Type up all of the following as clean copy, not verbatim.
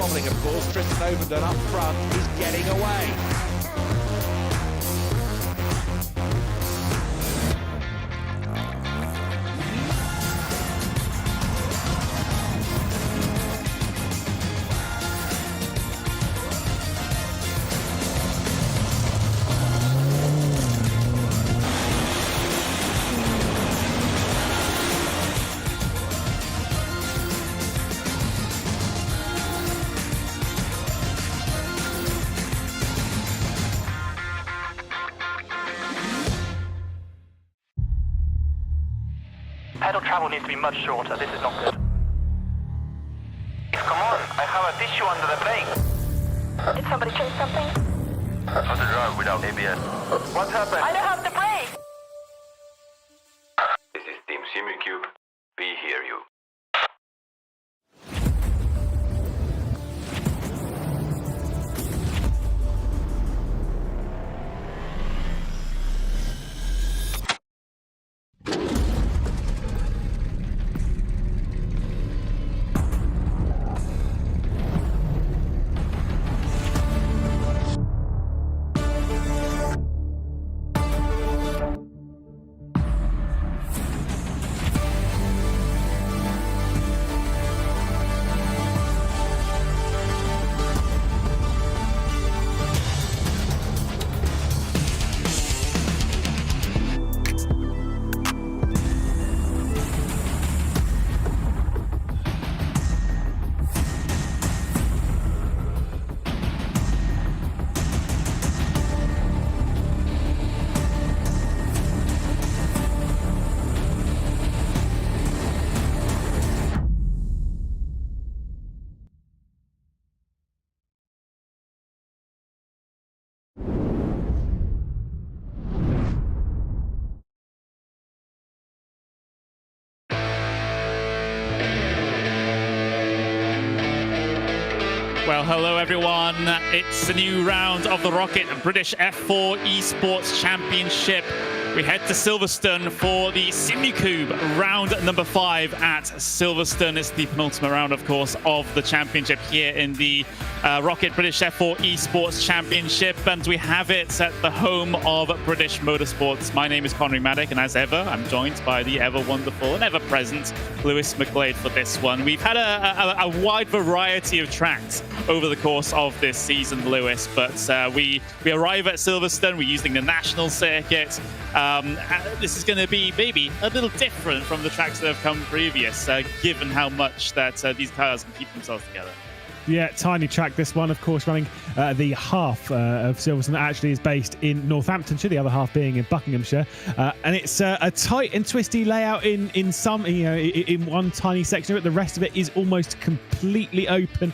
squabbling, of course. Tristan Ovenden up front is getting away. Pedal travel needs to be much shorter. This is not good. Come on, I have a tissue under the brake. Did somebody change something? How to drive without ABS? What happened? I don't have the brake! This is Team Simucube. We hear you. Well, hello everyone. It's a new round of the ROKiT British F4 Esports Championship. We head to Silverstone for the Simucube round number 5 at Silverstone. It's the penultimate round, of course, of the championship here in the ROKiT British F4 Esports Championship. And we have it at the home of British Motorsports. My name is Connery Maddock, and as ever, I'm joined by the ever wonderful and ever present Lewis McGlade for this one. We've had a wide variety of tracks over the course of this season, Lewis, but we arrive at Silverstone. We're using the national circuit. This is going to be maybe a little different from the tracks that have come previous, given how much that these cars can keep themselves together. Yeah, tiny track, this one, of course, running the half of Silverstone that actually is based in Northamptonshire, the other half being in Buckinghamshire. And it's a tight and twisty layout in some, in one tiny section of it. The rest of it is almost completely open,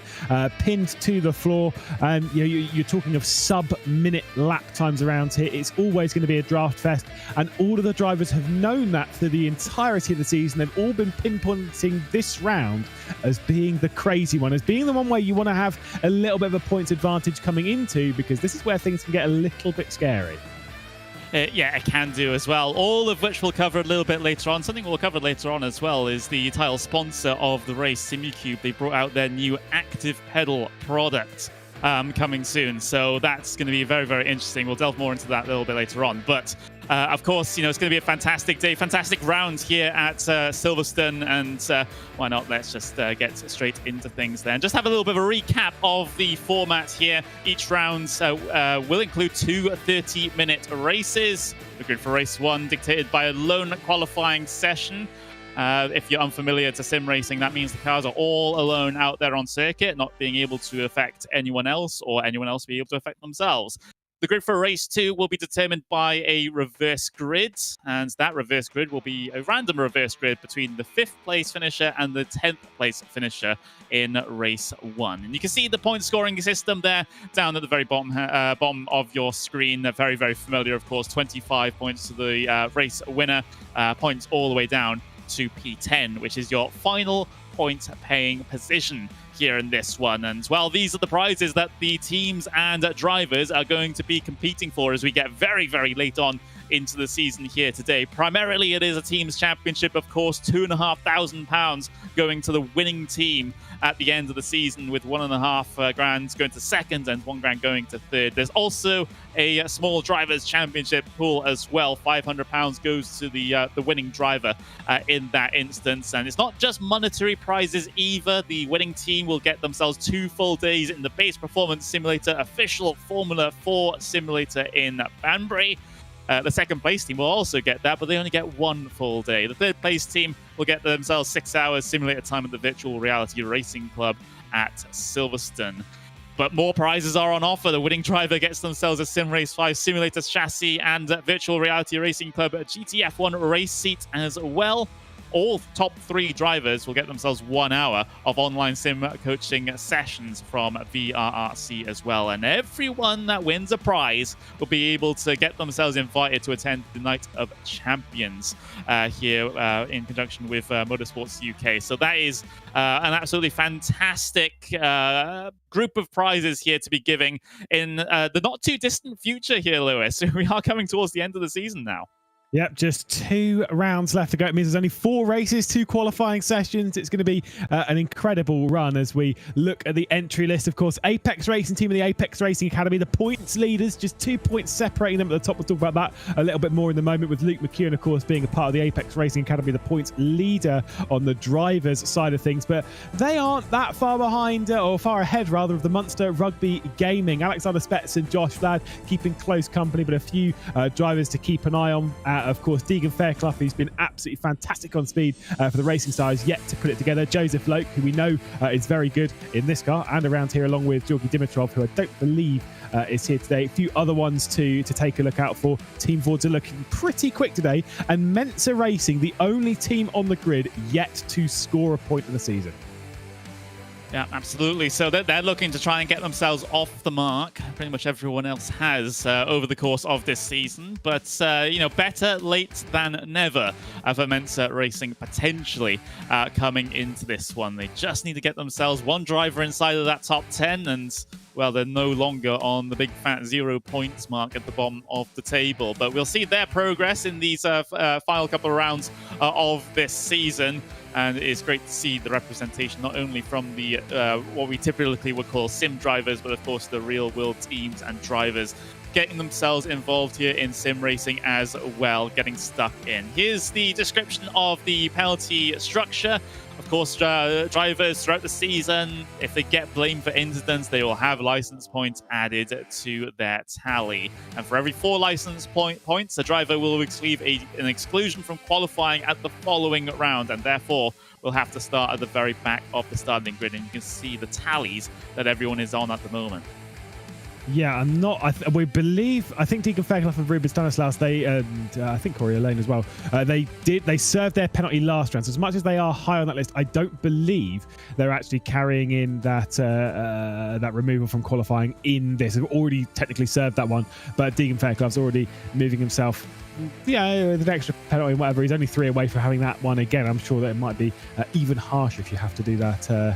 pinned to the floor. And you're talking of sub-minute lap times around here. It's always going to be a draft fest. And all of the drivers have known that for the entirety of the season. They've all been pinpointing this round as being the crazy one, as being the one where you want to have a little bit of a points advantage coming into, because this is where things can get a little bit scary. Yeah, it can do as well. All of which we'll cover a little bit later on. Something we'll cover later on as well is the title sponsor of the race, Simucube. They brought out their new active pedal product coming soon. So that's going to be very, very interesting. We'll delve more into that a little bit later on. But of course, it's going to be a fantastic day, fantastic round here at Silverstone. And why not? Let's just get straight into things then. Just have a little bit of a recap of the format here. Each round will include 2 30-minute races. The grid for race 1 dictated by a lone qualifying session. If you're unfamiliar to sim racing, that means the cars are all alone out there on circuit, not being able to affect anyone else or anyone else being able to affect themselves. The grid for race 2 will be determined by a reverse grid, and that reverse grid will be a random reverse grid between the 5th place finisher and the 10th place finisher in race 1. And you can see the point scoring system there down at the very bottom of your screen. They're very, very familiar, of course. 25 points to the race winner, points all the way down to P10, which is your final point paying position here in this one. And well, these are the prizes that the teams and drivers are going to be competing for as we get very, very late on into the season here today. Primarily, it is a team's championship, of course, £2,500 going to the winning team at the end of the season, with $1.5 grand going to second and £1 grand going to third. There's also a small drivers championship pool as well. £500 goes to the winning driver in that instance, and it's not just monetary prizes either. The winning team will get themselves 2 full days in the base performance simulator, official Formula 4 simulator in Banbury. The second place team will also get that, but they only get 1 full day. The third place team will get themselves 6 hours simulator time at the Virtual Reality Racing Club at Silverstone. But more prizes are on offer. The winning driver gets themselves a SimRace 5 simulator chassis and Virtual Reality Racing Club GTF1 race seat as well. All top 3 drivers will get themselves 1 hour of online sim coaching sessions from VRRC as well. And everyone that wins a prize will be able to get themselves invited to attend the Night of Champions here in conjunction with Motorsports UK. So that is an absolutely fantastic group of prizes here to be giving in the not too distant future here, Lewis. We are coming towards the end of the season now. Yep, just 2 rounds left to go. It means there's only 4 races, 2 qualifying sessions. It's going to be an incredible run as we look at the entry list. Of course, Apex Racing Team of the Apex Racing Academy, the points leaders, just 2 points separating them at the top. We'll talk about that a little bit more in the moment, with Luke McEwen, of course, being a part of the Apex Racing Academy, the points leader on the drivers' side of things. But they aren't that far behind, or far ahead, rather, of the Munster Rugby Gaming. Alexander Spetz and Josh Vlad keeping close company, but a few drivers to keep an eye on. Of course, Deegan Fairclough, who's been absolutely fantastic on speed for the racing stars, yet to put it together. Joseph Loke, who we know is very good in this car and around here, along with Georgi Dimitrov, who I don't believe is here today. A few other ones to take a look out for. Team Fords are looking pretty quick today, and Mensa Racing, the only team on the grid yet to score a point in the season. Yeah, absolutely. So they're looking to try and get themselves off the mark. Pretty much everyone else has over the course of this season. But, better late than never for Mensa Racing potentially coming into this one. They just need to get themselves 1 driver inside of that top 10, and, well, they're no longer on the big fat 0 points mark at the bottom of the table. But we'll see their progress in these final couple of rounds of this season. And it's great to see the representation, not only from the what we typically would call sim drivers, but of course the real world teams and drivers getting themselves involved here in sim racing as well, getting stuck in. Here's the description of the penalty structure. Of course, drivers throughout the season, if they get blamed for incidents, they will have license points added to their tally. And for every 4 license points, the driver will receive an exclusion from qualifying at the following round, and therefore will have to start at the very back of the starting grid. And you can see the tallies that everyone is on at the moment. Yeah, I'm not. I think Deegan Fairclough and Ruben Stanislaus, and I think Corey Lane as well. They served their penalty last round. So as much as they are high on that list, I don't believe they're actually carrying in that removal from qualifying in this. They've already technically served that one, but Deegan Fairclough's already moving himself. Yeah, with an extra penalty and whatever. He's only 3 away from having that one again. I'm sure that it might be even harsher if you have to do that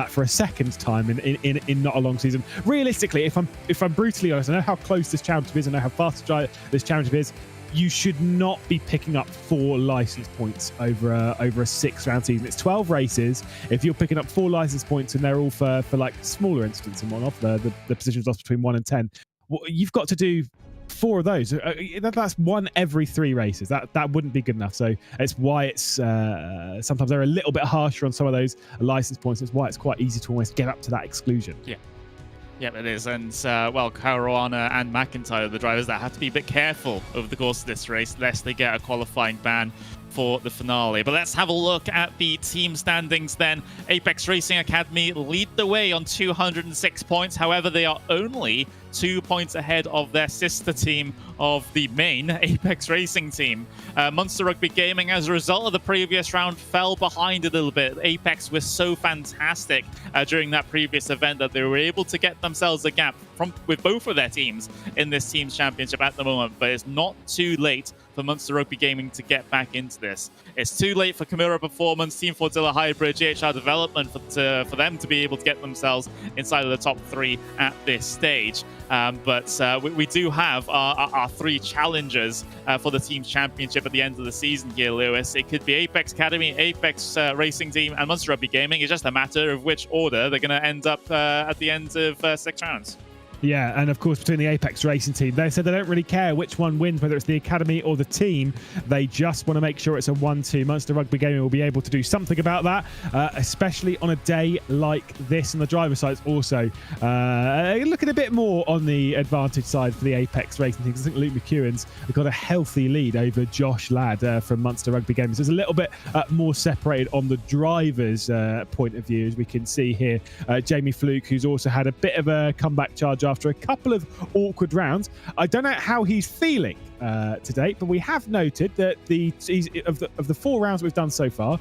for a second time in not a long season. Realistically, if I'm brutally honest, I know how close this championship is, I know how fast this championship is. You should not be picking up 4 license points over a 6-round season. It's 12 races. If you're picking up 4 license points and they're all for like smaller incidents and whatnot, the positions lost between 1 and 10, well, you've got to do 4 of those. That's 1 every 3 races. That wouldn't be good enough. So it's why it's sometimes they're a little bit harsher on some of those license points. It's why it's quite easy to almost get up to that exclusion. Yeah, it is. And, Caruana and McIntyre are the drivers that have to be a bit careful over the course of this race, lest they get a qualifying ban for the finale. But let's have a look at the team standings then. Apex Racing Academy lead the way on 206 points. However, they are only 2 points ahead of their sister team of the main Apex Racing team. Munster Rugby Gaming, as a result of the previous round, fell behind a little bit. Apex was so fantastic during that previous event that they were able to get themselves a gap with both of their teams in this team's championship at the moment. But it's not too late for Munster Rugby Gaming to get back into this. It's too late for Kimura Performance, Team Fortilla Hybrid, GHR Development for them to be able to get themselves inside of the top 3 at this stage. But we do have our 3 challengers for the team championship at the end of the season here, Lewis. It could be Apex Academy, Apex Racing Team, and Monster Rugby Gaming. It's just a matter of which order they're going to end up at the end of 6 rounds. Yeah, and of course, between the Apex Racing Team, they said they don't really care which one wins, whether it's the Academy or the team. They just want to make sure it's a 1-2. Monster Rugby Gaming will be able to do something about that, especially on a day like this. And the driver side's also looking a bit more on the advantage side for the Apex Racing Team. I think Luke McEwen's got a healthy lead over Josh Ladd from Monster Rugby Gaming. So it's a little bit more separated on the driver's point of view, as we can see here. Jamie Fluke, who's also had a bit of a comeback charge after a couple of awkward rounds. I don't know how he's feeling to date, but we have noted that of the 4 rounds we've done so far,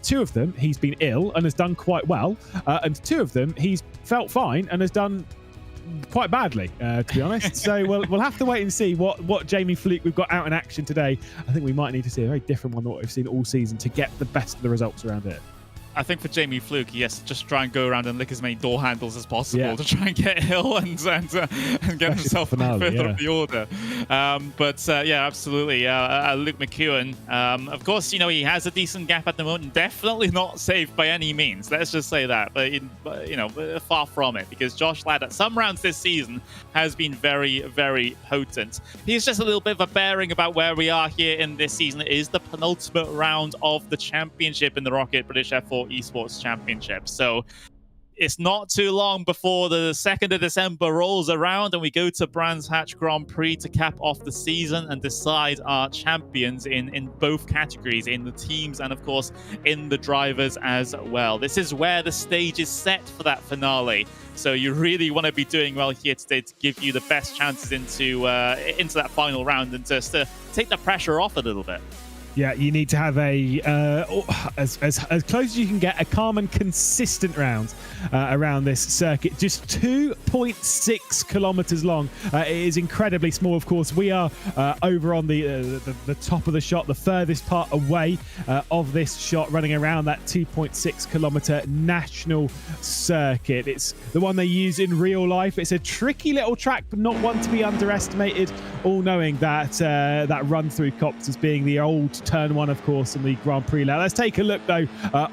2 of them he's been ill and has done quite well, and 2 of them he's felt fine and has done quite badly, to be honest. So we'll have to wait and see what Jamie Fluke we've got out in action today. I think we might need to see a very different one than what we've seen all season to get the best of the results around it. I think for Jamie Fluke, he has to just try and go around and lick as many door handles as possible to try and get ill and get himself further up the order. Yeah, absolutely. Luke McEwen, of course, he has a decent gap at the moment. Definitely not safe by any means. Let's just say that. But far from it, because Josh Ladd at some rounds this season has been very, very potent. He's just a little bit of a bearing about where we are here in this season. It is the penultimate round of the championship in the ROKiT British F4 Esports Championship. So it's not too long before the 2nd of December rolls around and we go to Brands Hatch Grand Prix to cap off the season and decide our champions in both categories, in the teams and of course in the drivers as well. This is where the stage is set for that finale. So you really want to be doing well here today to give you the best chances into that final round and just to take the pressure off a little bit. Yeah, you need to have as close as you can get, a calm and consistent round around this circuit. Just 2.6 kilometers long. It is incredibly small, of course. We are over on the top of the shot, the furthest part away of this shot, running around that 2.6 kilometer national circuit. It's the one they use in real life. It's a tricky little track, but not one to be underestimated, all knowing that that run through Cops as being the old turn 1, of course, in the Grand Prix lap. Let's take a look, though,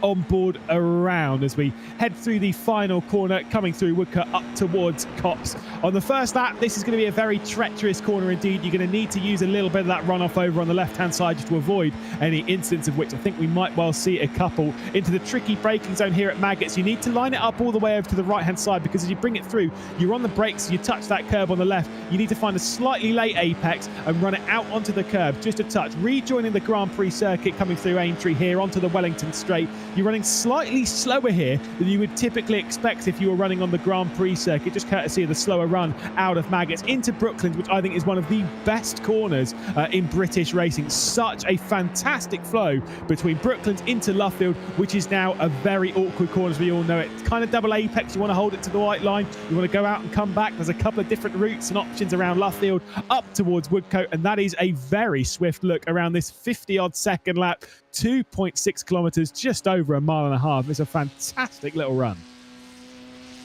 on board around as we head through the final corner, coming through Woodcut up towards Cops. On the first lap, this is going to be a very treacherous corner indeed. You're going to need to use a little bit of that runoff over on the left-hand side just to avoid any incidents, of which I think we might well see a couple. Into the tricky braking zone here at Maggots, you need to line it up all the way over to the right-hand side, because as you bring it through, you're on the brakes, you touch that curb on the left. You need to find a slightly late apex and run it out onto the curb, just a touch, rejoining the Grand Prix circuit, coming through Aintree here onto the Wellington Straight. You're running slightly slower here than you would typically expect if you were running on the Grand Prix circuit, just courtesy of the slower run out of Maggots into Brooklands, which I think is one of the best corners in British racing. Such a fantastic flow between Brooklands into Luffield, which is now a very awkward corner, as we all know it. It's kind of double apex. You want to hold it to the white line. You want to go out and come back. There's a couple of different routes and options around Luffield up towards Woodcote, and that is a very swift look around this 50-odd second lap. 2.6 kilometers, just over a mile and a half. It's a fantastic little run.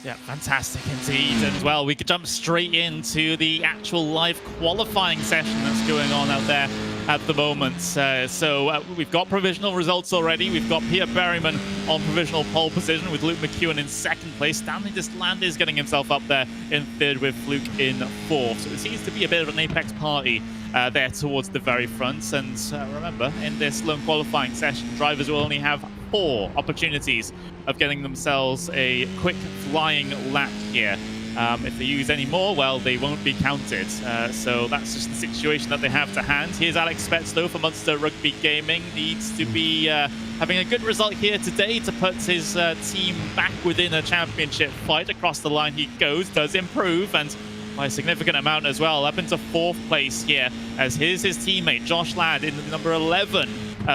Yeah, fantastic indeed. And well, we could jump straight into the actual live qualifying session that's going on out there at the moment. So we've got provisional results already. We've got Peter Berryman on provisional pole position with Luke McEwen in 2nd place. Stanley Deslandes is getting himself up there in 3rd with Fluke in 4th. So it seems to be a bit of an apex party there towards the very front. And remember, in this lone qualifying session, drivers will only have 4 opportunities of getting themselves a quick flying lap here. If they use any more, well, they won't be counted. So that's just the situation that they have to hand. Here's Alex Spetz, though, for Monster Rugby Gaming. Needs to be having a good result here today to put his team back within a championship fight. Across the line he goes, does improve, and by a significant amount as well, up into 4th place here, as here's his teammate Josh Ladd in the number 11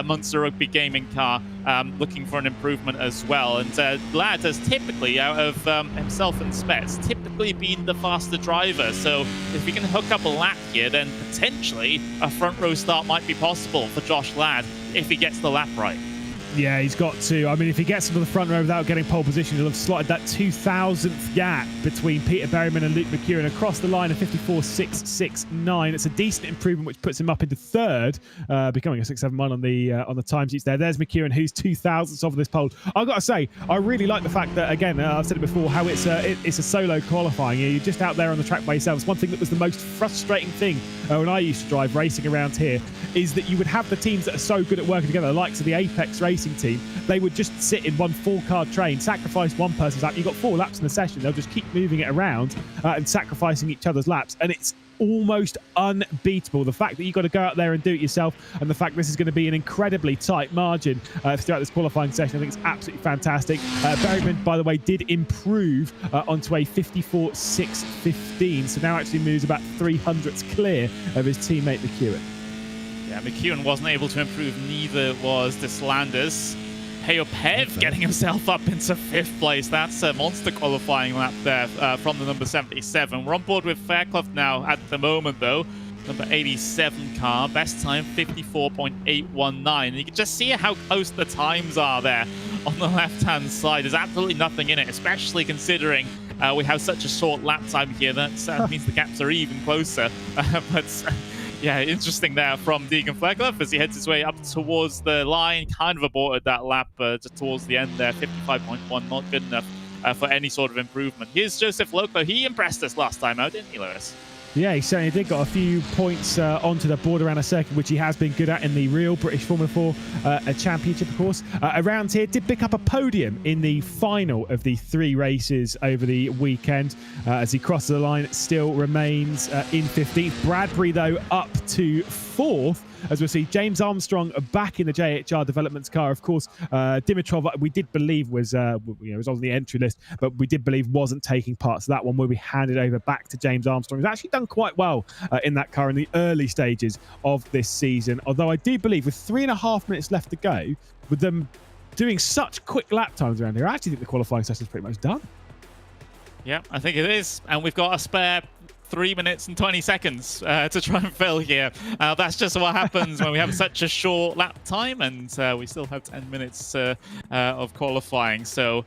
Monster Rugby Gaming car, looking for an improvement as well. And Ladd has typically, out of himself and Spets, typically been the faster driver. So if we can hook up a lap here, then potentially a front row start might be possible for Josh Ladd if he gets the lap right. Yeah, he's got to. I mean, if he gets into the front row without getting pole position, he'll have slotted that 2,000th gap between Peter Berryman and Luke McEwen across the line of 54.669. It's a decent improvement, which puts him up into third, becoming a 6.71 on the time sheets there. There's McEwen, who's 2,000ths of this pole. I've got to say, I really like the fact that, again, I've said it before, how it's a solo qualifying. You're just out there on the track by yourself. It's one thing that was the most frustrating thing when I used to drive racing around here, is that you would have the teams that are so good at working together, the likes of the Apex Racing team. They would just sit in one full-card train, sacrifice one person's lap. You've got 4 laps in the session. They'll just keep moving it around and sacrificing each other's laps. And it's almost unbeatable. The fact that you've got to go out there and do it yourself, and the fact this is going to be an incredibly tight margin throughout this qualifying session, I think it's absolutely fantastic. Berryman, by the way, did improve onto a 54.615, so now actually moves about 300ths clear of his teammate McEwen. Yeah, McEwen wasn't able to improve, neither was Deslanders. Pev getting himself up into 5th place. That's a monster qualifying lap there from the number 77. We're on board with Fairclough now at the moment, though. Number 87 car, best time 54.819. And you can just see how close the times are there on the left-hand side. There's absolutely nothing in it, especially considering we have such a short lap time here. That means the gaps are even closer. Yeah, interesting there from Deegan Fairclough as he heads his way up towards the line. Kind of aborted that lap just towards the end there. 55.1, not good enough for any sort of improvement. Here's Joseph Loco. He impressed us last time out, didn't he, Lewis? Yeah, he certainly did. Got a few points onto the board around a circuit, which he has been good at in the real British Formula 4 Championship, of course. Around here, did pick up a podium in the final of the 3 races over the weekend. As he crosses the line, still remains in 15th. Bradbury, though, up to 4th. As we'll see, James Armstrong back in the JHR Developments car. Of course, Dimitrov, we did believe was on the entry list, but we did believe wasn't taking part. So that one will be handed over back to James Armstrong. He's actually done quite well in that car in the early stages of this season. Although I do believe with 3.5 minutes left to go, with them doing such quick lap times around here, I actually think the qualifying session is pretty much done. Yeah, I think it is. And we've got a spare 3 minutes and 20 seconds to try and fill here. That's just what happens when we have such a short lap time, and we still have 10 minutes of qualifying. So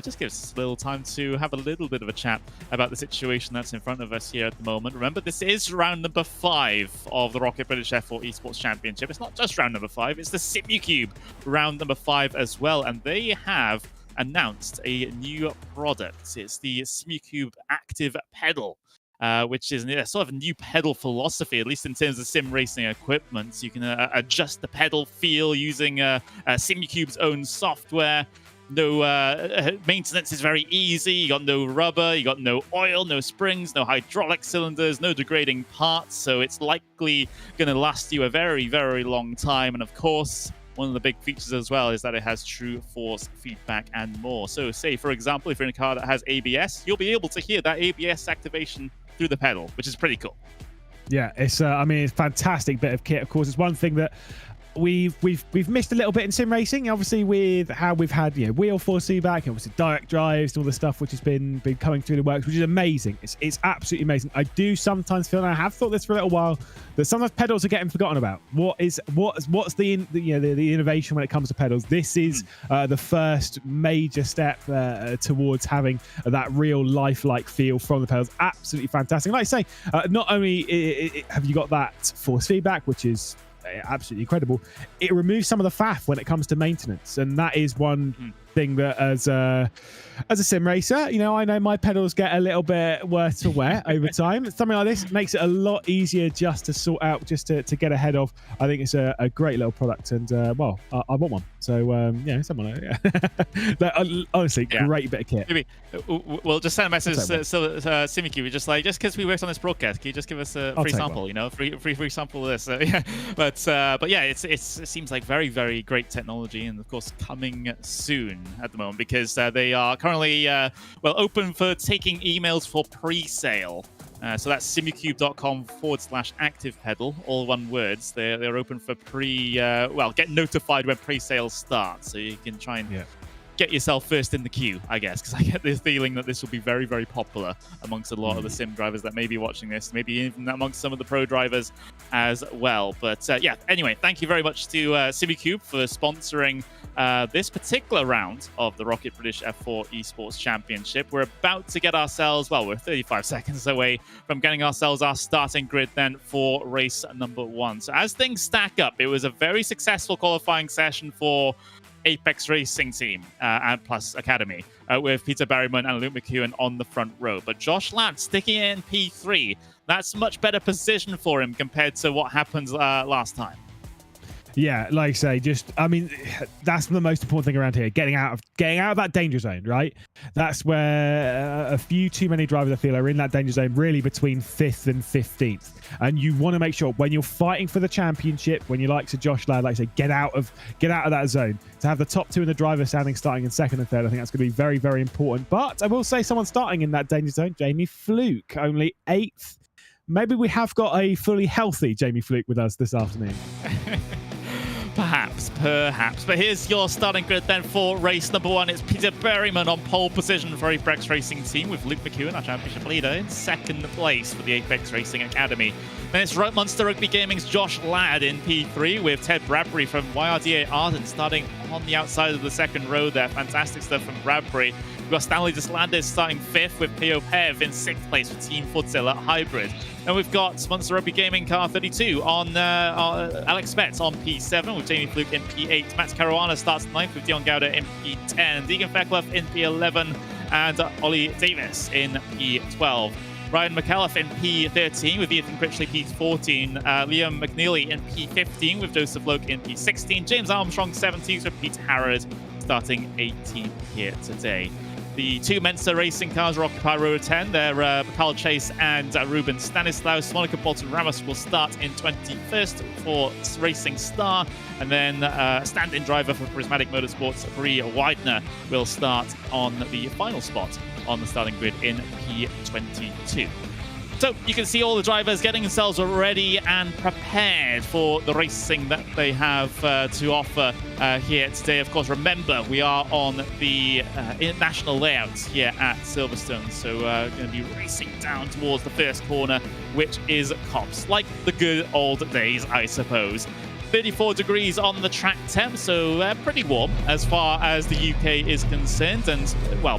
just gives us a little time to have a little bit of a chat about the situation that's in front of us here at the moment. Remember, this is round number 5 of the ROKiT British F4 Esports Championship. It's not just round number 5, it's the Simucube round number 5 as well, and they have announced a new product. It's the Simucube Active Pedal. Which is sort of a new pedal philosophy, at least in terms of sim racing equipment. So you can adjust the pedal feel using Simucube's own software. No maintenance is very easy. You got no rubber, you got no oil, no springs, no hydraulic cylinders, no degrading parts. So it's likely going to last you a very, very long time. And of course, one of the big features as well is that it has true force feedback and more. So say, for example, if you're in a car that has ABS, you'll be able to hear that ABS activation through the pedal, which is pretty cool. Yeah, it's I mean, it's a fantastic bit of kit. Of course, it's one thing that we've missed a little bit in sim racing, obviously, with how we've had wheel force feedback, obviously direct drives and all the stuff which has been coming through the works, which is amazing. It's absolutely amazing. I do sometimes feel, and I have thought this for a little while, that sometimes pedals are getting forgotten about. What's the innovation when it comes to pedals? This is the first major step towards having that real lifelike feel from the pedals. Absolutely fantastic. Like I say, not only have you got that force feedback, which is absolutely incredible, it removes some of the faff when it comes to maintenance, and that is one thing that as a sim racer, I know my pedals get a little bit worse to wear over time. Something like this makes it a lot easier just to sort out, just to get ahead of. I think it's a great little product, and I want one. So someone honestly, great bit of kit. Maybe we'll just send a message to Simucube, just because we worked on this broadcast, can you just give us a free sample? Free sample of this. But yeah, it seems like very, very great technology, and of course coming soon at the moment, because they are currently open for taking emails for pre-sale. So that's simucube.com/active pedal, all one words. They're open for get notified when pre-sales start, so you can try and get yourself first in the queue, I guess, because I get the feeling that this will be very, very popular amongst a lot of the sim drivers that may be watching this, maybe even amongst some of the pro drivers as well. But yeah, anyway, thank you very much to Simucube for sponsoring this particular round of the ROKiT British F4 Esports Championship. We're about to get ourselves, well, we're 35 seconds away from getting ourselves our starting grid then for race number 1. So as things stack up, it was a very successful qualifying session for Apex Racing Team and Plus Academy with Peter Berryman and Luke McEwen on the front row. But Josh Ladd sticking in P3, that's much better position for him compared to what happened last time. Yeah, like I say, I mean, that's the most important thing around here. Getting out of that danger zone, right? That's where a few too many drivers, I feel, are in that danger zone really between 5th and 15th. And you want to make sure when you're fighting for the championship, when you like to Josh Ladd, like I say, get out of that zone. To have the top 2 in the driver starting in 2nd and 3rd, I think that's going to be very, very important. But I will say someone starting in that danger zone, Jamie Fluke, only 8th. Maybe we have got a fully healthy Jamie Fluke with us this afternoon. Perhaps. But here's your starting grid then for race number 1. It's Peter Berryman on pole position for Apex Racing Team with Luke McEwen, our championship leader, in 2nd place for the Apex Racing Academy. Then it's Monster Rugby Gaming's Josh Ladd in P3 with Ted Bradbury from YRDA Arden starting on the outside of the 2nd row there. Fantastic stuff from Bradbury. We've got Stanley Deslandis starting 5th with Pio Pev in 6th place for Team Footzilla Hybrid. And we've got Monster Rugby Gaming Car 32 on Alex Spetz on P7 with Jamie Fluke in P8. Matt Caruana starts 9th with Dion Gowda in P10. Deegan Fairclough in P11 and Ollie Davis in P12. Ryan McAuliffe in P13 with Ethan Critchley P14. Liam McNeely in P15 with Joseph Loke in P16. James Armstrong 17th with Pete Harrod starting 18th here today. The 2 Mensa racing cars are occupy row 10. They're Carl Chase and Ruben Stanislaus. Monica Bolton Ramos will start in 21st for Racing Star. And then stand-in driver for Prismatic Motorsports, Brie Widener, will start on the final spot on the starting grid in P22. So you can see all the drivers getting themselves ready and prepared for the racing that they have to offer here today. Of course, remember, we are on the national layouts here at Silverstone. So going to be racing down towards the first corner, which is Cops, like the good old days, I suppose. 34 degrees on the track temp, so pretty warm as far as the UK is concerned, and well,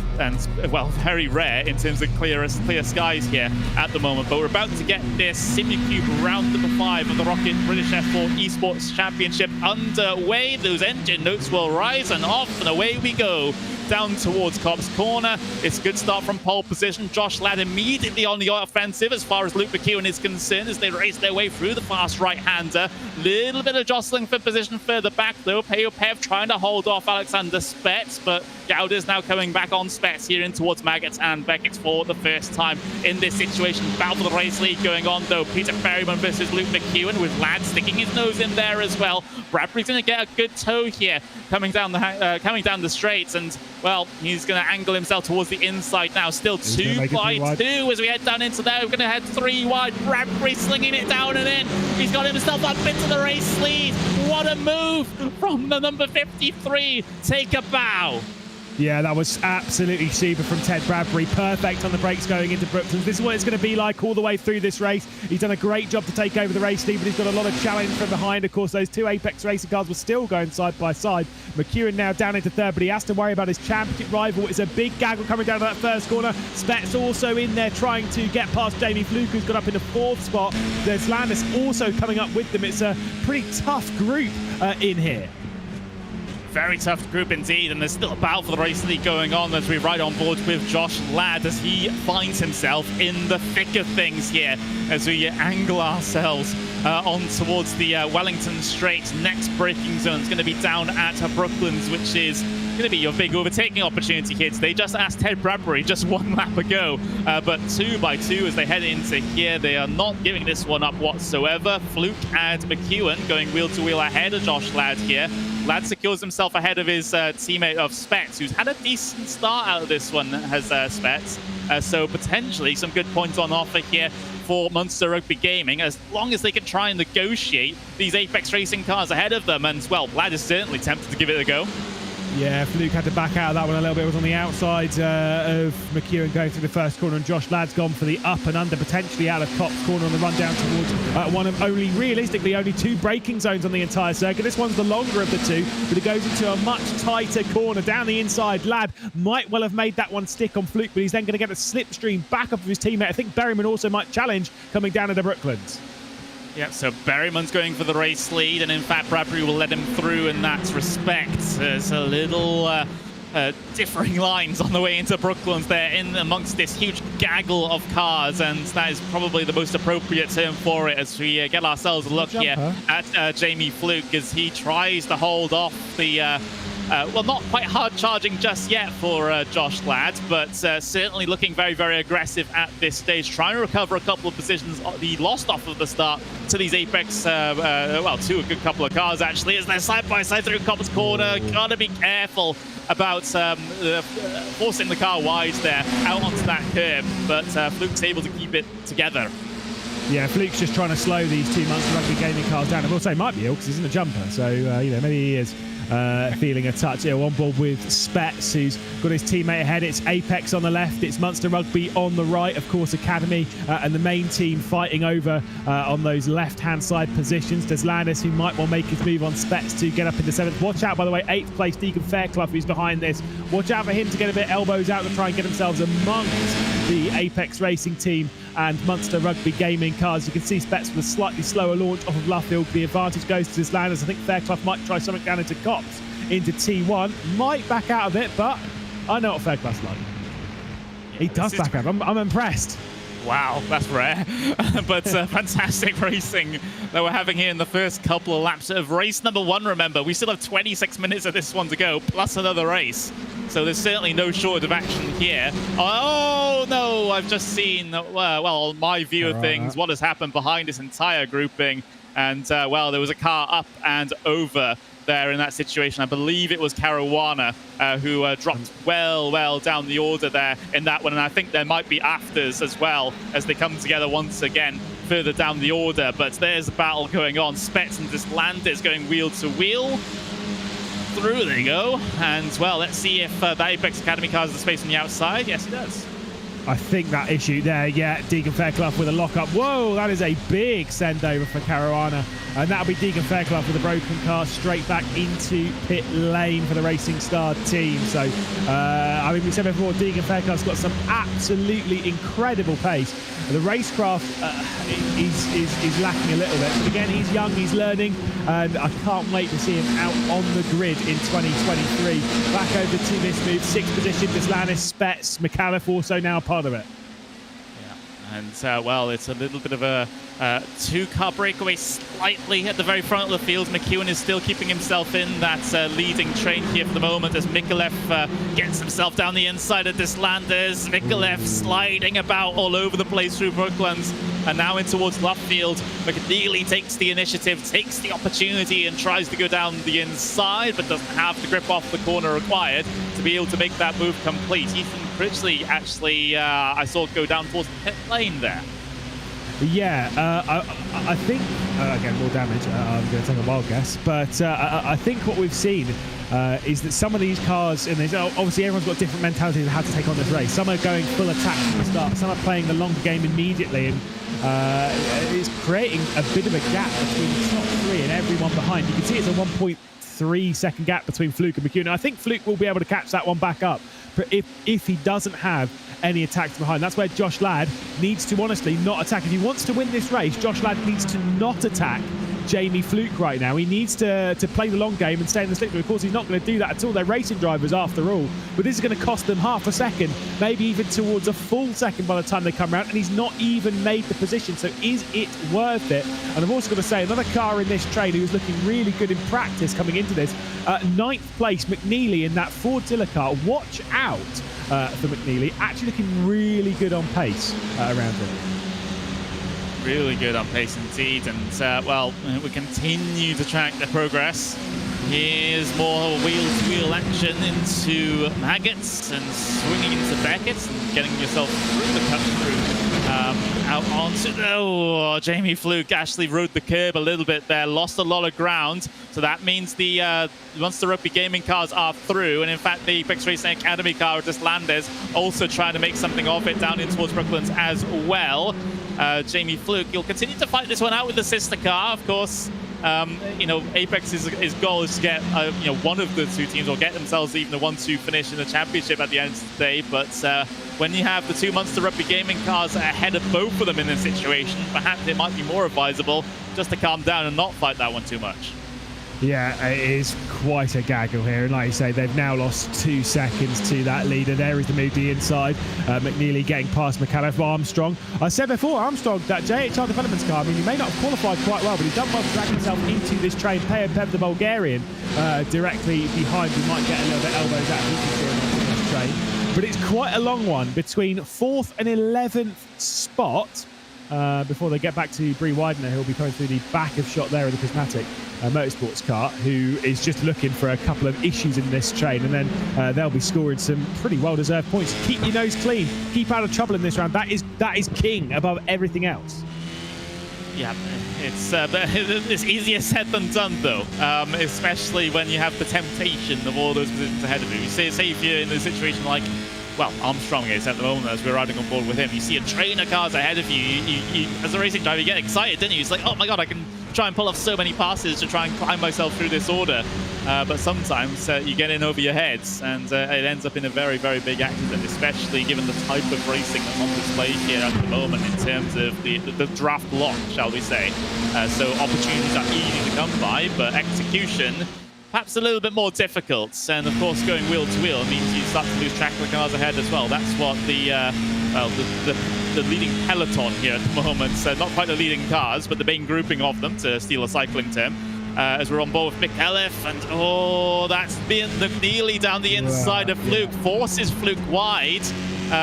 very rare in terms of clear skies here at the moment. But we're about to get this Simucube round number 5 of the ROKiT British F4 Esports Championship underway. Those engine notes will rise, and off and away we go down towards Cobb's Corner. It's a good start from pole position. Josh Ladd immediately on the offensive as far as Luke McEwen is concerned as they race their way through the fast right-hander. Little bit of jostling for position further back though. Peo Pev trying to hold off Alexander Spetz, but Gowda's now coming back on Spetz here in towards Maggots and Beckett for the first time in this situation. Battle for the race lead going on though. Peter Berryman versus Luke McEwen with Ladd sticking his nose in there as well. Bradbury's going to get a good tow here coming down the straights, and well, he's going to angle himself towards the inside now. Still 2 by 2 as we head down into there. We're going to head 3 wide. Bradbury slinging it down and in. He's got himself up into the race lead. What a move from the number 53. Take a bow. Yeah, that was absolutely super from Ted Bradbury. Perfect on the brakes going into Brooklands. This is what it's going to be like all the way through this race. He's done a great job to take over the race lead, but he's got a lot of challenge from behind. Of course, those 2 Apex Racing cars were still going side by side. McEwen now down into 3rd, but he has to worry about his championship rival. It's a big gaggle coming down to that first corner. Spetz also in there trying to get past Jamie Fluke, who's got up in the 4th spot. There's Landis also coming up with them. It's a pretty tough group in here. Very tough group indeed, and there's still a battle for the race lead going on as we ride on board with Josh Ladd as he finds himself in the thick of things here as we angle ourselves on towards the Wellington Straight. Next braking zone is going to be down at Brooklands, which is going to be your big overtaking opportunity here today. Just asked Ted Bradbury just 1 lap ago, but 2 by 2 as they head into here. They are not giving this one up whatsoever. Fluke and McEwen going wheel to wheel ahead of Josh Ladd here. Ladd secures himself ahead of his teammate of Spetz, who's had a decent start out of this one, has Spetz. So potentially some good points on offer here for Monster Rugby Gaming, as long as they can try and negotiate these Apex Racing cars ahead of them. And, well, Ladd is certainly tempted to give it a go. Yeah, Fluke had to back out of that one a little bit. It was on the outside of McEwen going through the first corner, and Josh Ladd's gone for the up and under, potentially out of Cop's corner on the run down towards one of realistically only 2 braking zones on the entire circuit. This one's the longer of the 2, but it goes into a much tighter corner down the inside. Ladd might well have made that one stick on Fluke, but he's then going to get a slipstream back up of his teammate. I think Berryman also might challenge coming down into Brooklands. Yeah, so Berryman's going for the race lead, and in fact Bradbury will let him through in that respect. There's a little differing lines on the way into Brooklands there in amongst this huge gaggle of cars, and that is probably the most appropriate term for it as we get ourselves a look here at Jamie Fluke as he tries to hold off the well, not quite hard charging just yet for Josh Ladd, but certainly looking very, very aggressive at this stage, trying to recover a couple of positions he lost off of the start to these Apex, well, to a good couple of cars actually, as they're side by side through Cop's corner. Gotta be careful about forcing the car wide there out onto that curb, but Fluke's able to keep it together. Yeah, Fluke's just trying to slow these 2 Monster Rugby gaming cars down. I will say might be ill because he's in the jumper, so you know, maybe he is feeling a touch ill. On board with Spets, who's got his teammate ahead. It's Apex on the left, it's Munster Rugby on the right, of course Academy and the main team fighting over on those left-hand side positions. There's Landis, who might well make his move on Spets to get up into 7th. Watch out, by the way, 8th place Deacon Fairclough, who's behind this. Watch out for him to get a bit elbows out to try and get themselves amongst the Apex Racing team and Munster Rugby gaming cars. You can see Spets with a slightly slower launch off of Luffield. The advantage goes to this Landers. I think Fairclough might try something down into Cops, into T1. Might back out of it, but I know what Fairclough's like. Yeah, he does back out. I'm impressed. Wow, that's rare. But fantastic racing that we're having here in the first couple of laps of race number 1. Remember, we still have 26 minutes of this one to go, plus another race. So there's certainly no shortage of action here. Oh, no, I've just seen, well, my view of things, what has happened behind this entire grouping. And, well, there was a car up and over there in that situation. I believe it was Caruana who dropped well down the order there in that one. And I think there might be afters as well as they come together once again further down the order. But there's a battle going on. Spets and this Landis going wheel to wheel. Through they go, and well, let's see if the Apex Academy car has the space on the outside. Yes, it does. I think that issue there, yeah, Deacon Fairclough with a lockup. Whoa, that is a big send over for Caruana, and that'll be Deacon Fairclough with a broken car straight back into pit lane for the Racing Star team. So, I mean, we said before, Deacon Fairclough's got some absolutely incredible pace. The racecraft is lacking a little bit, but again, he's young, he's learning, and I can't wait to see him out on the grid in 2023. Back over to this move, 6th position, Bislanis, Spets, McAuliffe also now part of it. Yeah, and well, it's a little bit of a 2-car breakaway slightly at the very front of the field. McEwen is still keeping himself in that leading train here for the moment as Mikulev gets himself down the inside of this Landers. Mikulev sliding about all over the place through Brooklands and now in towards Luffield. McNeely takes the initiative, takes the opportunity and tries to go down the inside, but doesn't have the grip off the corner required to be able to make that move complete. Ethan Critchley actually, I saw go down towards the pit lane there. Yeah, I think, again, more damage. I'm going to take a wild guess. But I think what we've seen is that some of these cars, and obviously everyone's got different mentalities of how to take on this race. Some are going full attack from the start. Some are playing the longer game immediately. And it's creating a bit of a gap between the top 3 and everyone behind. You can see it's a 1.3 second gap between Fluke and McEwen. I think Fluke will be able to catch that one back up. But if he doesn't have any attacks behind, that's where Josh Ladd needs to honestly not attack. If he wants to win this race, Josh Ladd needs to not attack Jamie Fluke right now. He needs to play the long game and stay in the slip. Of course, he's not going to do that at all. They're racing drivers after all. But this is going to cost them half a second, maybe even towards a full second by the time they come around. And he's not even made the position. So is it worth it? And I've also got to say, another car in this train who was looking really good in practice coming into this. 9th place, McNeely in that Ford Zilla car. Watch out for McNeely. Actually looking really good on pace around it. Really good on pace indeed, and well, we continue to track their progress. Here's more wheel-to-wheel action into Maggots and swinging into Beckett's and getting yourself through the cut through Out onto the... Jamie Fluke actually rode the curb a little bit there, lost a lot of ground. So that means the Monster Rugby Gaming cars are through. And in fact, the Apex Racing Academy car of Deslandes also trying to make something of it down in towards Brooklands as well. Jamie Fluke, you'll continue to fight this one out with the sister car, of course. You know, Apex's goal is to get you know, one of the two teams, or get themselves even a 1-2 finish in the championship at the end of the day. But when you have the two Monster Rugby Gaming cars ahead of both of them in this situation, perhaps it might be more advisable just to calm down and not fight that one too much. Yeah, it is quite a gaggle here. And like you say, they've now lost 2 seconds to that leader. There is the move to the inside. McNeely getting past McAuliffe. Armstrong. I said before, Armstrong, that JHR Developments car, I mean, he may not have qualified quite well, but he's done well to drag himself into this train. Pev, the Bulgarian, directly behind. We might get a little bit elbows out of this train. But it's quite a long one between 4th and 11th spot. Before they get back to Bree Widener, who'll be coming through the back of shot there of the Prismatic Motorsports car, who is just looking for a couple of issues in this train, and then they'll be scoring some pretty well-deserved points. Keep your nose clean, keep out of trouble in this round. That is king above everything else. Yeah, it's easier said than done, though, especially when you have the temptation of all those positions ahead of you. Say if you're in a situation like, well, Armstrong is at the moment as we're riding on board with him. You see a train of cars ahead of you. You as a racing driver, you get excited, don't you? It's like, oh my god, I can try and pull off so many passes to try and climb myself through this order. But sometimes you get in over your heads, and it ends up in a very, very big accident, especially given the type of racing that's on display here at the moment in terms of the draft lock, shall we say. So opportunities are easy to come by, but execution perhaps a little bit more difficult. And of course, going wheel to wheel means you start to lose track of the cars ahead as well. That's what the leading peloton here at the moment, not quite the leading cars, but the main grouping of them, to steal a cycling term, as we're on board with McAuliffe, and oh, that's been McNeely down the inside of Fluke, forces Fluke wide.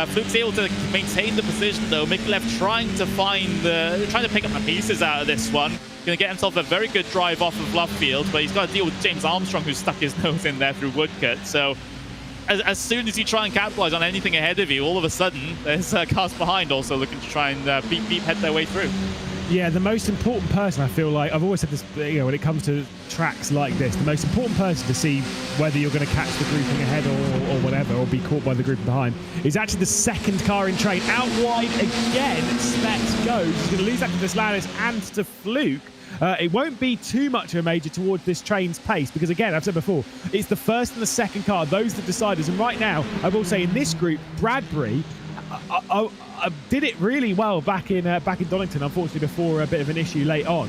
Fluke's able to maintain the position though. McAuliffe trying to pick up the pieces out of this one. Going to get himself a very good drive off of Lovefield, but he's got to deal with James Armstrong, who's stuck his nose in there through Woodcut. So as soon as you try and capitalize on anything ahead of you, all of a sudden there's cars behind also looking to try and beep head their way through. Yeah, the most important person, I feel like, I've always said this, you know, when it comes to tracks like this, the most important person to see whether you're going to catch the grouping ahead or whatever, or be caught by the grouping behind, is actually the second car in train. Out wide again, Specs goes. He's going to lose that to Deslandes and to Fluke. It won't be too much of a major towards this train's pace, because again, I've said before, it's the first and the second car, those are the deciders. And right now, I will say in this group, Bradbury did it really well back in Donington, unfortunately before a bit of an issue late on.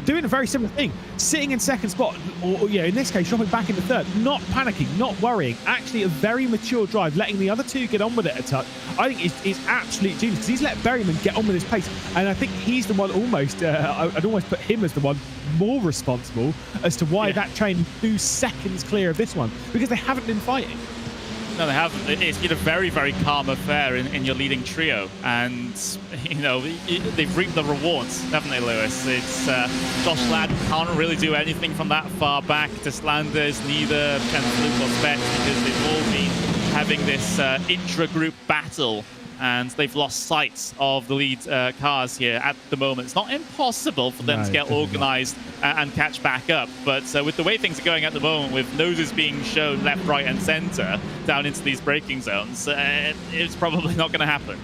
Doing a very similar thing, sitting in second spot, or yeah, in this case, dropping back into third, not panicking, not worrying. Actually, a very mature drive, letting the other two get on with it a touch. I think is absolute genius, because he's let Berryman get on with his pace, and I think he's the one almost. I'd almost put him as the one more responsible as to why that train 2 seconds clear of this one, because they haven't been fighting. No, they haven't. It's been a very, very calm affair in your leading trio, and you know they've reaped the rewards, haven't they, Lewis? It's Josh Ladd can't really do anything from that far back. Deslandes, neither can Fluke or Specs, because they've all been having this intra-group battle, and they've lost sight of the lead cars here at the moment. It's not impossible for them to get organized and catch back up, but with the way things are going at the moment, with noses being shown left, right, and center down into these braking zones, it's probably not going to happen.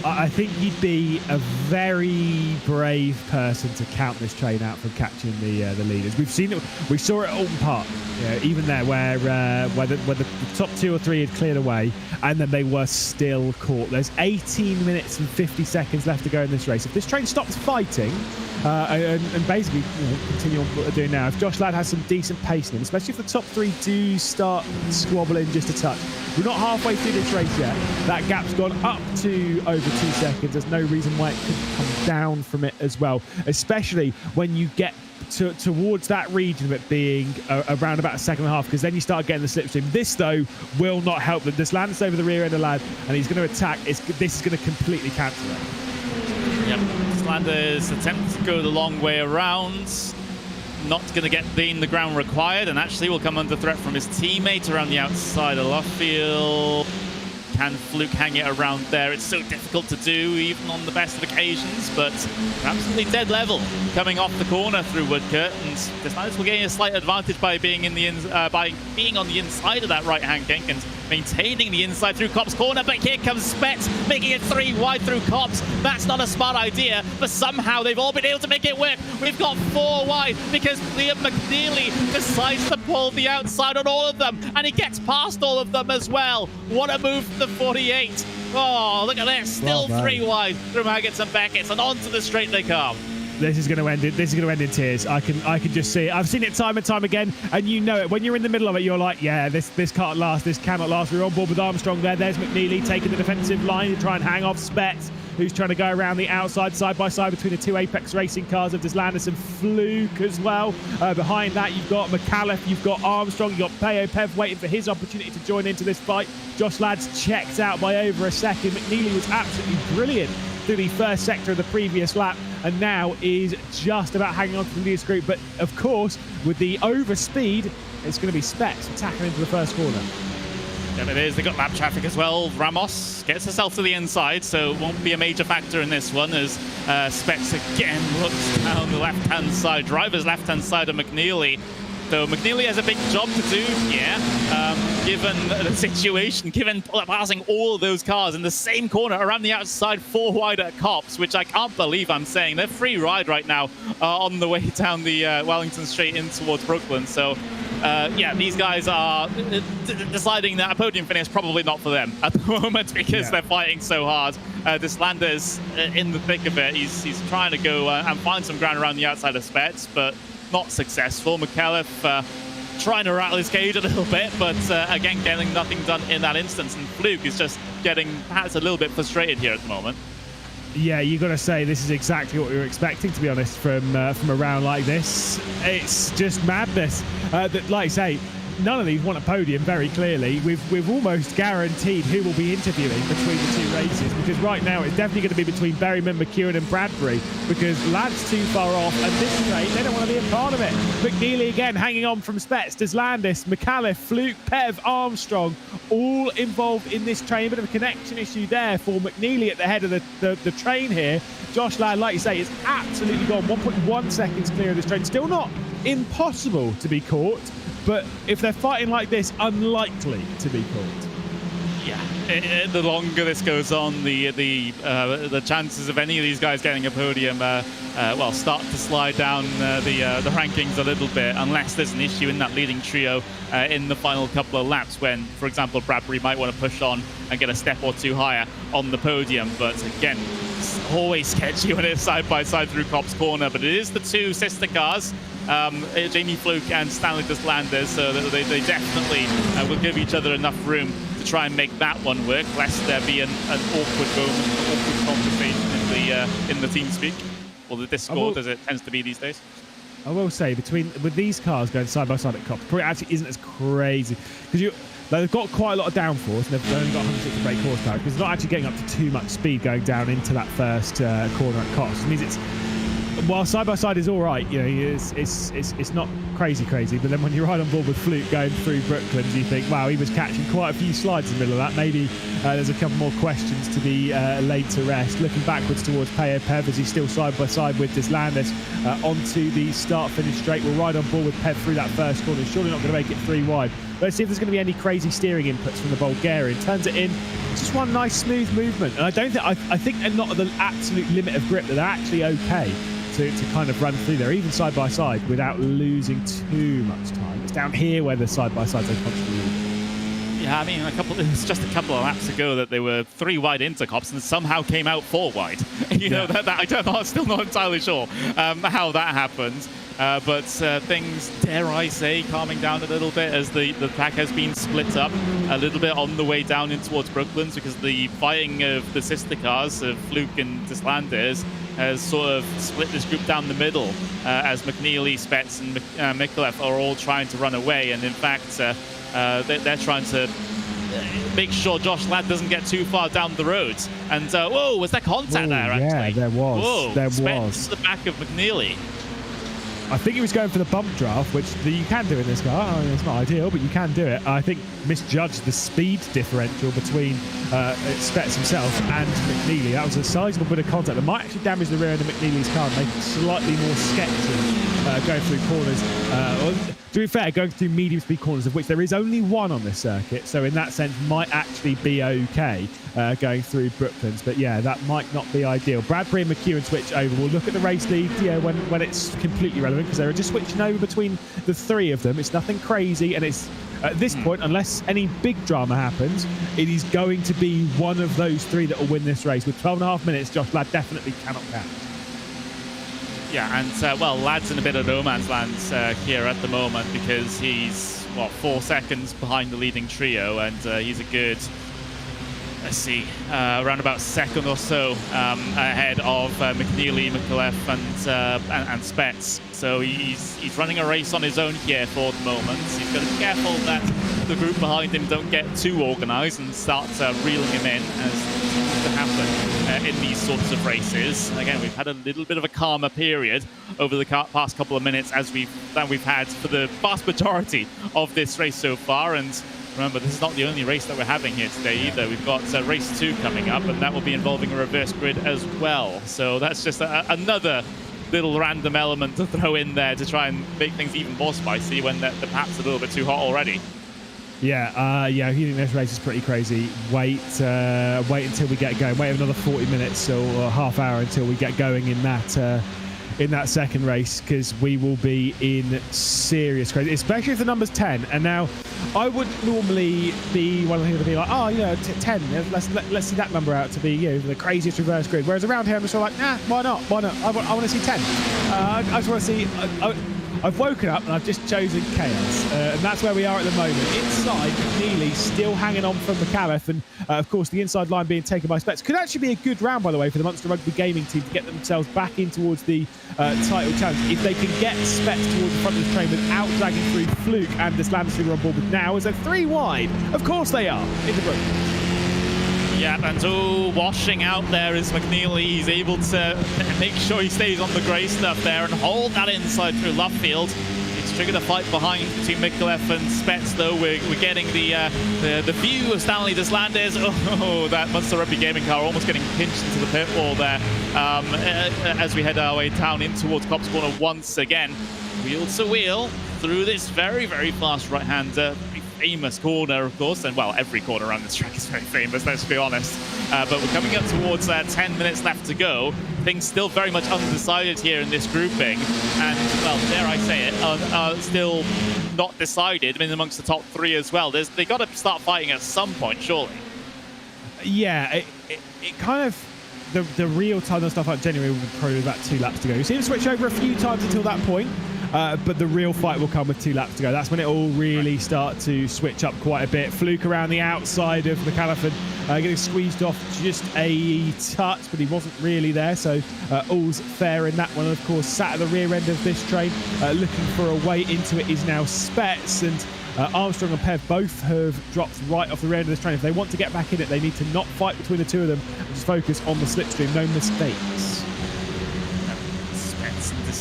I think you'd be a very brave person to count this train out from catching the leaders. We've seen it. We saw it at Alton Park, even there, where the top 2 or 3 had cleared away, and then they were still caught. There's 18 minutes and 50 seconds left to go in this race. If this train stops fighting and basically continue on what they're doing now, if Josh Ladd has some decent pace in him, especially if the top 3 do start squabbling just a touch. We're not halfway through this race yet. That gap's gone up to over 2 seconds. There's no reason why it couldn't come down from it as well, especially when you get towards that region of it being around about a second and a half, because then you start getting the slipstream. This, though, will not help them. This lands over the rear end of Ladd, and he's going to attack. This is going to completely cancel it. Yep, Deslandes attempts to go the long way around. Not going to get the ground required, and actually will come under threat from his teammate around the outside of Lovefield. can Fluke hang it around there? It's so difficult to do, even on the best of occasions, but absolutely dead level coming off the corner through Woodcut, and Deslanders will gain a slight advantage by being on the inside of that right-hand kink and maintaining the inside through Cop's corner. But here comes Spets, making it 3 wide through Cops. That's not a smart idea, but somehow they've all been able to make it work. We've got 4 wide because Liam McNeely decides to pull the outside on all of them, and he gets past all of them as well. What a move for the 48. Oh, look at this. Still 3 wide through Maggots and Beckett's, and onto the straight they come. This is going to end it. This is going to end in tears. I can just see it. I've seen it time and time again, and you know it. When you're in the middle of it, you're like, yeah, this can't last. This cannot last. We're on board with Armstrong there. There's McNeely taking the defensive line to try and hang off Spets, who's trying to go around the outside, side by side between the 2 Apex Racing cars of Deslanders and Fluke as well. Behind that, you've got McAuliffe, you've got Armstrong, you've got Peo Pev waiting for his opportunity to join into this fight. Josh Ladd's checked out by over a second. McNeely was absolutely brilliant through the first sector of the previous lap, and now is just about hanging on to the leaders group. But of course, with the overspeed, it's going to be Spets attacking into the first corner. There it is. They got lap traffic as well. Ramos gets herself to the inside, so it won't be a major factor in this one as Spets again looks down the left-hand side, driver's left-hand side of McNeely. So McNeely has a big job to do, given the situation, given passing all of those cars in the same corner around the outside 4 wide at Cops, which I can't believe I'm saying. They're free ride right now on the way down the Wellington Straight in towards Brooklyn. So, these guys are deciding that a podium finish is probably not for them at the moment because they're fighting so hard. Deslanders in the thick of it. He's trying to go and find some ground around the outside of Spets, but not successful. McAuliffe trying to rattle his cage a little bit, but again, getting nothing done in that instance. And Fluke is just getting perhaps a little bit frustrated here at the moment. Yeah, you got to say this is exactly what we were expecting, to be honest, from a round like this. It's just madness. That, like I say, none of these want a podium very clearly. We've almost guaranteed who will be interviewing between the 2 races, because right now it's definitely going to be between Berryman, McEwen and Bradbury, because Ladd's too far off, and this train, they don't want to be a part of it. McNeely again hanging on from Spets, Deslandis, McAuliffe, Fluke, Pev, Armstrong, all involved in this train. A bit of a connection issue there for McNeely at the head of the train here. Josh Ladd, like you say, is absolutely gone. 1.1 seconds clear of this train. Still not impossible to be caught, but if they're fighting like this, unlikely to be caught. Yeah, the longer this goes on, the chances of any of these guys getting a podium, start to slide down the rankings a little bit, unless there's an issue in that leading trio in the final couple of laps when, for example, Bradbury might want to push on and get a step or 2 higher on the podium. But again, it's always sketchy when it's side by side through Cop's corner, but it is the 2 sister cars. Jamie Fluke and Stanley Deslanders, so they definitely will give each other enough room to try and make that one work, lest there be an awkward moment, an awkward conversation in the team speak, or the Discord, as it tends to be these days. I will say, with these cars going side by side at Cop, probably actually isn't as crazy, because they've got quite a lot of downforce, and they've only got 160 brake horsepower, because it's not actually getting up to too much speed going down into that first corner at Cops. It means it's, while side by side is all right, you know, it's not crazy, but then when you ride on board with Fluke going through Brooklyn, you think, wow, he was catching quite a few slides in the middle of that. Maybe there's a couple more questions to be laid to rest. Looking backwards towards Peo Pev as he's still side by side with Deslandis onto the start-finish straight. We'll ride on board with Pev through that first corner. Surely not going to make it 3 wide. Let's see if there's going to be any crazy steering inputs from the Bulgarian. Turns it in. Just one nice smooth movement. And I think they're not at the absolute limit of grip, that they're actually okay to kind of run through there, even side by side, without losing too much time. It's down here where the side by sides are constantly losing. Yeah, I mean, it was just a couple of laps ago that they were 3 wide into Cops and somehow came out 4 wide. You know, that I'm still not entirely sure how that happened. But things, dare I say, calming down a little bit as the pack has been split up a little bit on the way down in towards Brooklyn, because the fighting of the sister cars of Fluke and Deslanders has sort of split this group down the middle as McNeely, Spets and Mikulev are all trying to run away. And in fact, they're trying to make sure Josh Ladd doesn't get too far down the road. And, whoa, was there contact there, actually? Yeah, there was. Whoa, there Spets was. to the back of McNeely. I think he was going for the bump draft, which you can do in this car. I mean, it's not ideal, but you can do it. I think misjudged the speed differential between Spets himself and McNeely. That was a sizable bit of contact that might actually damage the rear end of McNeely's car and make it slightly more sketchy going through corners. To be fair, going through medium speed corners, of which there is only one on this circuit, so in that sense might actually be okay going through Brooklands. But yeah, that might not be ideal. Bradbury and McEwen switch over. We'll look at the race lead when it's completely relevant, because they're just switching over between the three of them. It's nothing crazy, and it's at this point, unless any big drama happens, it is going to be one of those three that will win this race. With 12.5 minutes, Josh Ladd definitely cannot count. Yeah, and well, Ladd's in a bit of no man's land here at the moment, because he's, 4 seconds behind the leading trio, and he's a good, let's see, around about second or so ahead of McNeely, McAuliffe, and Spets. So he's running a race on his own here for the moment. He's got to be careful that the group behind him don't get too organised and start reeling him in, as seems to happen in these sorts of races. Again, we've had a little bit of a calmer period over the past couple of minutes than we've had for the vast majority of this race so far. And remember, this is not the only race that we're having here today either. We've got race 2 coming up, and that will be involving a reverse grid as well. So that's just another little random element to throw in there to try and make things even more spicy when the pap's a little bit too hot already. Yeah, if you think this race is pretty crazy, wait until we get going. Wait another 40 minutes or half hour until we get going in that second race, because we will be in serious crazy, especially if the number's 10. And now, I would normally be one of the people to be like, 10. Let's see that number out to be the craziest reverse grid. Whereas around here, I'm just like, why not? I want to see 10. I just want to see. I've woken up and I've just chosen chaos, and that's where we are at the moment. Inside, McNeely still hanging on from McAuliffe, and of course the inside line being taken by Spets. Could actually be a good round, by the way, for the Munster Rugby Gaming team to get themselves back in towards the title challenge. If they can get Spets towards the front of the train without dragging through Fluke and this Landers who are on board with now as they're 3 wide. Of course they are, in the group. Yeah, and washing out there is McNeely. He's able to make sure he stays on the grey stuff there and hold that inside through Lovefield. It's triggered a fight behind between Mikulev and Spets, though. We're getting the view of Stanley Deslanders. Oh, that Munster Rugby Gaming car almost getting pinched into the pit wall there as we head our way down in towards Cops Corner once again. Wheel to wheel through this very, very fast right-hander. Famous corner, of course, and well, every corner around this track is very famous, let's be honest. But we're coming up towards 10 minutes left to go. Things still very much undecided here in this grouping, and well, dare I say it, still not decided. I mean, amongst the top 3 as well. They got to start fighting at some point, surely. Yeah, it kind of the real time and stuff like January will probably be about 2 laps to go. You see him switch over a few times until that point. But the real fight will come with 2 laps to go. That's when it all really start to switch up quite a bit. Fluke around the outside of McAuliffe, getting squeezed off just a touch, but he wasn't really there. So all's fair in that one. And of course, sat at the rear end of this train, looking for a way into it is now Spets. And Armstrong and Pev both have dropped right off the rear end of this train. If they want to get back in it, they need to not fight between the 2 of them and just focus on the slipstream. No mistakes.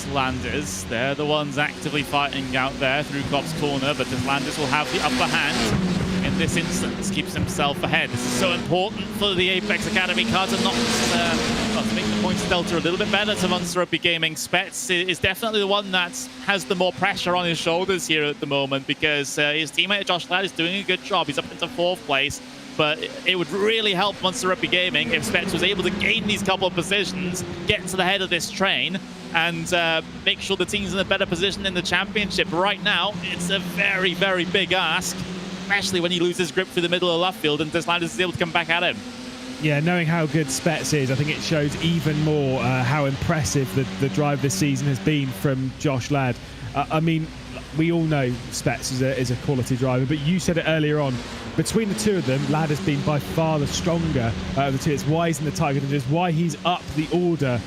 Deslanders, they're the ones actively fighting out there through Cobb's corner, but Deslanders will have the upper hand in this instance, keeps himself ahead. This is so important for the Apex Academy car to not to make the points delta a little bit better to Munster Rugby Gaming. Spets is definitely the one that has the more pressure on his shoulders here at the moment, because his teammate Josh Ladd is doing a good job. He's up into 4th place. But it would really help Munster Rugby Gaming if Spets was able to gain these couple of positions, get to the head of this train, and make sure the team's in a better position in the championship. Right now, it's a very, very big ask, especially when he loses grip through the middle of left field and Deslanders is able to come back at him. Yeah, knowing how good Spets is, I think it shows even more how impressive the drive this season has been from Josh Ladd. I mean, we all know Spets is a quality driver, but you said it earlier on. Between the 2 of them, Ladd has been by far the stronger of the 2. It's why he's in the title contenders, why he's up the order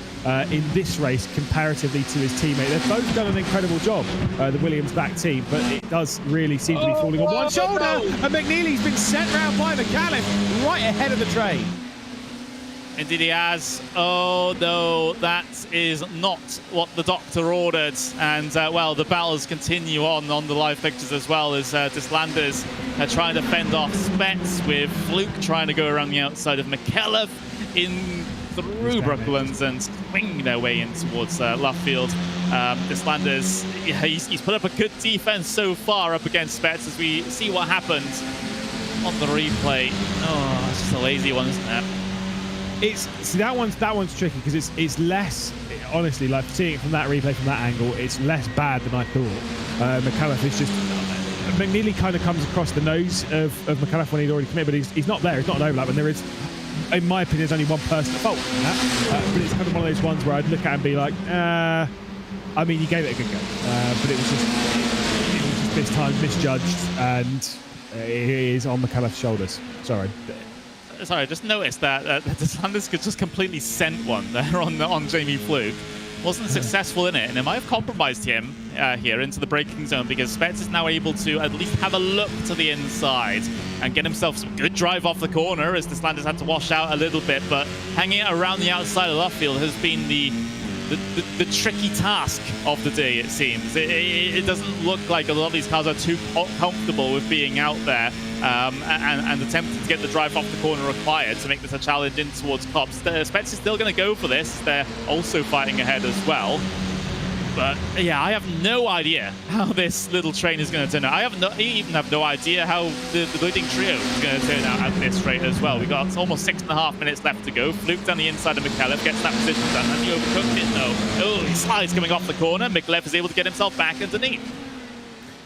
in this race comparatively to his teammate. They've both done an incredible job, the Williams back team, but it does really seem to be falling on one shoulder. And McNeely's been sent round by McAuliffe right ahead of the train. Indeed he has. Oh no, that is not what the doctor ordered. And well, the battles continue on the live pictures as well as Dislanders trying to fend off Spets, with Fluke trying to go around the outside of McKellar in through Brooklands and swing their way in towards Luffield. Dislanders, he's put up a good defense so far up against Spets, as we see what happens on the replay. Oh, it's just a lazy one, isn't it? See, that one's tricky because it's less, honestly, like seeing it from that replay from that angle, it's less bad than I thought. McAuliffe is just McNeely kind of comes across the nose of McAuliffe when he'd already committed, but he's not there. He's not an overlap, and there is, in my opinion, there's only one person at fault in that. But it's kind of one of those ones where I'd look at it and be like, I mean, you gave it a good go, but it was just this time misjudged, and it is on McAuliffe's shoulders. Sorry, I just noticed that Dislanders could just completely sent one there on Jamie Fluke. Wasn't successful in it, and it might have compromised him here into the braking zone, because Spets is now able to at least have a look to the inside and get himself some good drive off the corner, as Dislanders had to wash out a little bit, but hanging around the outside of Luffield has been the tricky task of the day, it seems. It doesn't look like a lot of these cars are too comfortable with being out there and attempting to get the drive off the corner required to make this a challenge in towards Cops. Spets is still going to go for this. They're also fighting ahead as well. But yeah, I have no idea how this little train is going to turn out. I even have no idea how the leading trio is going to turn out at this rate as well. We've got almost 6.5 minutes left to go. Fluke down the inside of McKellar, gets that position done, and he overcooked it though. Oh, he slides coming off the corner. McLev is able to get himself back underneath.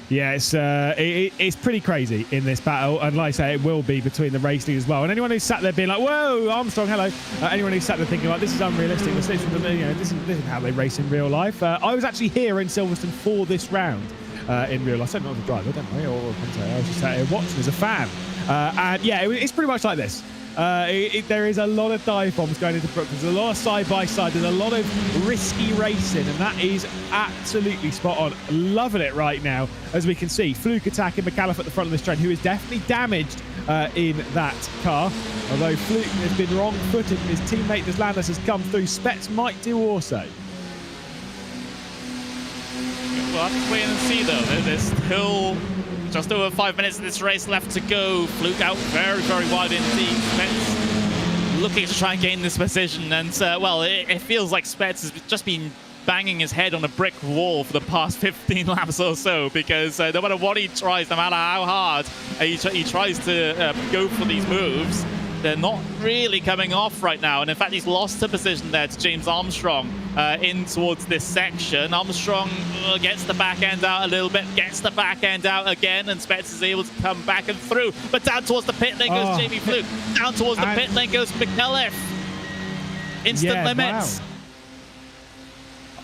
Yeah, it's pretty crazy in this battle, and like I say, it will be between the race leaders as well. And anyone who's sat there being like, "Whoa, Armstrong, hello!" Anyone who's sat there thinking like, "This is unrealistic. This is how they race in real life." I was actually here in Silverstone for this round in real life. So not as a driver, don't worry, or a commentator. I was just sat here watching as a fan, and yeah, it's pretty much like this. There is a lot of dive bombs going into Brooklands. There's a lot of side-by-side. There's a lot of risky racing, and that is absolutely spot on. Loving it right now, as we can see. Fluke attacking McAuliffe at the front of this train, who is definitely damaged in that car. Although Fluke has been wrong-footed, and his teammate Dislanders has come through. Spets might do also. We'll have to wait and see, though. There's still just over 5 minutes of this race left to go. Fluke out very, very wide indeed. Spets looking to try and gain this position. And, well, it feels like Spets has just been banging his head on a brick wall for the past 15 laps or so, because no matter what he tries, no matter how hard he tries to go for these moves, they're not really coming off right now. And in fact, he's lost a position there to James Armstrong in towards this section. Armstrong gets the back end out a little bit, gets the back end out again, and Spets is able to come back and through. But down towards the pit lane goes Jamie Fluke. Down towards the pit lane goes McAuliffe. Instant limits. Wow.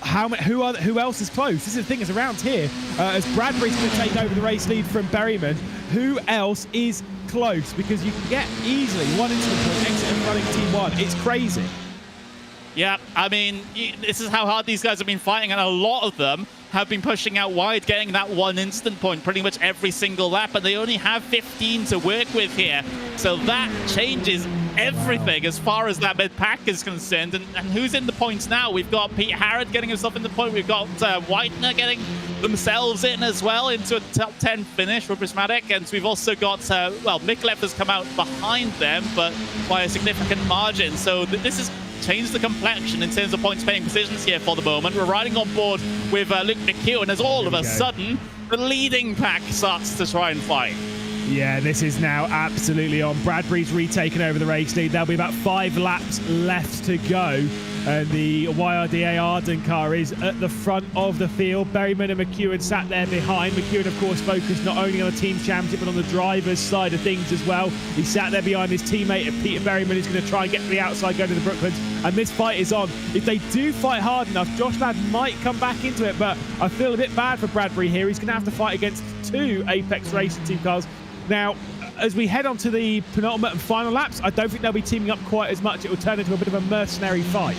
Who else is close? This is the thing, is around here, as Bradbury's going to take over the race lead from Berryman. Who else is close? Because you can get easily one incident point exit and running T1. It's crazy. Yeah, I mean, this is how hard these guys have been fighting, and a lot of them have been pushing out wide, getting that one instant point pretty much every single lap, and they only have 15 to work with here. So that changes everything as far as that mid-pack is concerned. And who's in the points now? We've got Pete Harrod getting himself in the point. We've got Whitener getting themselves in as well into a top 10 finish for Prismatic. And we've also got, well, Miklev has come out behind them, but by a significant margin. So this is changed the complexion in terms of points paying positions here for the moment. We're riding on board with Luke McHugh, and as all of a sudden, the leading pack starts to try and fight. Yeah, this is now absolutely on. Bradbury's retaken over the race lead. There'll be about 5 laps left to go. And the YRDA Arden car is at the front of the field. Berryman and McEwen sat there behind. McEwen, of course, focused not only on the team championship, but on the driver's side of things as well. He sat there behind his teammate, Peter Berryman, who's going to try and get to the outside, go to the Brooklands. And this fight is on. If they do fight hard enough, Josh Ladd might come back into it. But I feel a bit bad for Bradbury here. He's going to have to fight against 2 Apex Racing Team cars. Now, as we head on to the penultimate and final laps, I don't think they'll be teaming up quite as much. It will turn into a bit of a mercenary fight.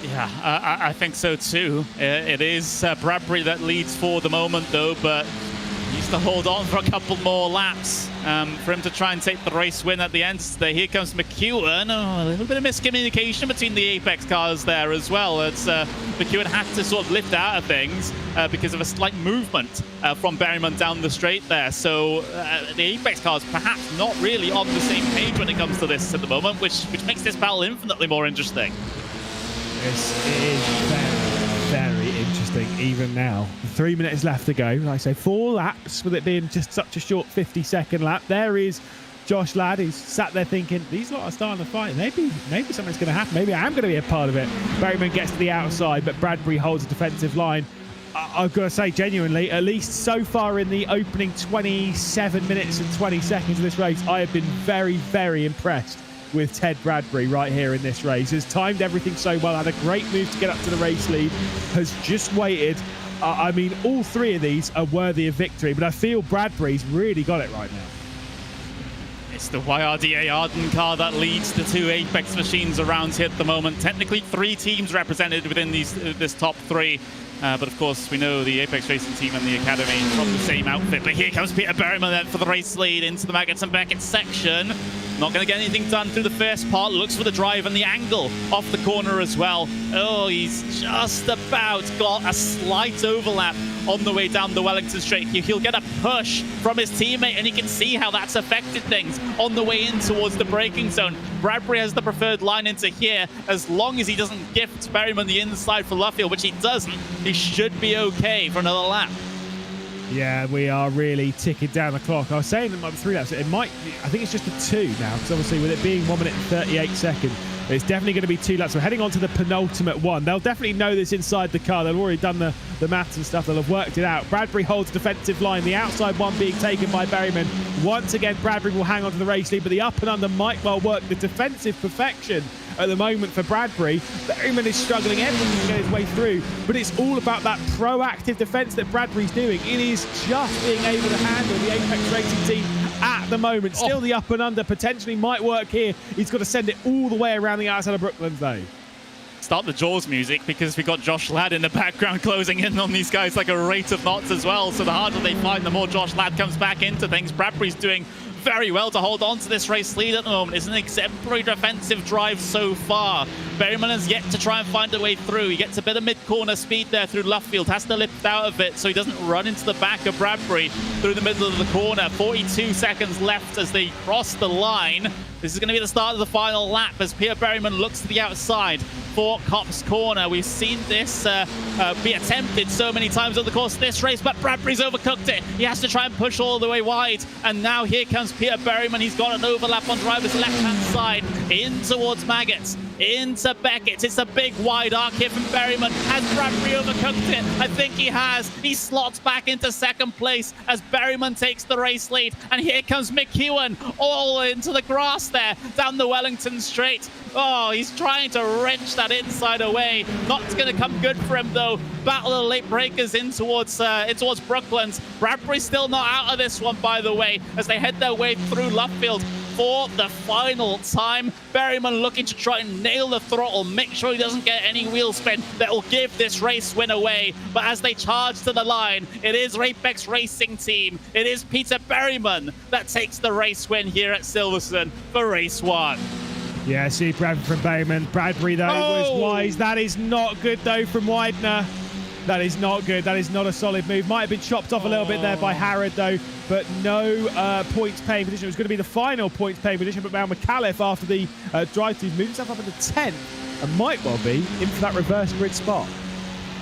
Yeah, I think so too. It is Bradbury that leads for the moment, though, but he's to hold on for a couple more laps for him to try and take the race win at the end. Here comes McEwen. Oh, a little bit of miscommunication between the Apex cars there as well. It's McEwen had to sort of lift out of things because of a slight movement from Berryman down the straight there. So the Apex cars perhaps not really on the same page when it comes to this at the moment, which makes this battle infinitely more interesting. This is very interesting even now. 3 minutes left to go. Like I say, 4 laps with it being just such a short 50-second lap. There is Josh Ladd, who's sat there thinking, these lot are starting to fight. Maybe something's going to happen. Maybe I am going to be a part of it. Berryman gets to the outside, but Bradbury holds a defensive line. I've got to say, genuinely, at least so far in the opening 27 minutes and 20 seconds of this race, I have been very, very impressed with Ted Bradbury right here in this race. Has timed everything so well, had a great move to get up to the race lead, has just waited. I mean, all 3 of these are worthy of victory, but I feel Bradbury's really got it right now. It's the YRDA Arden car that leads the 2 Apex machines around here at the moment. Technically 3 teams represented within this top 3. But of course, we know the Apex Racing team and the Academy from the same outfit. But here comes Peter Berryman then for the race lead into the Maggots and Beckett section. Not going to get anything done through the first part. Looks for the drive and the angle off the corner as well. Oh, he's just about got a slight overlap on the way down the Wellington straight. He'll get a push from his teammate, and you can see how that's affected things on the way in towards the braking zone. Bradbury has the preferred line into here. As long as he doesn't gift Berryman the inside for Luffield, which he doesn't, he should be okay for another lap. Yeah, we are really ticking down the clock. I was saying it might be 3 laps. It might, I think it's just a 2 now, because obviously with it being 1 minute and 38 seconds, it's definitely going to be 2 laps. We're heading on to the penultimate one. They'll definitely know this inside the car. They've already done the maths and stuff. They'll have worked it out. Bradbury holds defensive line. The outside one being taken by Berryman. Once again, Bradbury will hang on to the race lead, but the up and under might well work. The defensive perfection at the moment for Bradbury. Berryman is struggling everything to get his way through, but it's all about that proactive defense that Bradbury's doing. It is just being able to handle the Apex Racing team at the moment. Still the up and under potentially might work here. He's got to send it all the way around the outside of Brooklyn though. Start the Jaws music, because we got Josh Ladd in the background closing in on these guys like a rate of knots as well. So the harder they find, the more Josh Ladd comes back into things. Bradbury's doing very well to hold on to this race lead at the moment. It's an exemplary defensive drive so far. Berryman has yet to try and find a way through. He gets a bit of mid-corner speed there through Luffield, has to lift out of it so he doesn't run into the back of Bradbury through the middle of the corner. 42 seconds left as they cross the line. This is going to be the start of the final lap as Peter Berryman looks to the outside for Copse Corner. We've seen this be attempted so many times over the course of this race, but Bradbury's overcooked it. He has to try and push all the way wide, and now here comes Peter Berryman. He's got an overlap on driver's left-hand side in towards Maggots, into Beckett. It's a big wide arc here from Berryman. Has Bradbury overcooked it? I think he has. He slots back into second place as Berryman takes the race lead. And here comes McEwen all into the grass there down the Wellington straight. Oh, he's trying to wrench that inside away. Not going to come good for him though. Battle of the late breakers in towards Brooklands. Bradbury's still not out of this one, by the way, as they head their way through Luffield for the final time. Berryman looking to try and nail the throttle, make sure he doesn't get any wheel spin that will give this race win away. But as they charge to the line, it is Apex Racing Team. It is Peter Berryman that takes the race win here at Silverstone for race 1. Yeah, see Bradbury from Berryman. Bradbury, though, was wise. That is not good, though, from Widener. That is not good. That is not a solid move. Might have been chopped off a little bit there by Harrod, though, but no points paying position. It was going to be the final points paying position, but now McAuliffe, after the drive-through, moved himself up into 10th and might well be in for that reverse grid spot.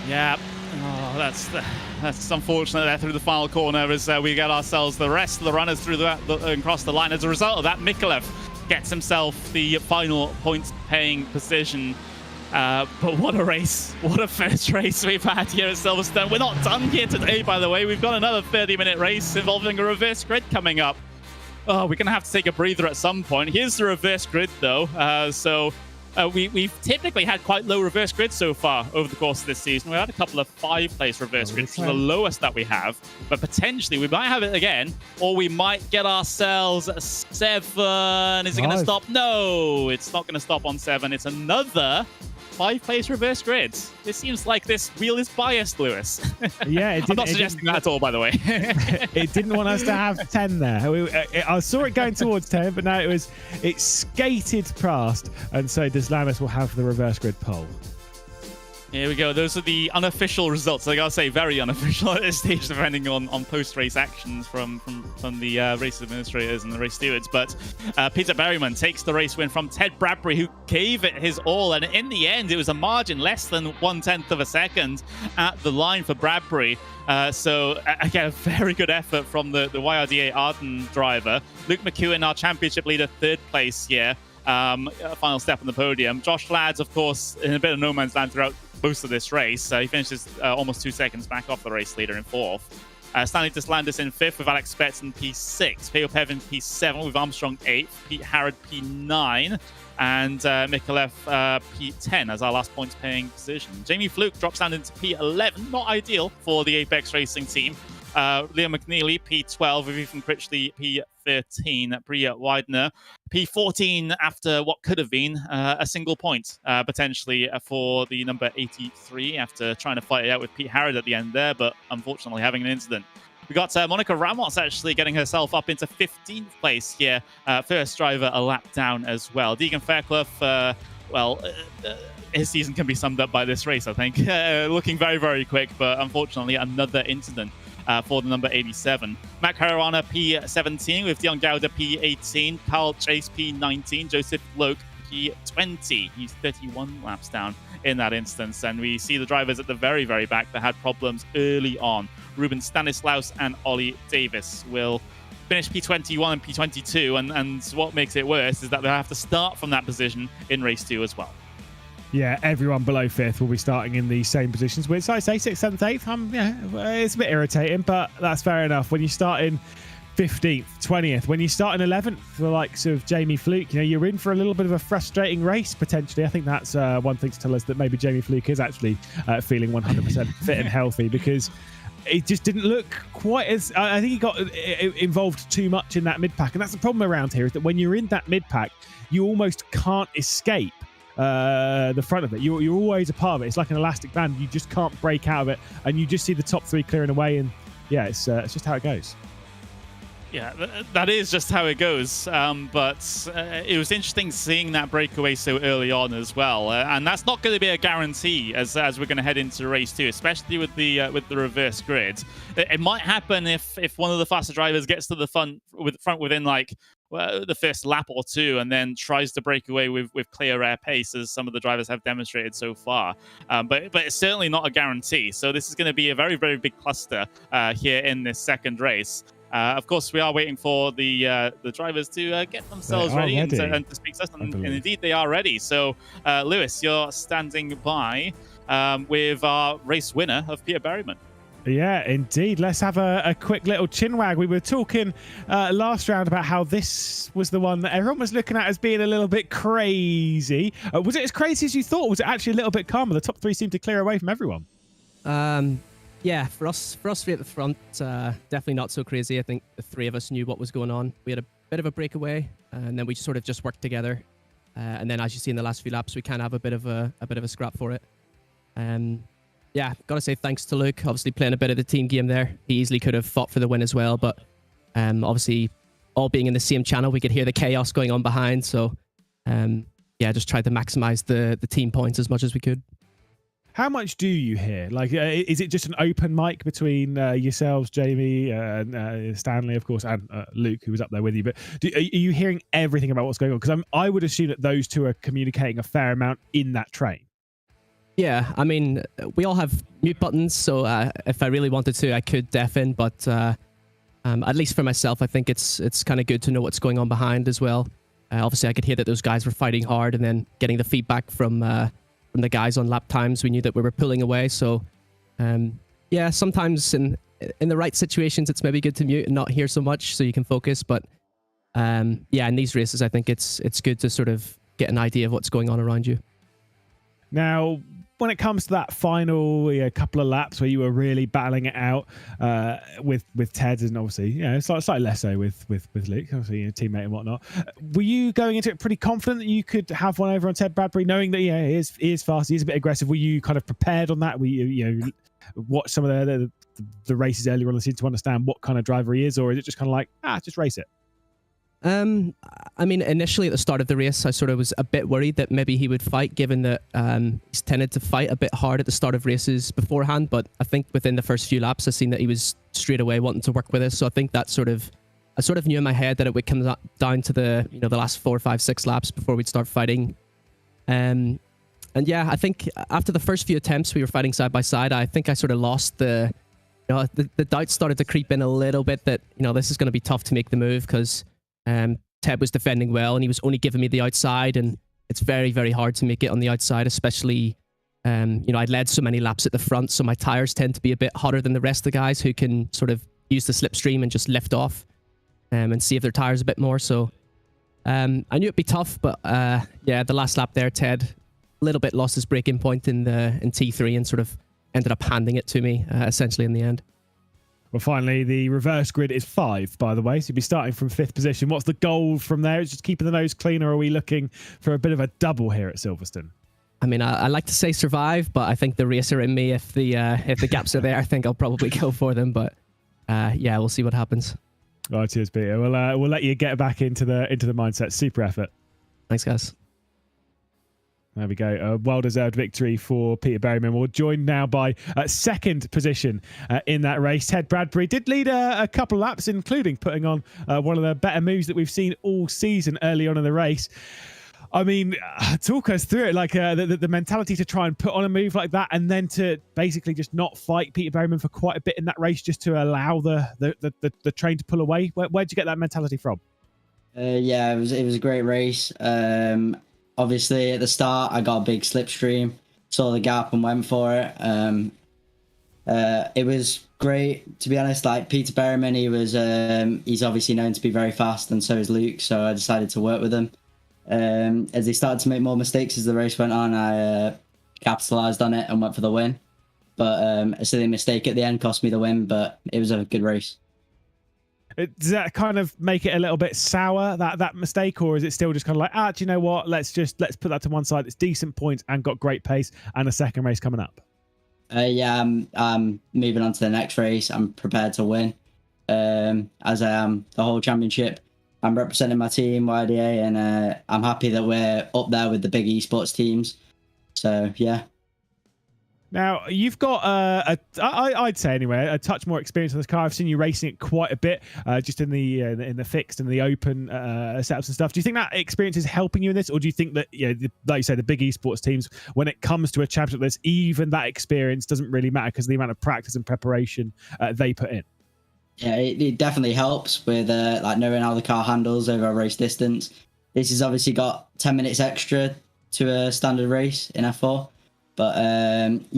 Yeah. Oh, that's unfortunate there through the final corner as we get ourselves the rest of the runners through and across the line. As a result of that, McAuliffe gets himself the final points paying position. But what a race. What a first race we've had here at Silverstone. We're not done here today, by the way. We've got another 30-minute race involving a reverse grid coming up. Oh, we're going to have to take a breather at some point. Here's the reverse grid, though. We've typically had quite low reverse grids so far over the course of this season. We've had a couple of 5-place reverse grids, the lowest that we have. But potentially we might have it again, or we might get ourselves a 7. Is it going to stop? No, it's not going to stop on 7. It's another 5-place reverse grid. This seems like this wheel is biased, Lewis. Yeah, I'm not suggesting that at all, by the way. It didn't want us to have 10 there. I saw it going towards 10, but now it skated past, and so Deslamis will have the reverse grid pole. Here we go. Those are the unofficial results. I gotta say, very unofficial at this stage, depending on post-race actions from the race administrators and the race stewards. But Peter Berryman takes the race win from Ted Bradbury, who gave it his all. And in the end, it was a margin less than 1/10 of a second at the line for Bradbury. So again, a very good effort from the YRDA Arden driver. Luke McEwen, our championship leader, 3rd place here. Final step on the podium. Josh Ladd's, of course, in a bit of no man's land throughout most of this race. He finishes almost 2 seconds back off the race leader in 4th. Stanley Deslandis in 5th with Alex Betts in P6. Peo Pevin P7 with Armstrong 8th. Pete Harrod P9. And Mikalev P10 as our last points paying position. Jamie Fluke drops down into P11. Not ideal for the Apex Racing team. Liam McNeely, P12, with Ethan Critchley, P13, Bria Widener, P14 after what could have been a single point, potentially for the number 83 after trying to fight it out with Pete Harrod at the end there, but unfortunately having an incident. We got Monica Ramos actually getting herself up into 15th place here. First driver a lap down as well. Deegan Fairclough, his season can be summed up by this race, I think. Looking very, very quick, but unfortunately another incident for the number 87. Matt Caruana P17 with Dion Gowda P18, Carl Chase P19, Joseph Loke P20. He's 31 laps down in that instance, and we see the drivers at the very, very back that had problems early on. Ruben Stanislaus and Ollie Davis will finish P21 and P22, and what makes it worse is that they'll have to start from that position in race 2 as well. Yeah, everyone below 5th will be starting in the same positions, which I say 6th, 7th, 8th. It's a bit irritating, but that's fair enough. When you start in 15th, 20th, when you start in 11th, the likes of Jamie Fluke, you're in for a little bit of a frustrating race potentially. I think that's one thing to tell us that maybe Jamie Fluke is actually feeling 100% fit and healthy, because it just didn't look quite as... I think he got involved too much in that mid-pack, and that's the problem around here, is that when you're in that mid-pack, you almost can't escape the front of it. You're always a part of it. It's like an elastic band. You just can't break out of it, and you just see the top 3 clearing away, and yeah, it's just how it goes. Yeah, that is just how it goes. But it was interesting seeing that breakaway so early on as well, and that's not going to be a guarantee as we're going to head into race 2, especially with the reverse grid. It might happen if one of the faster drivers gets to the front within the first lap or 2, and then tries to break away with clear air pace, as some of the drivers have demonstrated so far. But it's certainly not a guarantee. So this is going to be a very, very big cluster here in this second race. Of course, we are waiting for the drivers to get themselves ready and to speak to us, and indeed they are ready. So, Lewis, you're standing by with our race winner of Peter Berryman. Yeah, indeed. Let's have a quick little chinwag. We were talking last round about how this was the one that everyone was looking at as being a little bit crazy. Was it as crazy as you thought? Or was it actually a little bit calmer? The top 3 seemed to clear away from everyone. Yeah, for us 3 at the front, definitely not so crazy. I think the 3 of us knew what was going on. We had a bit of a breakaway, and then we sort of just worked together. And then, as you see in the last few laps, we can have a bit of a scrap for it. Yeah, gotta say thanks to Luke, obviously playing a bit of the team game there. He easily could have fought for the win as well, but obviously all being in the same channel, we could hear the chaos going on behind. So yeah, just tried to maximize the team points as much as we could. How much do you hear? Is it just an open mic between yourselves, Jamie, Stanley, of course, and Luke, who was up there with you? But are you hearing everything about what's going on? Because I would assume that those 2 are communicating a fair amount in that train. Yeah, I mean, we all have mute buttons, so if I really wanted to, I could deafen. But at least for myself, I think it's kind of good to know what's going on behind as well. Obviously, I could hear that those guys were fighting hard, and then getting the feedback from the guys on lap times, we knew that we were pulling away. So yeah, sometimes in the right situations, it's maybe good to mute and not hear so much, so you can focus. But yeah, in these races, I think it's good to sort of get an idea of what's going on around you. Now, when it comes to that final couple of laps where you were really battling it out with Ted, and obviously, slightly less so with Luke, obviously, teammate and whatnot. Were you going into it pretty confident that you could have one over on Ted Bradbury, knowing that he is fast, he is a bit aggressive? Were you kind of prepared on that? Were you watch some of the races earlier on the season to understand what kind of driver he is, or is it just kind of like just race it? I mean, initially at the start of the race, I sort of was a bit worried that maybe he would fight, given that he's tended to fight a bit hard at the start of races beforehand. But I think within the first few laps, I've seen that he was straight away wanting to work with us. So I think that I sort of knew in my head that it would come down to the last 4, 5, 6 laps before we'd start fighting. And yeah, I think after the first few attempts, we were fighting side by side. I think I sort of lost the doubts started to creep in a little bit that this is going to be tough to make the move, because Ted was defending well and he was only giving me the outside, and it's very, very hard to make it on the outside, especially I'd led so many laps at the front, so my tires tend to be a bit hotter than the rest of the guys who can sort of use the slipstream and just lift off and save their tires a bit more. So I knew it'd be tough, but the last lap there, Ted a little bit lost his braking point in T3 and sort of ended up handing it to me essentially in the end. Well, finally, the reverse grid is 5, by the way, so you'll be starting from 5th position. What's the goal from there? Is just keeping the nose clean, or are we looking for a bit of a double here at Silverstone? I mean, I like to say survive, but I think the racer in me, if the gaps are there, I think I'll probably go for them. But we'll see what happens. All right, cheers, Peter. We'll let you get back into the mindset. Super effort. Thanks, guys. There we go. A well-deserved victory for Peter Berryman. We're joined now by 2nd position in that race. Ted Bradbury did lead a couple of laps, including putting on one of the better moves that we've seen all season early on in the race. I mean, talk us through it, like the mentality to try and put on a move like that, and then to basically just not fight Peter Berryman for quite a bit in that race, just to allow the train to pull away. Where'd you get that mentality from? It was a great race. Obviously, at the start, I got a big slipstream, saw the gap and went for it. It was great, to be honest. Like Peter Berryman, he's obviously known to be very fast, and so is Luke. So I decided to work with him. As they started to make more mistakes as the race went on, I capitalised on it and went for the win. But a silly mistake at the end cost me the win, but it was a good race. Does that kind of make it a little bit sour, that mistake, or is it still just kind of like, do you know what? Let's put that to one side. It's decent points and got great pace, and a second race coming up. I'm moving on to the next race. I'm prepared to win, as I am the whole championship. I'm representing my team, YDA, and I'm happy that we're up there with the big esports teams. So yeah. Now, you've got, I'd say anyway, a touch more experience on this car. I've seen you racing it quite a bit, just in the fixed and the open setups and stuff. Do you think that experience is helping you in this, or do you think that, like you say, the big esports teams, when it comes to a championship, this even that experience doesn't really matter because of the amount of practice and preparation they put in? Yeah, it definitely helps with like knowing how the car handles over a race distance. This has obviously got 10 minutes extra to a standard race in F4. But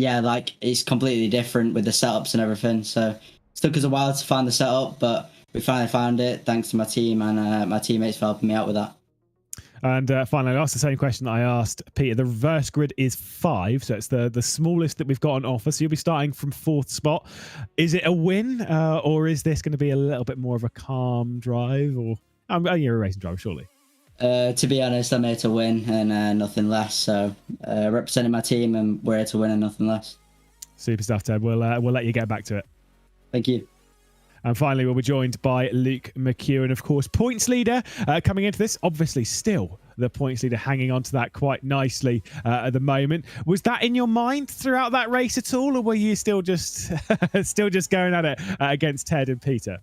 like it's completely different with the setups and everything. So it took us a while to find the setup, but we finally found it thanks to my team and my teammates for helping me out with that. And finally, I asked the same question that I asked Peter. The reverse grid is 5, so it's the smallest that we've got on offer. So you'll be starting from 4th spot. Is it a win, or is this going to be a little bit more of a calm drive? Or you're a racing driver, surely. To be honest, I'm here to win and nothing less. So representing my team, and we're here to win and nothing less. Super stuff, Ted. We'll let you get back to it. Thank you. And finally, we'll be joined by Luke McEwen, of course, points leader coming into this. Obviously, still the points leader, hanging on to that quite nicely at the moment. Was that in your mind throughout that race at all, or were you still just going at it against Ted and Peter?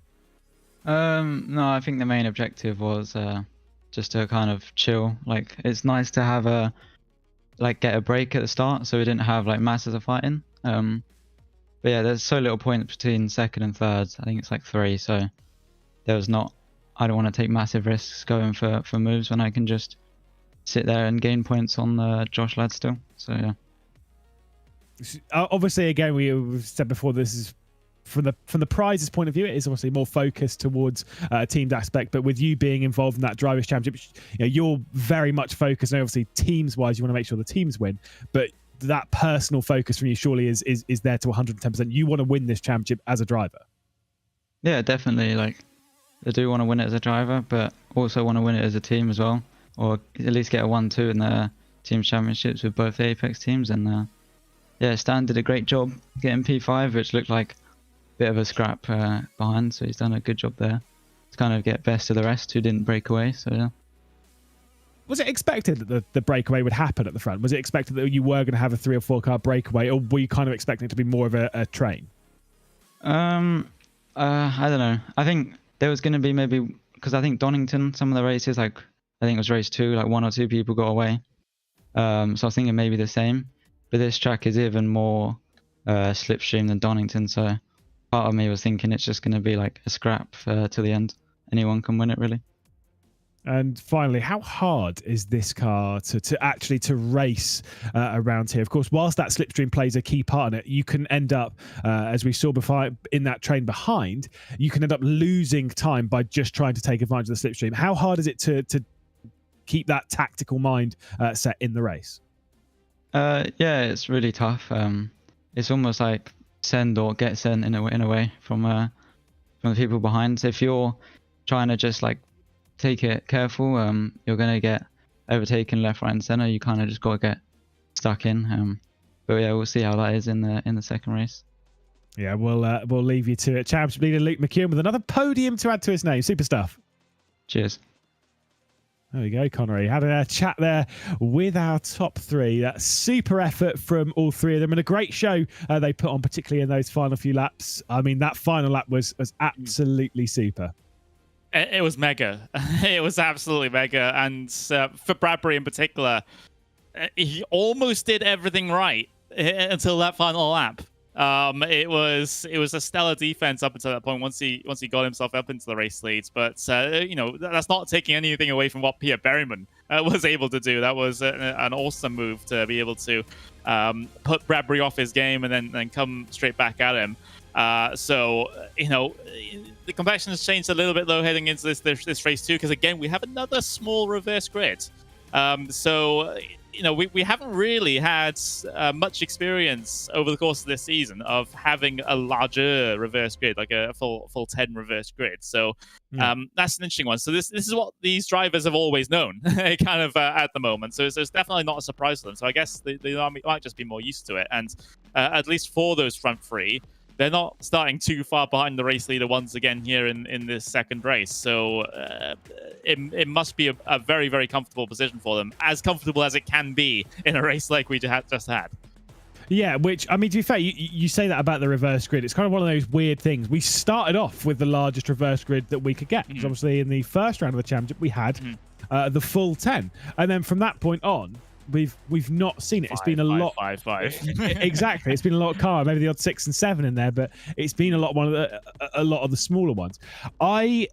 No, I think the main objective was just to kind of chill. Like, it's nice to have get a break at the start, so we didn't have like masses of fighting. But yeah, there's so little point between 2nd and 3rd. I think it's like 3, so there was not. I don't want to take massive risks going for moves when I can just sit there and gain points on the Josh lad still. So yeah. Obviously, again, we've said before, this is from the prizes point of view, it is obviously more focused towards a teams aspect. But with you being involved in that drivers' championship, you're very much focused. And obviously, teams wise, you want to make sure the teams win. But that personal focus from you surely is there to 110%. You want to win this championship as a driver. Yeah, definitely. Like, I do want to win it as a driver, but also want to win it as a team as well, or at least get a 1-2 in the team championships with both the Apex teams. And yeah, Stan did a great job getting P5, which looked like a bit of a scrap behind, so he's done a good job there to kind of get best of the rest who didn't break away. So yeah. Was it expected that the breakaway would happen at the front? Was it expected that you were going to have a 3 or 4 car breakaway, or were you kind of expecting it to be more of a train? I don't know. I think there was going to be maybe, because I think Donington, some of the races, like I think it was race 2, like 1 or 2 people got away. So I was thinking maybe the same, but this track is even more slipstream than Donington. So part of me was thinking it's just going to be like a scrap to the end. Anyone can win it, really. And finally, how hard is this car to actually race around here? Of course, whilst that slipstream plays a key part in it, you can end up, as we saw before in that train behind, you can end up losing time by just trying to take advantage of the slipstream. How hard is it to keep that tactical mind set in the race? Yeah, it's really tough. It's almost like send or get sent in a way from the people behind. So if you're trying to just like take it careful, you're going to get overtaken left, right and center. You kind of just got to get stuck in. But yeah, we'll see how that is in the second race. Yeah, we'll leave you to it. Championship leader Luke McKeown with another podium to add to his name. Super stuff. Cheers. There we go, Connery. Had a chat there with our top 3. That super effort from all 3 of them, and a great show they put on, particularly in those final few laps. I mean, that final lap was absolutely super. It was mega. It was absolutely mega. And for Bradbury in particular, he almost did everything right until that final lap. It was a stellar defense up until that point once he got himself up into the race leads. But that's not taking anything away from what Pierre Berryman was able to do. That was an awesome move to be able to put Bradbury off his game and then come straight back at him. The complexion has changed a little bit though heading into this race too, because again we have another small reverse grid. We haven't really had much experience over the course of this season of having a larger reverse grid, like a full 10 reverse grid. So that's an interesting one. So this is what these drivers have always known, kind of at the moment. So it's definitely not a surprise to them. So I guess they might just be more used to it. And at least for those front 3, they're not starting too far behind the race leader once again here in this second race. So it must be a very, very comfortable position for them. As comfortable as it can be in a race like we just had. Yeah, which, I mean, to be fair, you say that about the reverse grid. It's kind of one of those weird things. We started off with the largest reverse grid that we could get. Because obviously in the first round of the championship, we had the full 10. And then from that point on, we've not seen it. It's been a lot. 5. Exactly. It's been a lot of car, maybe the odd 6 and 7 in there, but it's been a lot of the smaller ones. I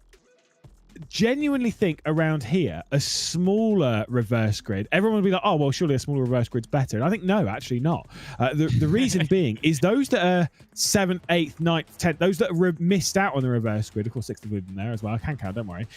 genuinely think around here, a smaller reverse grid, everyone would be like, oh, well, surely a smaller reverse grid's better. And I think, no, actually not. The reason being is those that are 7th, 8th, 9th, 10th, those that are missed out on the reverse grid, of course, 6th in there as well. I can count, don't worry.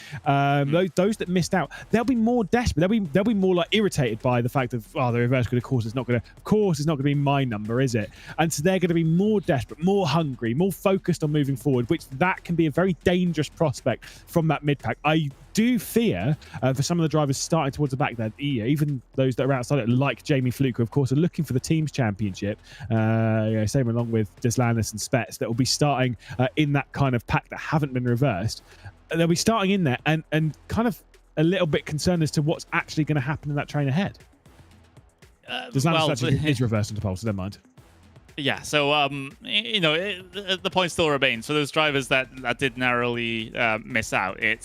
Those that missed out, they'll be more desperate. They'll be more like irritated by the fact of, oh, the reverse grid, of course, it's not going to be my number, is it? And so they're going to be more desperate, more hungry, more focused on moving forward, which that can be a very dangerous prospect from that mid pack. I do fear for some of the drivers starting towards the back there, even those that are outside it, like Jamie Fluke, who of course are looking for the team's championship, same along with Deslandis and Spets, that will be starting in that kind of pack that haven't been reversed. They'll be starting in there and kind of a little bit concerned as to what's actually going to happen in that train ahead. Deslandis actually is reversed into pole, so never mind. Yeah, so the point still remains for those drivers that did narrowly miss out. It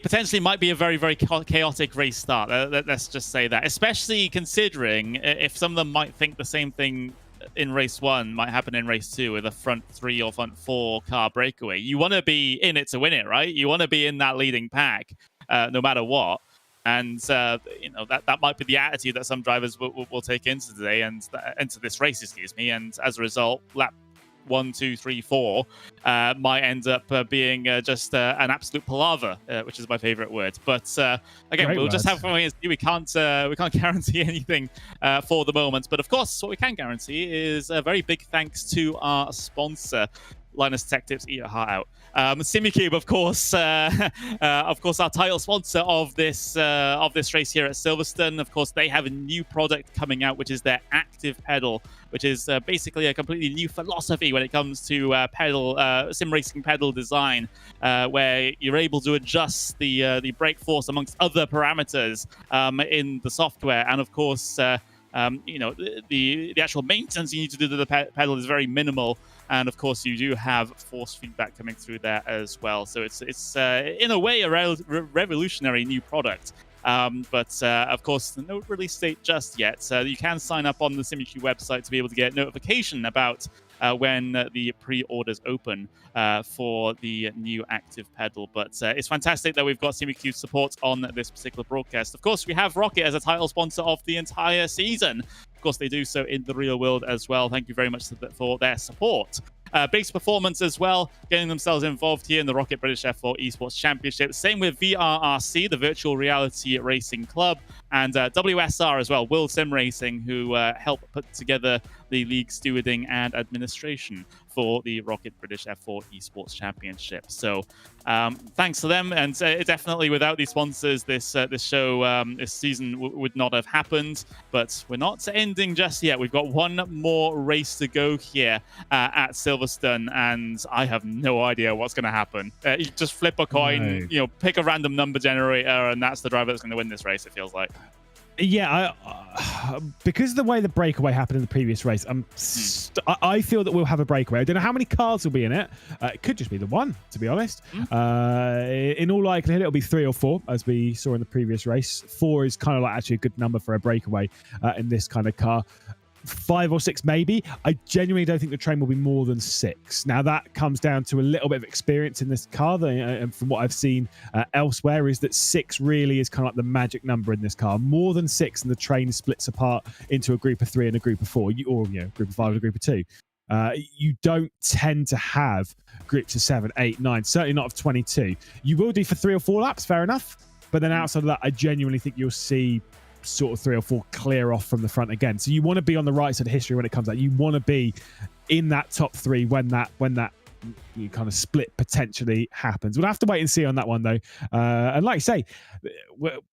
potentially might be a very, very chaotic race start. Let's just say that, especially considering if some of them might think the same thing in race 1 might happen in race 2 with a front 3 or front 4 car breakaway. You want to be in it to win it, right? You want to be in that leading pack, no matter what. And that might be the attitude that some drivers will take into today and into this race, excuse me. And as a result, lap 1, 2, 3, 4, might end up being just an absolute palaver, which is my favorite word. But again, Great we'll just words. have to wait and see. We can't guarantee anything for the moment. But of course, what we can guarantee is a very big thanks to our sponsor, Linus Tech Tips. Eat your heart out. Simucube, of course, our title sponsor of this race here at Silverstone. Of course, they have a new product coming out, which is their active pedal, which is basically a completely new philosophy when it comes to sim racing pedal design, where you're able to adjust the brake force amongst other parameters in the software, and of course. The actual maintenance you need to do to the pedal is very minimal, and of course you do have force feedback coming through there as well. So it's in a way a revolutionary new product. But of course, no release date just yet. You can sign up on the Simucube website to be able to get notification about when the pre-orders open for the new active pedal. But it's fantastic that we've got Simucube support on this particular broadcast. Of course, we have ROKiT as a title sponsor of the entire season. Of course, they do so in the real world as well. Thank you very much for their support. Base Performance as well, getting themselves involved here in the ROKiT British F4 Esports Championship. Same with VRRC, the Virtual Reality Racing Club, and WSR as well, World Sim Racing, who help put together the league stewarding and administration for the ROKiT British F4 Esports Championship. So thanks to them, and definitely without these sponsors, this show, this season would not have happened. But we're not ending just yet. We've got one more race to go here at Silverstone, and I have no idea what's going to happen. You just flip a coin, pick a random number generator, and that's the driver that's going to win this race, it feels like. Yeah, because of the way the breakaway happened in the previous race, I feel that we'll have a breakaway. I don't know how many cars will be in it. It could just be the one, to be honest. In all likelihood, it'll be 3 or 4, as we saw in the previous race. 4 is kind of like actually a good number for a breakaway in this kind of car. 5 or 6 maybe. I genuinely don't think the train will be more than 6. Now that comes down to a little bit of experience in this car, and from what I've seen elsewhere, is that 6 really is kind of like the magic number in this car. More than 6 and the train splits apart into a group of 3 and a group of 4, or group of 5 and a group of 2. You don't tend to have groups of 7, 8, 9, certainly not of 22. You will do for 3 or 4 laps, fair enough, but then outside of that, I genuinely think you'll see sort of 3 or 4 clear off from the front again. So you want to be on the right side of history when it comes out. You want to be in that top 3 when that kind of split potentially happens. We'll have to wait and see on that one though. And like I say,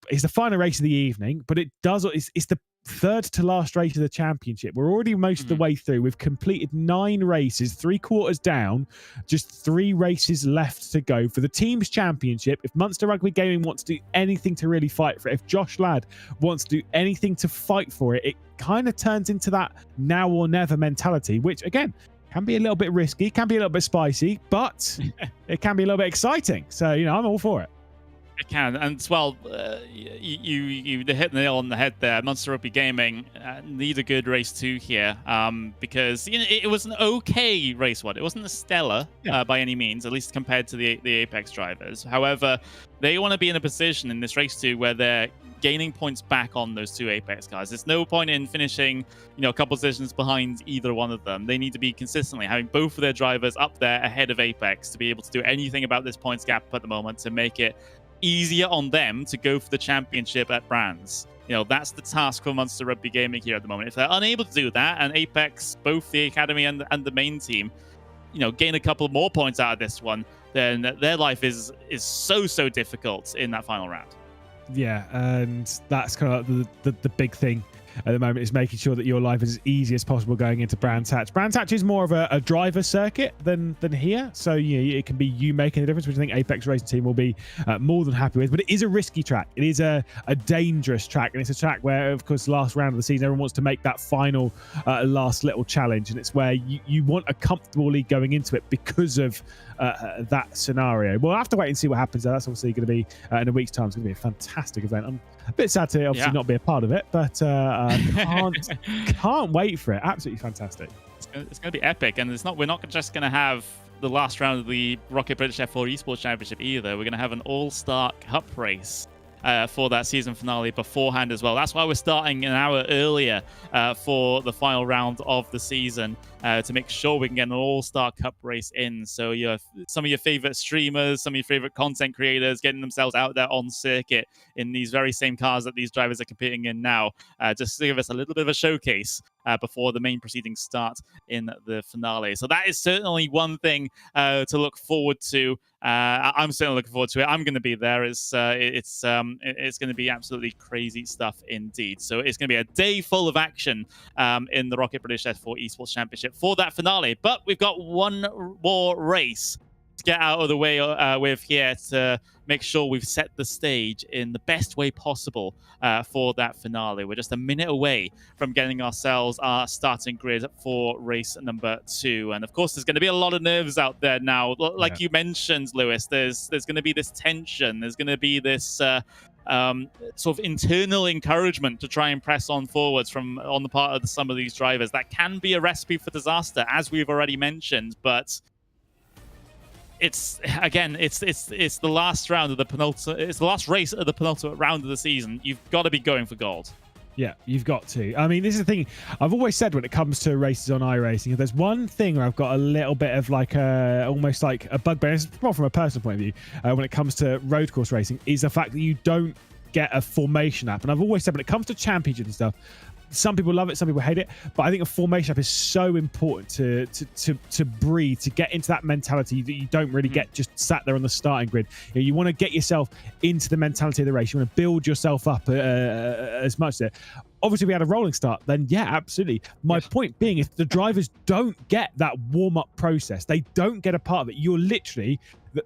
it's the final race of the evening, but it's the third to last race of the championship. We're already most of the way through. We've completed 9 races, 3/4 down, just 3 races left to go for the team's championship. If Munster Rugby Gaming wants to do anything to really fight for it, if Josh Ladd wants to do anything to fight for it, it kind of turns into that now or never mentality, which again can be a little bit risky, can be a little bit spicy, but it can be a little bit exciting. So, I'm all for it. It can, and well, you hit the nail on the head there. Munster Rugby Gaming need a good race 2 here, because it was an okay race 1. It wasn't a stellar by any means, at least compared to the Apex drivers. However, they want to be in a position in this race 2 where they're gaining points back on those 2 Apex guys. There's no point in finishing, a couple positions behind either one of them. They need to be consistently having both of their drivers up there ahead of Apex to be able to do anything about this points gap at the moment to make it easier on them to go for the championship at Brands. That's the task for Munster Rugby Gaming here at the moment. If they're unable to do that, and Apex, both the academy and the main team, gain a couple more points out of this one, then their life is so difficult in that final round. Yeah, and that's kind of the big thing at the moment, is making sure that your life is as easy as possible going into Brands Hatch. Brands Hatch is more of a driver circuit than here, so it can be you making a difference, which I think Apex Racing Team will be more than happy with. But it is a risky track. It is a dangerous track, and it's a track where, of course, last round of the season, everyone wants to make that final last little challenge, and it's where you want a comfortable lead going into it because of that scenario. We'll have to wait and see what happens there. That's obviously going to be in a week's time. It's going to be a fantastic event. I'm a bit sad to obviously not be a part of it, but can't wait for it. Absolutely fantastic. It's going to be epic, and we're not just going to have the last round of the ROKiT British F4 Esports Championship either. We're going to have an all-star cup race for that season finale beforehand as well. That's why we're starting an hour earlier for the final round of the season to make sure we can get an All-Star Cup race in. So some of your favorite streamers, some of your favorite content creators getting themselves out there on circuit in these very same cars that these drivers are competing in now, just to give us a little bit of a showcase before the main proceedings start in the finale. So that is certainly one thing to look forward to. I'm certainly looking forward to it. I'm going to be there. It's going to be absolutely crazy stuff indeed. So it's going to be a day full of action in the ROKiT British F4 Esports Championship for that finale. But we've got one more race to get out of the way with here to make sure we've set the stage in the best way possible for that finale. We're just a minute away from getting ourselves our starting grid for race number 2. And of course, there's going to be a lot of nerves out there now. Like you mentioned, Lewis, there's going to be this tension. There's going to be this sort of internal encouragement to try and press on forwards on the part of some of these drivers. That can be a recipe for disaster, as we've already mentioned, but it's the last round of the penultimate. It's the last race of the penultimate round of the season. You've got to be going for gold. Yeah, you've got to. I mean, this is the thing I've always said when it comes to races on iRacing. If there's one thing where I've got a little bit of like almost like a bugbear, it's more from a personal point of view, when it comes to road course racing, is the fact that you don't get a formation app. And I've always said when it comes to championships and stuff, some people love it, some people hate it, but I think a formation app is so important to breathe, to get into that mentality that you don't really get just sat there on the starting grid. You want to get yourself into the mentality of the race. You want to build yourself up as much as it. Obviously, we had a rolling start, then yeah, absolutely. My point being, if the drivers don't get that warm-up process, they don't get a part of it, you're literally,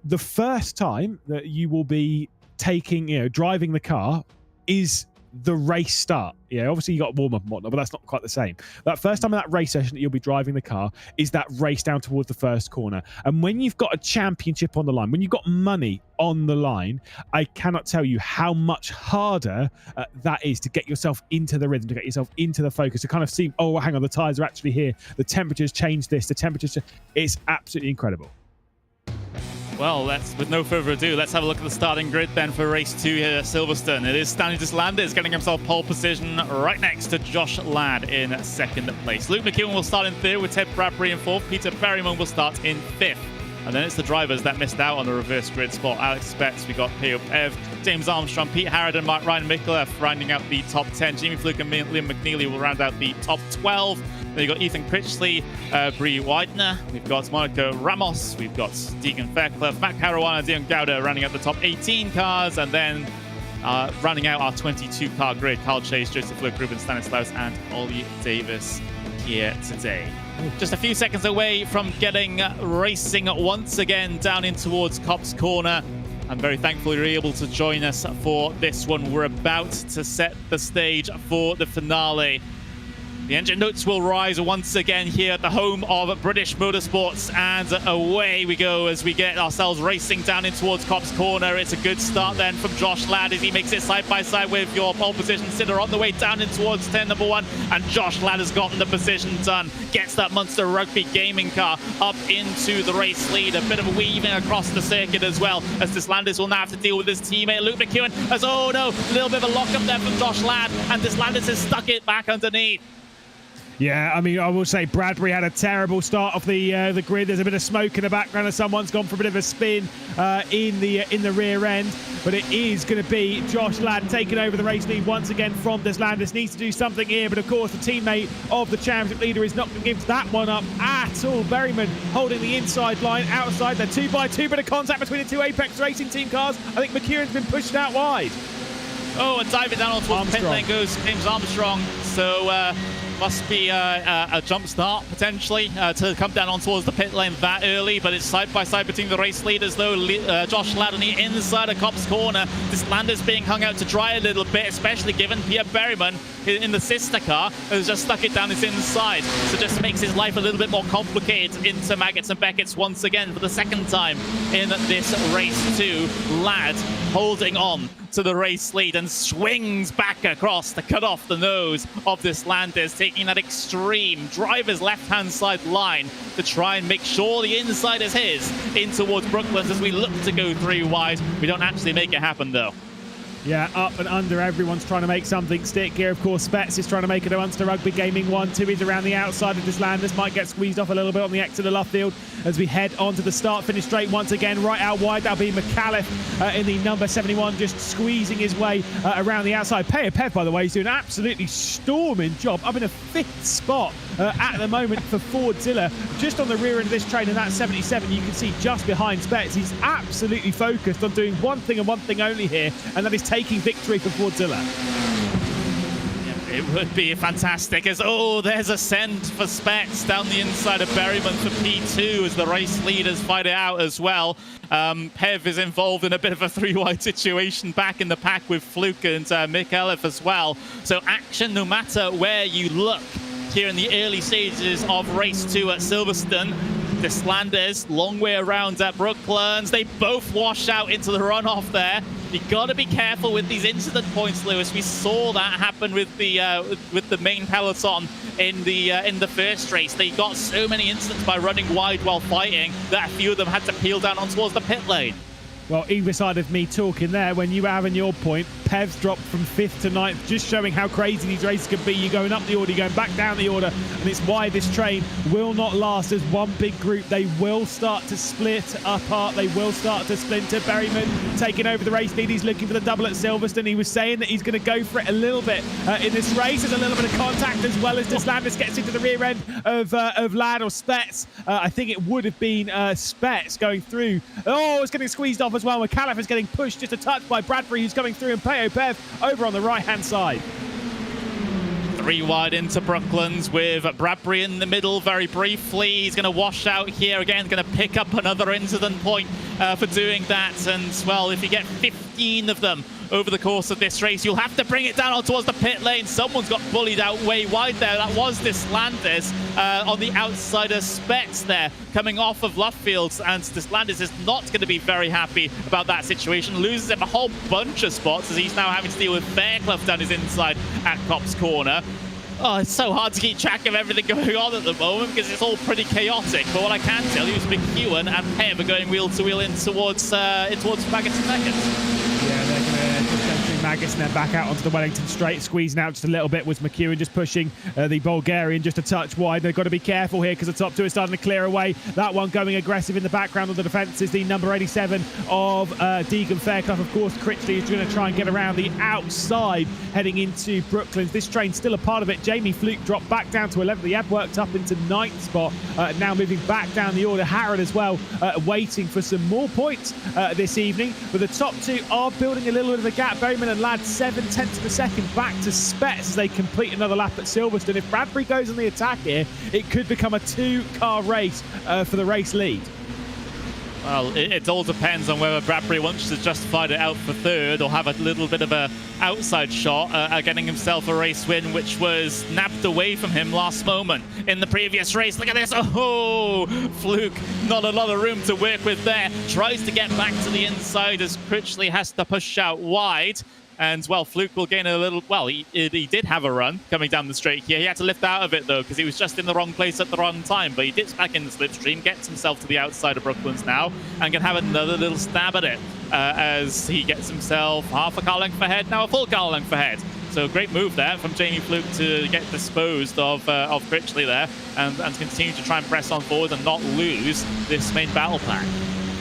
the first time that you will be driving the car is the race start. Obviously you got warm up and whatnot, but that's not quite the same. That first time in that race session that you'll be driving the car is that race down towards the first corner. And when you've got a championship on the line, when you've got money on the line, I cannot tell you how much harder that is to get yourself into the rhythm, to get yourself into the focus, to kind of see, oh, hang on, the tires are actually here. The temperatures changed this, it's absolutely incredible. Well, with no further ado, let's have a look at the starting grid then for race 2 here at Silverstone. It is Stanley Deslandis getting himself pole position right next to Josh Ladd in second place. Luke McEwen will start in third with Ted Bradbury in fourth. Peter Berryman will start in fifth. And then it's the drivers that missed out on the reverse grid spot. Alex Betts, we got Peo Ev, James Armstrong, Pete Harridan, Ryan Mikulev rounding out the top 10. Jimmy Fluke and Liam McNeely will round out the top 12. Then you've got Ethan Critchley, Bree Widener. We've got Monica Ramos. We've got Deegan Fairclough, Matt Caruana, Dion Gouda rounding out the top 18 cars. And then rounding out our 22-car grid, Carl Chase, Joseph Luke, Ruben Stanislaus, and Ollie Davis here today. Just a few seconds away from getting racing once again down in towards Copse Corner. I'm very thankful you're able to join us for this one. We're about to set the stage for the finale. The engine notes will rise once again here at the home of British Motorsports, and away we go as we get ourselves racing down in towards Copse Corner. It's a good start then from Josh Ladd as he makes it side by side with your pole position sitter on the way down in towards turn number 1, and Josh Ladd has gotten the position done. Gets that Munster Rugby gaming car up into the race lead. A bit of a weaving across the circuit as well, as Deslandis will now have to deal with his teammate Luke McEwen. As, oh no, a little bit of a lock up there from Josh Ladd, and Deslandis has stuck it back underneath. Yeah, I mean, I will say Bradbury had a terrible start off the grid. There's a bit of smoke in the background, and someone's gone for a bit of a spin in the rear end. But it is going to be Josh Ladd taking over the race lead once again from Deslandis. Needs to do something here, but of course the teammate of the championship leader is not going to give that one up at all. Berryman holding the inside line, outside. They're 2x2, bit of contact between the two Apex Racing team cars. I think McEwen's been pushed out wide. Oh, and diving down onto the pit lane goes James Armstrong. So must be a jump start potentially to come down on towards the pit lane that early, but it's side by side between the race leaders though. Josh Ladd on the inside of Copse Corner. Deslandis being hung out to dry a little bit, especially given Pierre Berryman in the sister car has just stuck it down his inside, so just makes his life a little bit more complicated into Maggots and Beckett's once again for the second time in this race 2. Ladd holding on to the race lead and swings back across to cut off the nose of Deslandis, taking that extreme driver's left-hand side line to try and make sure the inside is his in towards Brooklands as we look to go 3 wide. We don't actually make it happen though. Yeah, up and under. Everyone's trying to make something stick here. Of course, Spets is trying to make it onto Rugby Gaming 1-2. He's around the outside of this Landers. Might get squeezed off a little bit on the exit of left field as we head onto the start-finish straight once again. Right out wide, that'll be McAuliffe in the number 71, just squeezing his way around the outside. Pev, by the way, is doing an absolutely storming job. Up in a 5th spot at the moment for Fordzilla. Just on the rear end of this train, and that 77, you can see just behind Spets. He's absolutely focused on doing one thing and one thing only here, and that is taking victory for Fordzilla. It would be fantastic as, there's a send for Spets down the inside of Berryman for P2 as the race leaders fight it out as well. Pev is involved in a bit of a 3-wide situation back in the pack with Fluke and McAuliffe as well. So action no matter where you look here in the early stages of race 2 at Silverstone. This Landers, long way around at Brooklands. They both wash out into the runoff there. You got to be careful with these incident points, Lewis. We saw that happen with the main peloton in the first race. They got so many incidents by running wide while fighting that a few of them had to peel down on towards the pit lane. Well, either side of me talking there, when you were having your point, Pev's dropped from 5th to 9th, just showing how crazy these races can be. You're going up the order, you're going back down the order, and it's why this train will not last as one big group. They will start to split apart. They will start to splinter. Berryman taking over the race lead. He's looking for the double at Silverstone. He was saying that he's going to go for it a little bit in this race. There's a little bit of contact as well as Deslandis gets into the rear end of Lad or Spets. I think it would have been Spets going through. Oh, it's getting squeezed off as well. McAuliffe is getting pushed just a touch by Bradbury, who's coming through, and Pev over on the right-hand side. 3 wide into Brooklands with Bradbury in the middle very briefly. He's going to wash out here again, going to pick up another incident point for doing that. And, well, if you get 15 of them over the course of this race, you'll have to bring it down on towards the pit lane. Someone's got bullied out way wide there. That was this Landis on the outside of Spets there, coming off of Luffields, and this Landis is not going to be very happy about that situation. Loses him a whole bunch of spots as he's now having to deal with Fairclough down his inside at Cop's Corner. Oh, it's so hard to keep track of everything going on at the moment because it's all pretty chaotic. But what I can tell you is McEwen and Pev are going wheel to wheel in towards Maggots and Maggots. Yeah, they're going to push them through Maggots and then back out onto the Wellington straight. Squeezing out just a little bit was McEwen, just pushing the Bulgarian just a touch wide. They've got to be careful here because the top two are starting to clear away. That one going aggressive in the background of the defence is the number 87 of Deegan Fairclough. Of course, Critchley is going to try and get around the outside heading into Brooklands. This train's still a part of it. Jamie Fluke dropped back down to 11th. He had worked up into 9th spot. Now moving back down the order. Harrod as well, waiting for some more points this evening. But the top two are building a little bit of a gap. Berryman and Ladd 7/10 of a second back to Spets as they complete another lap at Silverstone. If Bradbury goes on the attack here, it could become a 2-car race for the race lead. Well, it all depends on whether Bradbury wants to just fight it out for 3rd or have a little bit of a outside shot at getting himself a race win, which was nabbed away from him last moment in the previous race. Look at this. Oh, Fluke, not a lot of room to work with there. Tries to get back to the inside as Critchley has to push out wide. And, well, Fluke will gain a little... Well, he did have a run coming down the straight here. He had to lift out of it, though, because he was just in the wrong place at the wrong time. But he dips back in the slipstream, gets himself to the outside of Brooklands now, and can have another little stab at it as he gets himself half a car length ahead, now a full car length ahead. So great move there from Jamie Fluke to get disposed of Critchley there and continue to try and press on forward and not lose this main battle pack.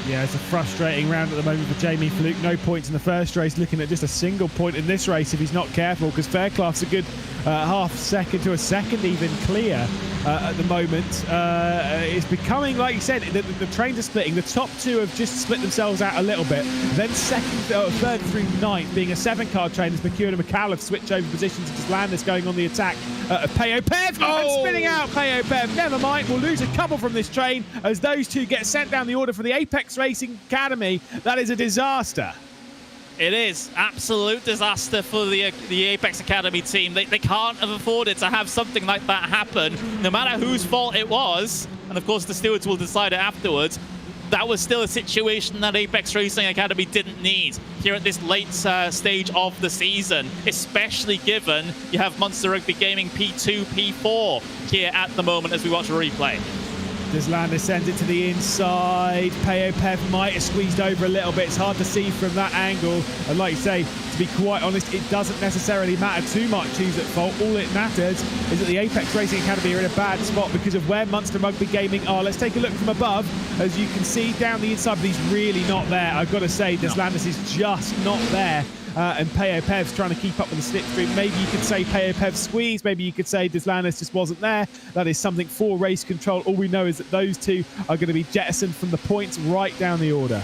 Yeah, it's a frustrating round at the moment for Jamie Fluke. No points in the first race, looking at just a single point in this race if he's not careful, because Fairclough's a good half second to a second even clear at the moment. It's becoming, like you said, the trains are splitting. The top two have just split themselves out a little bit. Then third through 9th being a 7-car train as McEwen and McAuliffe switch over positions as Landis going on the attack. Peyo Pev and spinning out Peyo Pev. Never mind, we'll lose a couple from this train as those two get sent down the order for the Apex Racing Academy. That is a disaster. It is absolute disaster for the Apex Academy team. They can't have afforded to have something like that happen, no matter whose fault it was. And of course, the stewards will decide it afterwards. That was still a situation that Apex Racing Academy didn't need here at this late stage of the season, especially given you have Monster Rugby Gaming P2, P4 here at the moment as we watch a replay. Deslander sends it to the inside. Pev might have squeezed over a little bit. It's hard to see from that angle. And like you say, to be quite honest, it doesn't necessarily matter too much who's at fault. All it matters is that the Apex Racing Academy are in a bad spot because of where Munster Rugby Gaming are. Let's take a look from above. As you can see down the inside, but he's really not there. I've got to say, Deslandis is just not there. And Pev's trying to keep up with the slipstream. Maybe you could say Pev squeezed. Maybe you could say Deslandis just wasn't there. That is something for race control. All we know is that those two are going to be jettisoned from the points right down the order.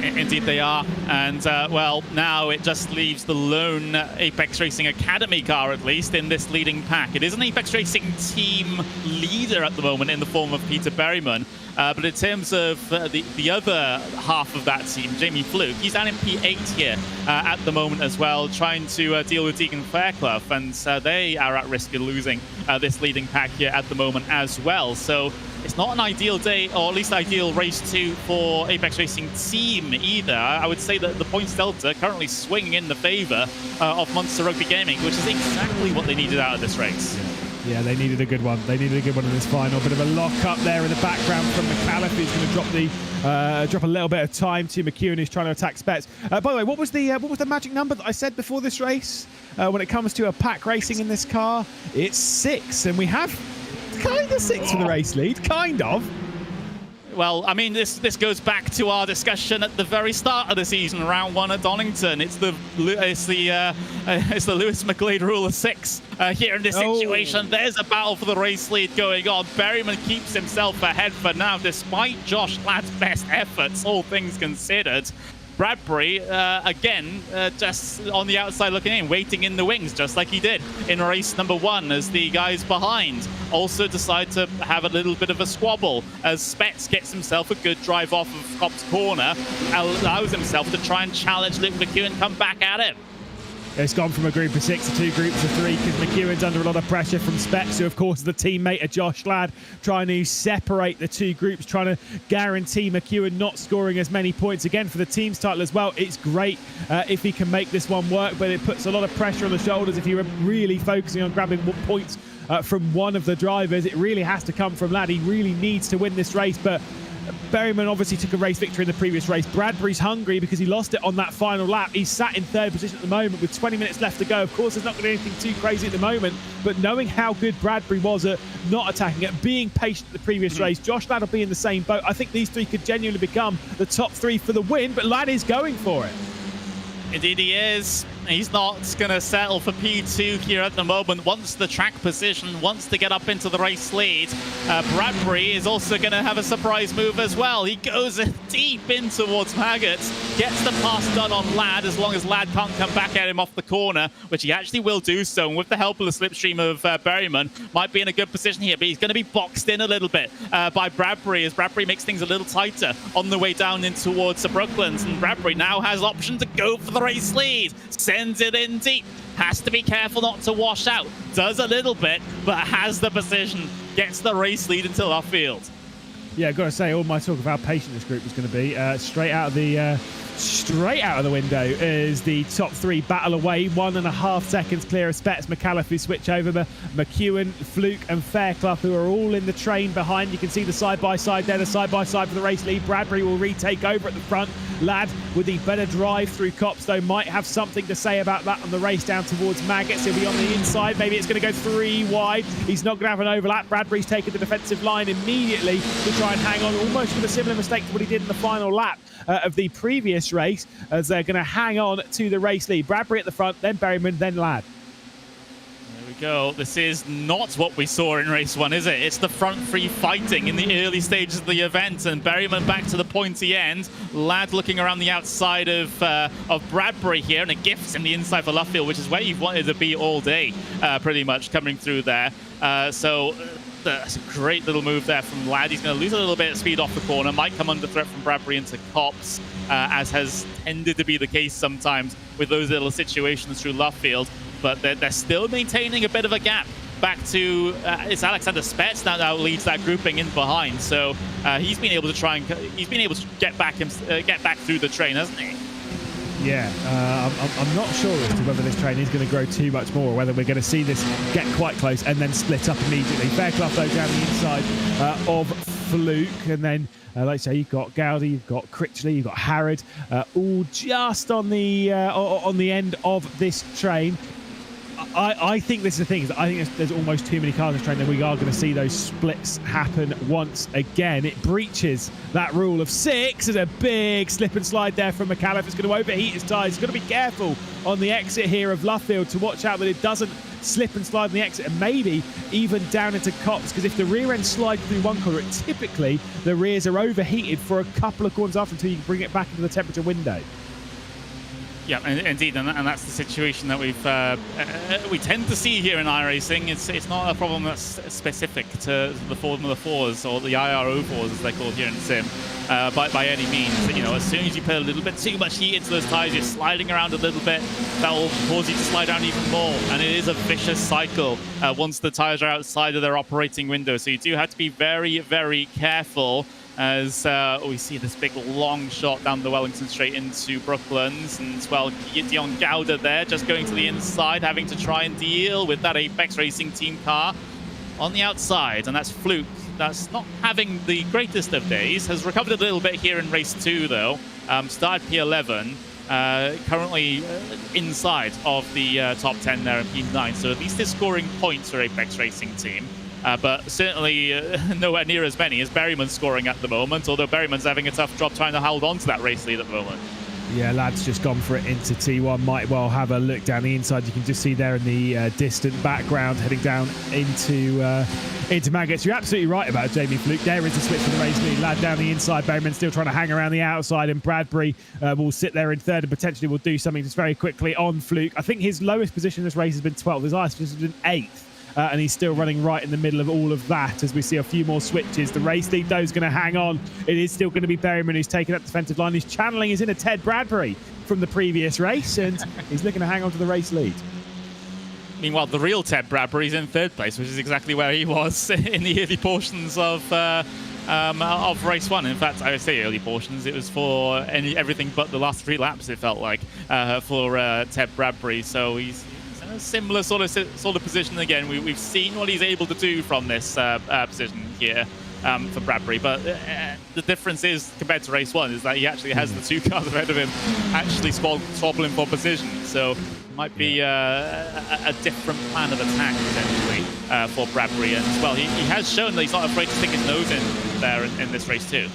Indeed they are, and well, now it just leaves the lone Apex Racing Academy car, at least, in this leading pack. It is an Apex Racing team leader at the moment in the form of Peter Berryman, but in terms of the other half of that team, Jamie Fluke, he's down in P8 here at the moment as well, trying to deal with Deacon Fairclough, and they are at risk of losing this leading pack here at the moment as well. So it's not an ideal day, or at least ideal race 2 for Apex Racing team either. I would say that the points delta currently swinging in the favour of Munster Rugby Gaming, which is exactly what they needed out of this race. Yeah, they needed a good one. They needed a good one in this final. Bit of a lock up there in the background from McAuliffe, who's going to drop a little bit of time to McEwen, who's trying to attack Spets. By the way, what was the magic number that I said before this race? When it comes to a pack racing in this car, it's 6, and we have kind of 6 for the race lead, kind of. Well, I mean, this goes back to our discussion at the very start of the season, round 1 at Donington. It's the Lewis McGlade rule of 6 here in this situation. There's a battle for the race lead going on. Berryman keeps himself ahead for now, despite Josh Ladd's best efforts, all things considered. Bradbury, again, just on the outside looking in, waiting in the wings, just like he did in race number 1, as the guys behind also decide to have a little bit of a squabble, as Spets gets himself a good drive off of Copp's corner, allows himself to try and challenge Luke McEwen, come back at him. It's gone from a group of 6 to 2 groups of 3 because McEwen's under a lot of pressure from Specs, who of course is the teammate of Josh Ladd, trying to separate the 2 groups, trying to guarantee McEwen not scoring as many points again for the team's title as well. It's great if he can make this one work, but it puts a lot of pressure on the shoulders if you're really focusing on grabbing points from one of the drivers. It really has to come from Ladd. He really needs to win this race, but Berryman obviously took a race victory in the previous race. Bradbury's hungry because he lost it on that final lap. He's sat in 3rd position at the moment with 20 minutes left to go. Of course, there's not going to be anything too crazy at the moment, but knowing how good Bradbury was at not attacking it, being patient at the previous race, Josh Ladd will be in the same boat. I think these 3 could genuinely become the top 3 for the win, but Ladd is going for it. Indeed he is. He's not going to settle for P2 here at the moment. Wants the track position, wants to get up into the race lead. Bradbury is also going to have a surprise move as well. He goes deep in towards Maggots, gets the pass done on Ladd, as long as Ladd can't come back at him off the corner, which he actually will do so. And with the help of the slipstream of Berryman, might be in a good position here, but he's going to be boxed in a little bit by Bradbury, as Bradbury makes things a little tighter on the way down in towards the Brooklands. And Bradbury now has option to go for the race lead. Sends it in deep. Has to be careful not to wash out. Does a little bit, but has the position. Gets the race lead into our field. Yeah, I've got to say, all my talk of how patient this group is going to be, straight out of the window is the top 3 battle away. 1.5 seconds clear of Spets, McAuliffe who switch over, McEwen, Fluke and Fairclough, who are all in the train behind. You can see the side-by-side there, the side-by-side for the race lead. Bradbury will retake over at the front. Ladd with the better drive through Cops, though, might have something to say about that on the race down towards Maggots. He'll be on the inside. Maybe it's going to go 3 wide. He's not going to have an overlap. Bradbury's taken the defensive line immediately to try and hang on, almost with a similar mistake to what he did in the final lap of the previous race, as they're going to hang on to the race lead. Bradbury at the front, then Berryman, then Ladd. There we go. This is not what we saw in race 1, is it? It's the front 3 fighting in the early stages of the event, and Berryman back to the pointy end. Ladd looking around the outside of Bradbury here, and it gifts him the inside for Luffield, which is where you've wanted to be all day, pretty much coming through there. So that's a great little move there from Ladd. He's going to lose a little bit of speed off the corner. Might come under threat from Bradbury into Cops, as has tended to be the case sometimes with those little situations through Luffield. But they're still maintaining a bit of a gap back to it's Alexander Spets now leads that grouping in behind. So he's been able to get back through the train, hasn't he? Yeah, I'm not sure as to whether this train is going to grow too much more, or whether we're going to see this get quite close and then split up immediately. Fairclough though down the inside of Fluke, and then like I say, you've got Gowdy, you've got Critchley, you've got Harrod, all just on the end of this train. I think this is the thing, is I think there's almost too many cars in this train that we are going to see those splits happen once again. It breaches that rule of 6. There's a big slip and slide there from McAuliffe. It's going to overheat his tyres. He's got to be careful on the exit here of Luffield to watch out that it doesn't slip and slide on the exit, and maybe even down into Cops, because if the rear end slides through one corner, typically the rears are overheated for a couple of corners after until you can bring it back into the temperature window. Yeah, indeed, and that's the situation that we tend to see here in iRacing. It's not a problem that's specific to the Formula 4s or the IRO 4s, as they're called here in Sim, by any means. You know, as soon as you put a little bit too much heat into those tyres, you're sliding around a little bit. That will cause you to slide down even more, and it is a vicious cycle once the tyres are outside of their operating window. So you do have to be very, very careful. As we see this big long shot down the Wellington straight into Brooklands, and well, Dion Gowda there just going to the inside, having to try and deal with that Apex Racing team car on the outside, and that's Fluke. That's not having the greatest of days, has recovered a little bit here in race 2 though. Started P11, currently inside of the top 10 there in P9, so at least they're scoring points for Apex Racing team. But certainly nowhere near as many as Berryman's scoring at the moment, although Berryman's having a tough job trying to hold on to that race lead at the moment. Yeah, lad's just gone for it into T1. Might well have a look down the inside. You can just see there in the distant background heading down into Maggots. You're absolutely right about Jamie Fluke. There is a switch for the race lead. Lad down the inside. Berryman still trying to hang around the outside, and Bradbury will sit there in third and potentially will do something just very quickly on Fluke. I think his lowest position in this race has been 12th. His highest position has been 8th. And he's still running right in the middle of all of that as we see a few more switches. The race lead, though, is going to hang on. It is still going to be Berryman who's taking that defensive line. He's channeling his inner Ted Bradbury from the previous race, and he's looking to hang on to the race lead. Meanwhile, the real Ted Bradbury's in third place, which is exactly where he was in the early portions of race 1. In fact, I would say early portions. It was for everything but the last 3 laps, it felt like, for Ted Bradbury. So he's a similar sort of position again. We've seen what he's able to do from this position here for Bradbury, but the difference is, compared to race 1, is that he actually has the 2 cars ahead of him actually swapping for position. So it might be a different plan of attack potentially for Bradbury. And well, he has shown that he's not afraid to stick his nose in there in this race too.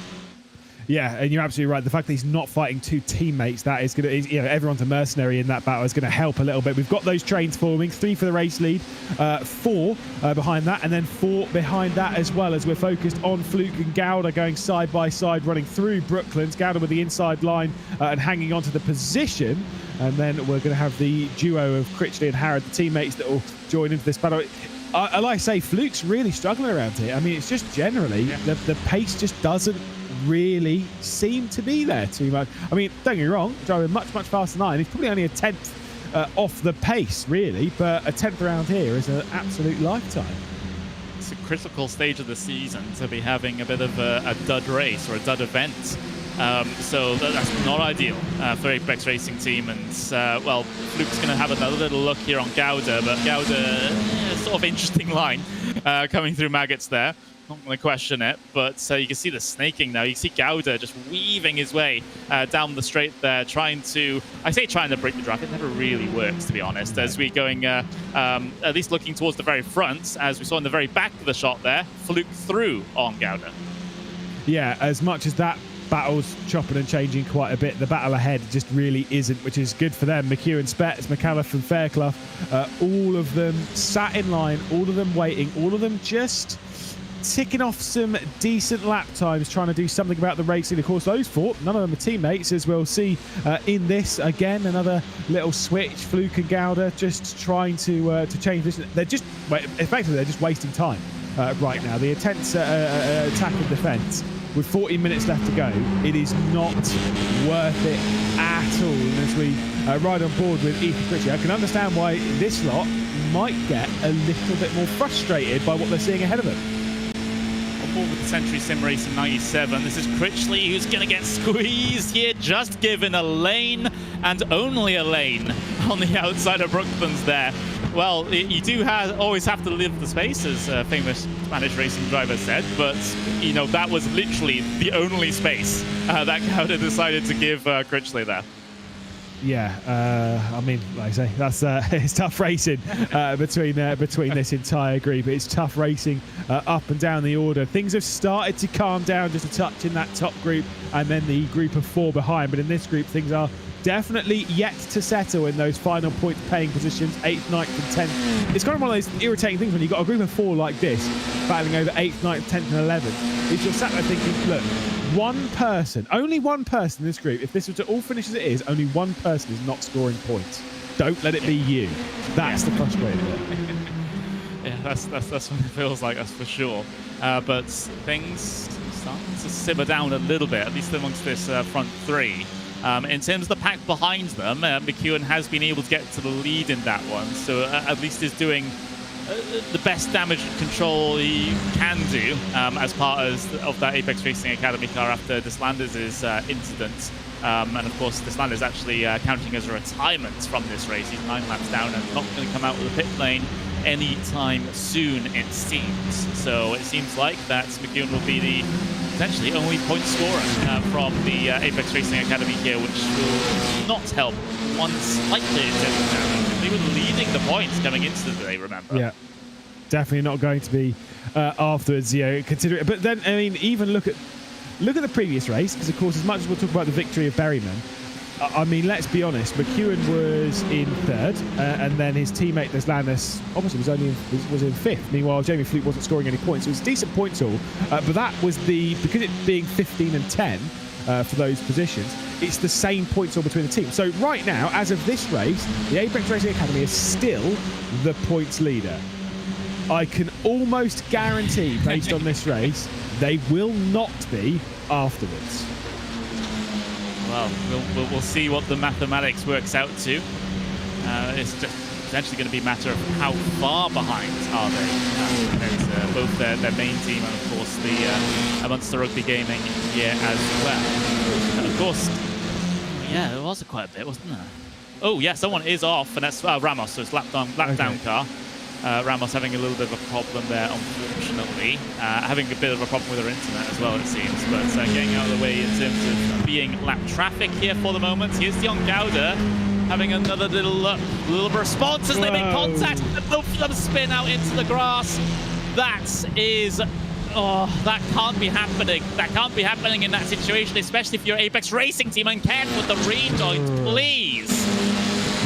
Yeah, and you're absolutely right. The fact that he's not fighting 2 teammates, that is going to, you know, everyone's a mercenary in that battle, is going to help a little bit. We've got those trains forming, 3 for the race lead, 4 behind that, and then 4 behind that as well, as we're focused on Fluke and Gowda going side by side, running through Brooklands. Gowda with the inside line and hanging onto the position. And then we're going to have the duo of Critchley and Harrod, the teammates that will join into this battle. Like I say, Fluke's really struggling around here. I mean, it's just generally, the pace just doesn't really seem to be there too much. I mean, don't get me wrong, driving much faster than I, and he's probably only a 10th off the pace, really, but a 10th around here is an absolute lifetime. It's a critical stage of the season to be having a bit of a dud race or a dud event. So that's not ideal for Apex Racing team. And, well, Fluke's going to have another little look here on Gowda, but Gowda, sort of interesting line coming through Maggots there. Not going to question it, but you can see the snaking now. You see Gowda just weaving his way down the straight there, trying to break the draft. It never really works, to be honest, as we're going, at least looking towards the very front, as we saw in the very back of the shot there, Fluke through on Gowda. Yeah, as much as that battle's chopping and changing quite a bit, the battle ahead just really isn't, which is good for them. McHugh and Spets, McAuliffe and Fairclough, all of them sat in line, all of them waiting, all of them just ticking off some decent lap times, trying to do something about the racing. Of course, those 4, none of them are teammates, as we'll see in this. Again, another little switch. Fluke and Gowda just trying to change this. They're just, effectively, they're just wasting time right now. The intense attack and defence, with 40 minutes left to go, it is not worth it at all. And as we ride on board with Ethan Critchley, I can understand why this lot might get a little bit more frustrated by what they're seeing ahead of them. With the Century Sim Racing 97. This is Critchley who's going to get squeezed here, just given a lane, and only a lane on the outside of Brooklands there. Well, you do always have to live the space, as a famous Spanish racing driver said, but, you know, that was literally the only space that Gouda decided to give Critchley there. Yeah, I mean, like I say, that's it's tough racing between this entire group. It's tough racing up and down the order. Things have started to calm down just a touch in that top group, and then the group of 4 behind. But in this group, things are definitely yet to settle in those final points paying positions, 8th, 9th, and 10th. It's kind of one of those irritating things when you've got a group of 4 like this, battling over 8th, 9th, 10th, and 11th. Is you're sat there thinking, look, only one person in this group, if this was to all finish as it is, only one person is not scoring points. Don't let it be you. That's the frustrating bit. Yeah, that's what it feels like, that's for sure. But things starting to simmer down a little bit, at least amongst this front 3. In terms of the pack behind them, McEwen has been able to get to the lead in that one, so at least is doing the best damage control he can do as part of that Apex Racing Academy car after Deslanders' incident. And of course, Deslanders actually counting as a retirement from this race. He's 9 laps down and not going to come out of the pit lane anytime soon, it seems. So it seems like that McEwen will be the potentially only point scorer from the Apex Racing Academy here, which will not help one slightly in terms of damage. They were leading the points coming into the day, remember? Yeah, definitely not going to be afterwards, you know, consider it. But then, I mean, even look at the previous race, because of course, as much as we'll talk about the victory of Berryman, I mean, let's be honest, McEwen was in 3rd, and then his teammate Deslanders obviously was in 5th. Meanwhile, Jamie Fluke wasn't scoring any points. It was decent points all, but that was because it being 15 and 10 for those positions, it's the same points all between the teams. So right now, as of this race, the Apex Racing Academy is still the points leader. I can almost guarantee, based on this race, they will not be afterwards. Well, we'll see what the mathematics works out to. It's just potentially going to be a matter of how far behind are they compared to both their main team and, of course, the Munster Rugby Gaming here as well. And, of course, yeah, there was quite a bit, wasn't there? Oh, yeah, someone is off, and that's Ramos, so it's lap down car. Ramos having a little bit of a problem there, unfortunately. Having a bit of a problem with her internet as well, it seems. But getting out of the way in terms of being lap traffic here for the moment. Here's Dion Gouda having another little response as they make contact. And both of them spin out into the grass. That is... Oh, that can't be happening. That can't be happening in that situation, especially if you're Apex Racing team and careful with the rejoins, please.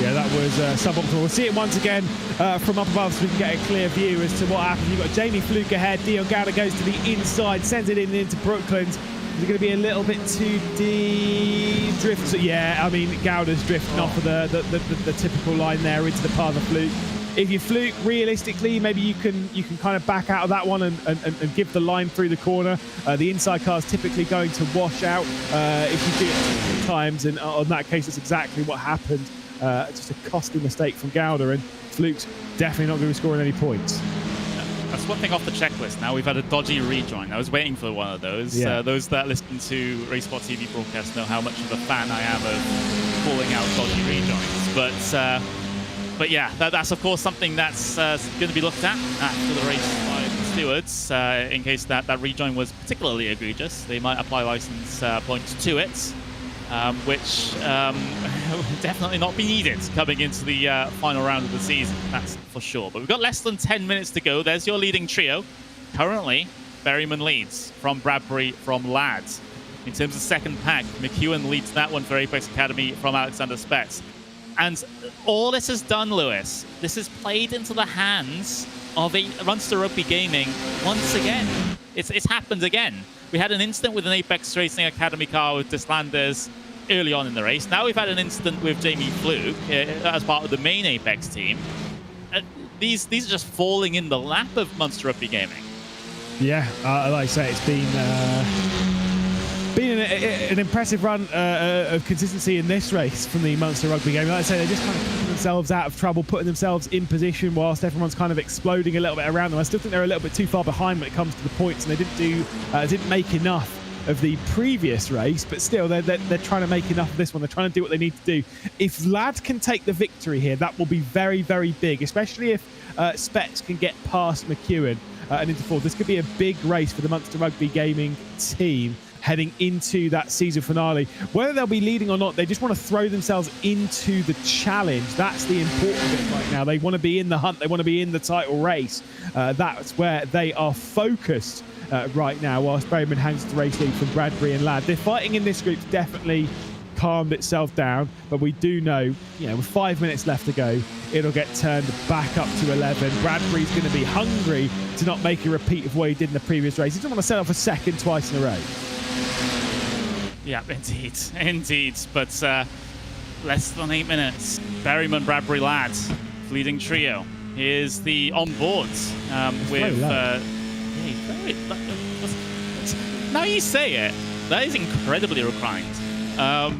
Yeah, that was suboptimal. We'll see it once again from up above so we can get a clear view as to what happens. You've got Jamie Fluke ahead. Dion Gouda goes to the inside, sends it into Brooklands. Is it going to be a little bit too deep? Drift? Yeah, I mean, Gouda's drifting off of the typical line there into the path of Fluke. If you Fluke, realistically, maybe you can kind of back out of that one and give the line through the corner. The inside car is typically going to wash out if you do it 2 times, and on that case, it's exactly what happened. Just a costly mistake from Gouda, and Fluke's definitely not going to be scoring any points. That's one thing off the checklist. Now we've had a dodgy rejoin. I was waiting for one of those. Yeah. Those that listen to RaceSpotTV broadcast know how much of a fan I am of calling out dodgy rejoins. But yeah, that's of course something that's going to be looked at after the race by the stewards. In case that rejoin was particularly egregious, they might apply license points to it, which will definitely not be needed coming into the final round of the season, that's for sure. But we've got less than 10 minutes to go. There's your leading trio. Currently, Berryman leads from Bradbury from Lads. In terms of second pack, McEwen leads that one for Apex Academy from Alexander Spetz. And all this has done, Lewis, this has played into the hands of Munster Rugby Gaming once again. It's happened again. We had an incident with an Apex Racing Academy car with Deslanders early on in the race. Now we've had an incident with Jamie Fluke as part of the main Apex team. These are just falling in the lap of Munster Rugby Gaming. Yeah, like I say, it's been an impressive run of consistency in this race from the Munster Rugby Game. Like I say, they're just kind of putting themselves out of trouble, putting themselves in position whilst everyone's kind of exploding a little bit around them. I still think they're a little bit too far behind when it comes to the points, and they didn't make enough of the previous race, but still they're trying to make enough of this one. They're trying to do what they need to do. If Lad can take the victory here, that will be very, very big, especially if Specs can get past McEwen and into fourth. This could be a big race for the Munster Rugby Gaming team heading into that season finale. Whether they'll be leading or not, they just want to throw themselves into the challenge. That's the important bit right now. They want to be in the hunt. They want to be in the title race. That's where they are focused right now, whilst Bowman hangs the race lead from Bradbury and Ladd. They're fighting in this group's definitely calmed itself down, but we do know, with 5 minutes left to go, it'll get turned back up to 11. Bradbury's going to be hungry to not make a repeat of what he did in the previous race. He doesn't want to set off a second twice in a row. Yeah, indeed. But less than 8 minutes. Berryman, Bradbury, Ladd, leading trio. Here's the onboards with. He's very. Now you say it, that is incredibly reclined. I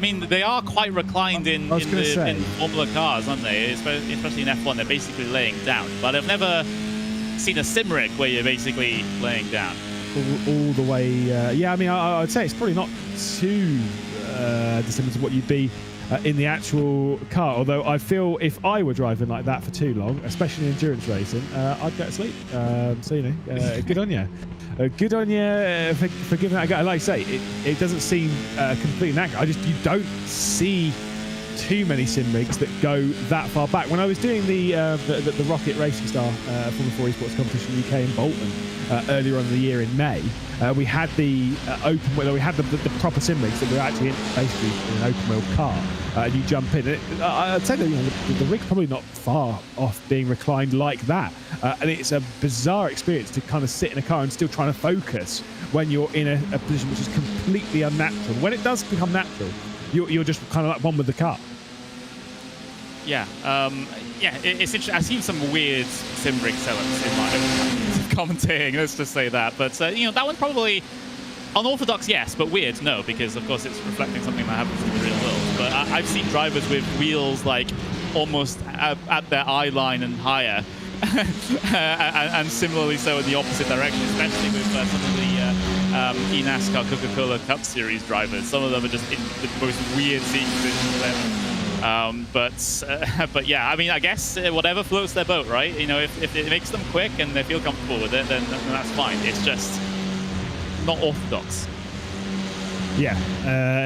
mean, they are quite reclined in Formula cars, aren't they? Especially in F1, they're basically laying down. But I've never seen a sim rig where you're basically laying down. All the way, yeah. I mean, I'd say it's probably not too dissimilar to what you'd be in the actual car. Although I feel if I were driving like that for too long, especially in endurance racing, I'd go to sleep. So good on you. Good on you for giving that a go. Like I say, it doesn't seem completely inaccurate. You don't see too many sim rigs that go that far back. When I was doing the ROKiT Racing Star Formula 4 Esports competition UK in Bolton earlier on in the year in May, we had the the proper sim rigs that were actually basically in an open wheel car, and you jump in. I'd say that the rig's probably not far off being reclined like that, and it's a bizarre experience to kind of sit in a car and still trying to focus when you're in a position which is completely unnatural. When it does become natural, you're just kind of like one with the car. Yeah, it's interesting. I've seen some weird sim rig setups in my own commentating, let's just say that. But, that one's probably unorthodox, yes, but weird, no, because, of course, it's reflecting something that happens in the real world. But I've seen drivers with wheels, like, almost at their eye line and higher, and similarly so in the opposite direction, especially with some of the eNASCAR Coca-Cola Cup Series drivers. Some of them are just in the most weird seat positions ever. But yeah, I mean, I guess whatever floats their boat, right? If it makes them quick and they feel comfortable with it, then that's fine. It's just not orthodox. Yeah,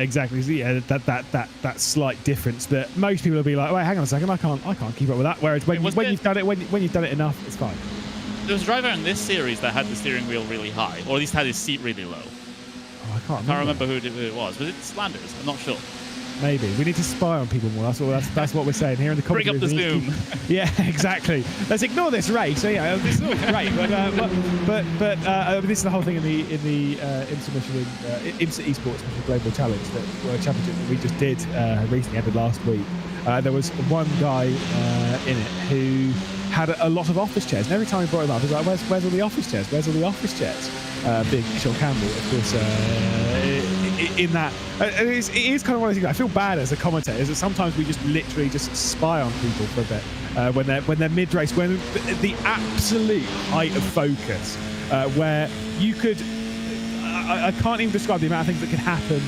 exactly. Yeah, that slight difference that most people will be like, wait, hang on a second, I can't keep up with that. Whereas when you've done it enough, it's fine. There was a driver in this series that had the steering wheel really high, or at least had his seat really low. Oh, I can't remember who it was. Was it Slanders? I'm not sure. Maybe we need to spy on people more. That's what we're saying here in the commentary. Bring up the zoom. Yeah, exactly. Let's ignore this race. So yeah, this is all great, but this is the whole thing in the IMSA Esports Global Challenge, that World Championship that we just did recently, ended last week. There was one guy in it who had a lot of office chairs, and every time we brought him up, he was like, "Where's all the office chairs? Where's all the office chairs?" Big Sean Campbell, of course. In that, it is kind of one of those things. I feel bad as a commentator, is that sometimes we just literally just spy on people for a bit when they're mid-race, when the absolute height of focus, where you could, I can't even describe the amount of things that can happen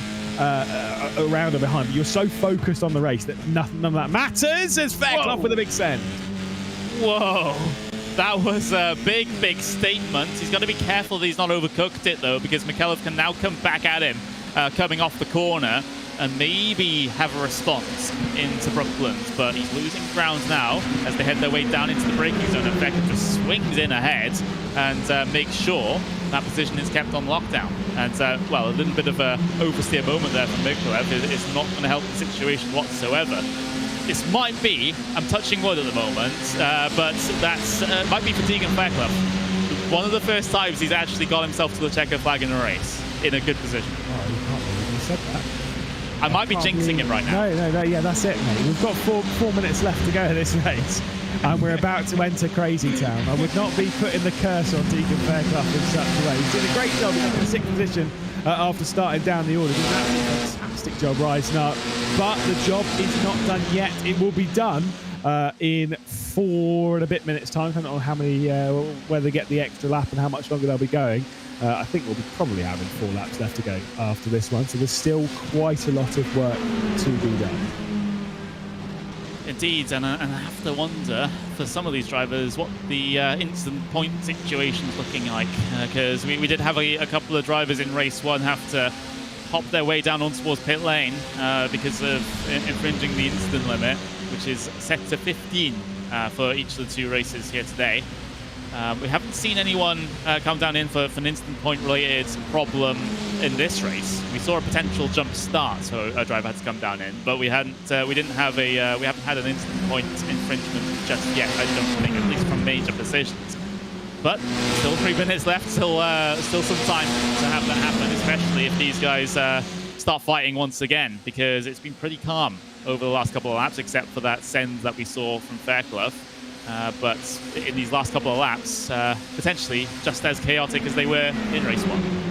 around or behind. But you're so focused on the race that none of that matters. As Feck off with a big send. Whoa. That was a big statement. He's got to be careful that he's not overcooked it, though, because McKelliff can now come back at him, coming off the corner, and maybe have a response into Brooklands. But he's losing ground now as they head their way down into the braking zone. And Becker just swings in ahead and makes sure that position is kept on lockdown. And, a little bit of a oversteer moment there from McKelliff. It's not going to help the situation whatsoever. This might be, I'm touching wood at the moment, but that's might be fatiguing Fairclough. One of the first times he's actually got himself to the checker flag in a race, in a good position. Oh, you can't believe you said that. I might be jinxing it right now. No, yeah, that's it, mate. We've got four minutes left to go in this race, and we're about to enter Crazy Town. I would not be putting the curse on Deacon Fairclough in such a way. He's did a great job. He's in the 6th position after starting down the order. He did an fantastic job rising up, but the job is not done yet. It will be done in 4 and a bit minutes time. I don't know how many, whether they get the extra lap and how much longer they'll be going. I think we'll be probably having 4 laps left to go after this one. So there's still quite a lot of work to be done. Indeed, and I have to wonder for some of these drivers what the instant point situation is looking like, because we did have a couple of drivers in race 1 have to hop their way down on towards pit lane because of infringing the instant limit, which is set to 15 for each of the 2 races here today. We haven't seen anyone come down in for an instant point related problem in this race. We saw a potential jump start, so a driver had to come down in, but we haven't had an instant point infringement just yet. I don't think, at least from major positions. But still 3 minutes left, still some time to have that happen, especially if these guys start fighting once again, because it's been pretty calm over the last couple of laps, except for that send that we saw from Fairclough. But in these last couple of laps, potentially just as chaotic as they were in race 1.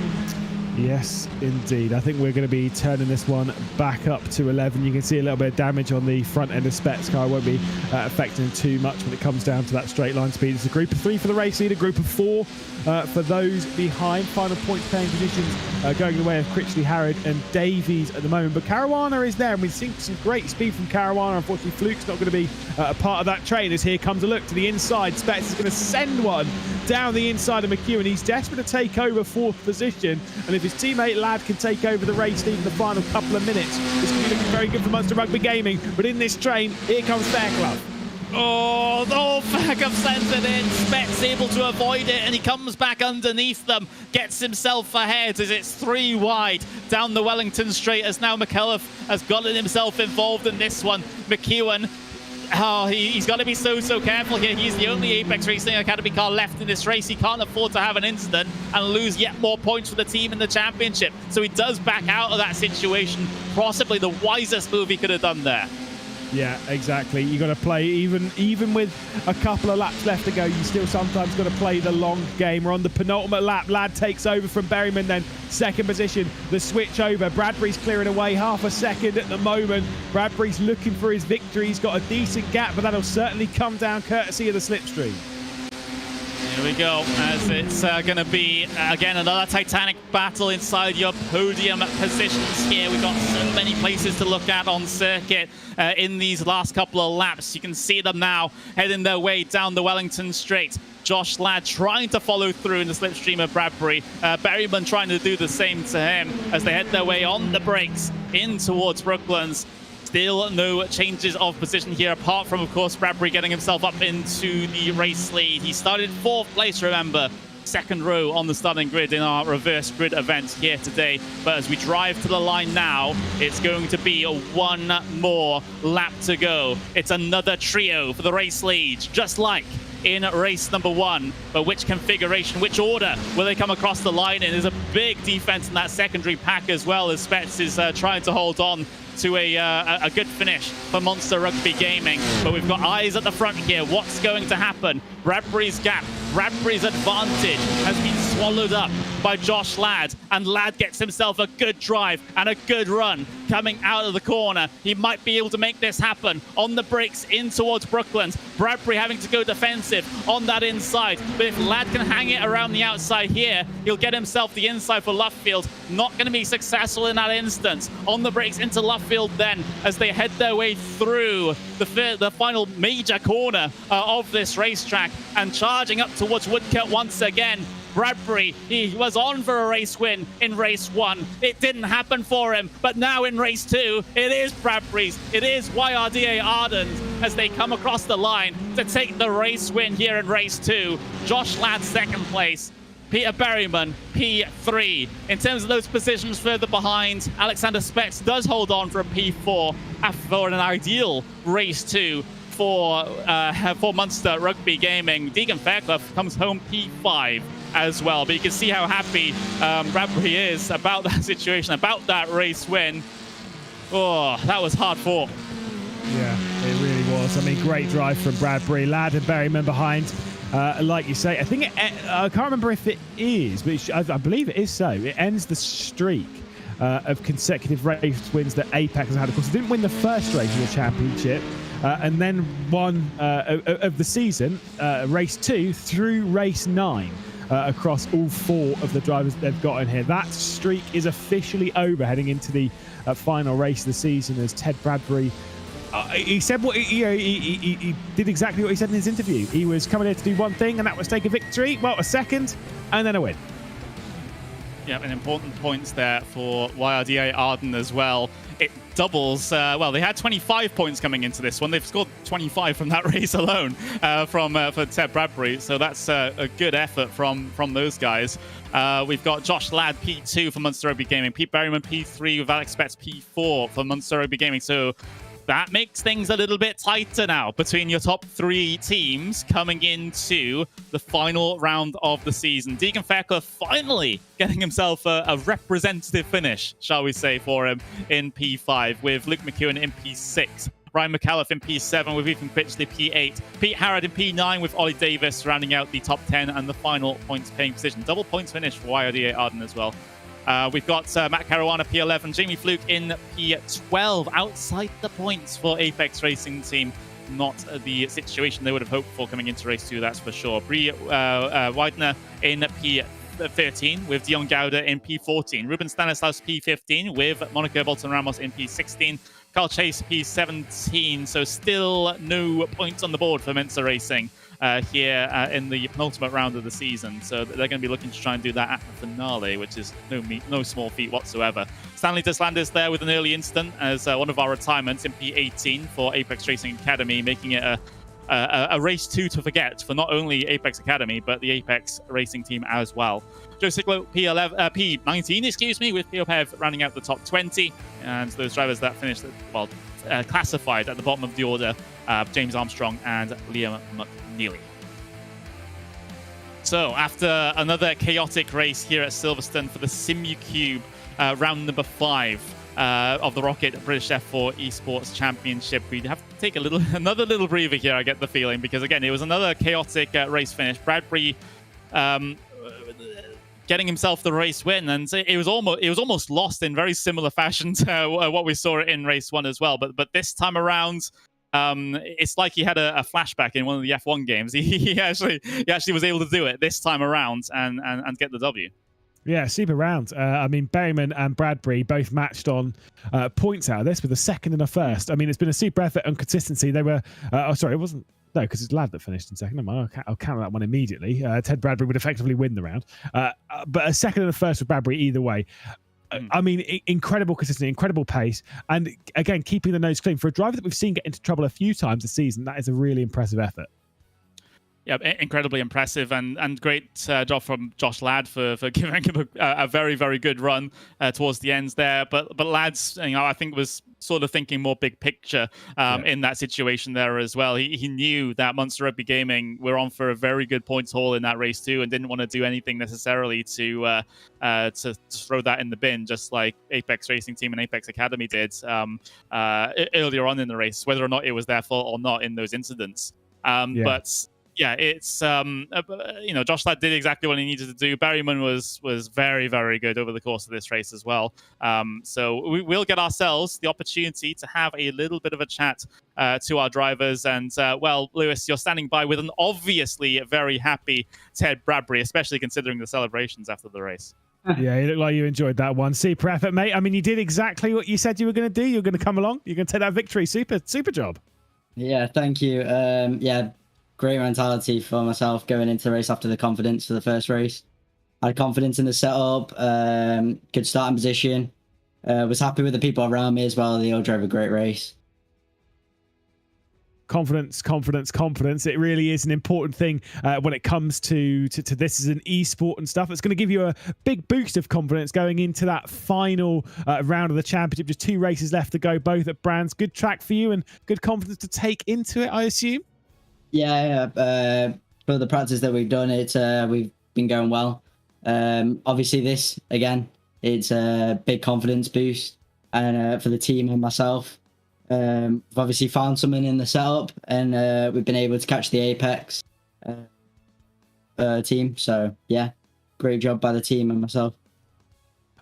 Yes, indeed. I think we're going to be turning this one back up to 11. You can see a little bit of damage on the front end of Spet's car. Won't be affecting too much when it comes down to that straight line speed. It's a group of 3 for the race leader, group of 4 for those behind. Final points paying positions going the way of Critchley, Harrod and Davies at the moment. But Caruana is there, and we've seen some great speed from Caruana. Unfortunately, Fluke's not going to be a part of that train, as here comes a look to the inside. Spets is going to send one down the inside of McEwen. He's desperate to take over 4th position, and if his teammate Ladd can take over the race lead in the final couple of minutes, this could be looking very good for Munster Rugby Gaming. But in this train, here comes Fairclough. Oh, Fairclough sends it in. Spet's able to avoid it, and he comes back underneath them, gets himself ahead as it's 3 wide down the Wellington Straight, as now McCullough has gotten himself involved in this one. McEwen, he's got to be so careful here. He's the only Apex Racing Academy car left in this race. He can't afford to have an incident and lose yet more points for the team in the championship. So he does back out of that situation. Possibly the wisest move he could have done there. Yeah, exactly. You got to play, even with a couple of laps left to go, you still sometimes got to play the long game. We're on the penultimate lap. Ladd takes over from Berryman, then 2nd position. The switch over. Bradbury's clearing away half a second at the moment. Bradbury's looking for his victory. He's got a decent gap, but that'll certainly come down courtesy of the slipstream. Here we go, as it's going to be, again, another titanic battle inside your podium positions here. We've got so many places to look at on circuit in these last couple of laps. You can see them now heading their way down the Wellington Straight. Josh Ladd trying to follow through in the slipstream of Bradbury. Berryman trying to do the same to him as they head their way on the brakes in towards Brooklands. Still no changes of position here, apart from, of course, Bradbury getting himself up into the race lead. He started 4th place, remember, 2nd row on the starting grid in our reverse grid event here today. But as we drive to the line now, it's going to be 1 more lap to go. It's another trio for the race lead, just like in race number 1. But which configuration, which order will they come across the line in? There's a big defense in that secondary pack as well, as Spets is trying to hold on to a good finish for Monster Rugby Gaming. But we've got eyes at the front here. What's going to happen? Bradbury's gap, Bradbury's advantage has been swallowed up by Josh Ladd, and Ladd gets himself a good drive and a good run coming out of the corner. He might be able to make this happen on the brakes in towards Brooklands. Bradbury having to go defensive on that inside, but if Ladd can hang it around the outside here, he'll get himself the inside for Luffield. Not going to be successful in that instance. On the brakes into Luffield then, as they head their way through the final major corner of this racetrack, and charging up towards Woodcote once again. Bradbury, he was on for a race win in race 1. It didn't happen for him, but now in race 2, it is Bradbury's. It is YRDA Ardens as they come across the line to take the race win here in race 2. Josh Ladd 2nd place. Peter Berryman, P3. In terms of those positions further behind, Alexander Spets does hold on for a P4 for an ideal race 2 for Munster Rugby Gaming. Deegan Fairclough comes home P5 as well. But you can see how happy Bradbury is about that situation, about that race win. Oh, that was hard fought. Yeah, it really was. I mean, great drive from Bradbury. Ladd and Berryman behind. Like you say, I think I can't remember if it is, but I believe it is so. It ends the streak of consecutive race wins that Apex has had. Of course, it didn't win the first race of the championship, and then won of the season, race 2 through race 9. across all 4 of the drivers they've got in here. That streak is officially over heading into the final race of the season, as Ted Bradbury he said what he did exactly what he said in his interview. He was coming here to do one thing, and that was take a victory, well, a second, and then a win. Yeah, and important points there for YRDA Arden as well. It doubles. Well, they had 25 points coming into this one. They've scored 25 from that race alone for Ted Bradbury. So that's a good effort from those guys. We've got Josh Ladd P2 for Munster Rugby Gaming, Pete Berryman P3 with Alex Betts P4 for Munster Rugby Gaming. So that makes things a little bit tighter now between your top 3 teams coming into the final round of the season. Deegan Fairclough finally getting himself a representative finish, shall we say, for him in P5, with Luke McEwen in P6. Ryan McAuliffe in P7 with Ethan Critchley P8. Pete Harrod in P9 with Ollie Davis rounding out the top 10 and the final points paying position. Double points finish for YRDA Arden as well. We've got Matt Caruana P11, Jamie Fluke in P12, outside the points for Apex Racing Team. Not the situation they would have hoped for coming into race 2, that's for sure. Bree Widener in P13 with Dion Gouda in P14. Ruben Stanislaus P15 with Monica Bolton Ramos in P16. Carl Chase P17, so still no points on the board for Mensa Racing here in the penultimate round of the season. So they're going to be looking to try and do that at the finale, which is no small feat whatsoever. Stanley Deslandis there with an early instant as one of our retirements in P18 for Apex Racing Academy, making it a race 2 to forget for not only Apex Academy, but the Apex Racing team as well. Joe Siglo, P19, with Theo Pev rounding out the top 20. And those drivers that finished, well, classified at the bottom of the order, James Armstrong and Liam McNeely. So after another chaotic race here at Silverstone for the Simucube round number 5 of the ROKiT British F4 Esports Championship, we have to take another little breather here, I get the feeling, because again, it was another chaotic race finish. Bradbury getting himself the race win, and it was almost lost in very similar fashion to what we saw in race 1 as well. But this time around, it's like he had a flashback in one of the F1 games. He actually was able to do it this time around and get the W. Yeah, super round. I mean, Berryman and Bradbury both matched on points out of this with a second and a first. I mean, it's been a super effort and consistency. They were, it wasn't. No, because it's Ladd that finished in second. I'll count that one immediately. Ted Bradbury would effectively win the round. But a second and a first with Bradbury either way. I mean, incredible consistency, incredible pace. And again, keeping the nose clean. For a driver that we've seen get into trouble a few times this season, that is a really impressive effort. Yeah, incredibly impressive and great job from Josh Ladd for giving him a very, very good run towards the ends there. But Ladd's, I think, was sort of thinking more big picture in that situation there as well. He knew that Munster Rugby Gaming were on for a very good points haul in that race too, and didn't want to do anything necessarily to throw that in the bin, just like Apex Racing Team and Apex Academy did earlier on in the race, whether or not it was their fault or not in those incidents. But yeah, it's Josh Ladd did exactly what he needed to do. Berryman was very, very good over the course of this race as well. So we will get ourselves the opportunity to have a little bit of a chat to our drivers. And well, Lewis, you're standing by with an obviously very happy Ted Bradbury, especially considering the celebrations after the race. Yeah, you look like you enjoyed that one. Super effort, mate. I mean, you did exactly what you said you were going to do. You're going to come along. You're going to take that victory. Super job. Yeah, thank you. Yeah. Great mentality for myself going into the race after the confidence for the first race. I had confidence in the setup, good starting position. Was happy with the people around me as well. They all drove a great race. Confidence. It really is an important thing when it comes to this as an esport and stuff. It's going to give you a big boost of confidence going into that final round of the championship. Just 2 races left to go, both at Brands. Good track for you and good confidence to take into it, I assume. Yeah, for the practice that we've done, we've been going well. Obviously, this again, it's a big confidence boost, and for the team and myself, we've obviously found something in the setup, and we've been able to catch the Apex team. So yeah, great job by the team and myself.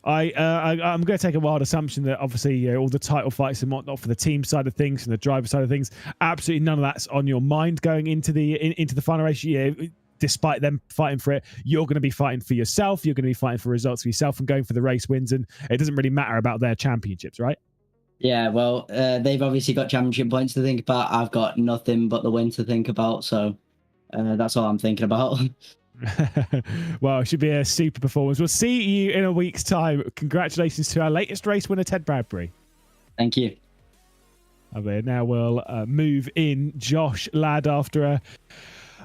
I'm going to take a wild assumption that obviously all the title fights and whatnot for the team side of things and the driver side of things, absolutely none of that's on your mind going into the final race. despite them fighting for it, you're going to be fighting for yourself. You're going to be fighting for results for yourself and going for the race wins. And it doesn't really matter about their championships, right? Yeah, well, they've obviously got championship points to think about. I've got nothing but the win to think about. So that's all I'm thinking about. Well, it should be a super performance. We'll see you in a week's time. Congratulations to our latest race winner, Ted Bradbury. Thank you. Okay, now we'll move in Josh Ladd after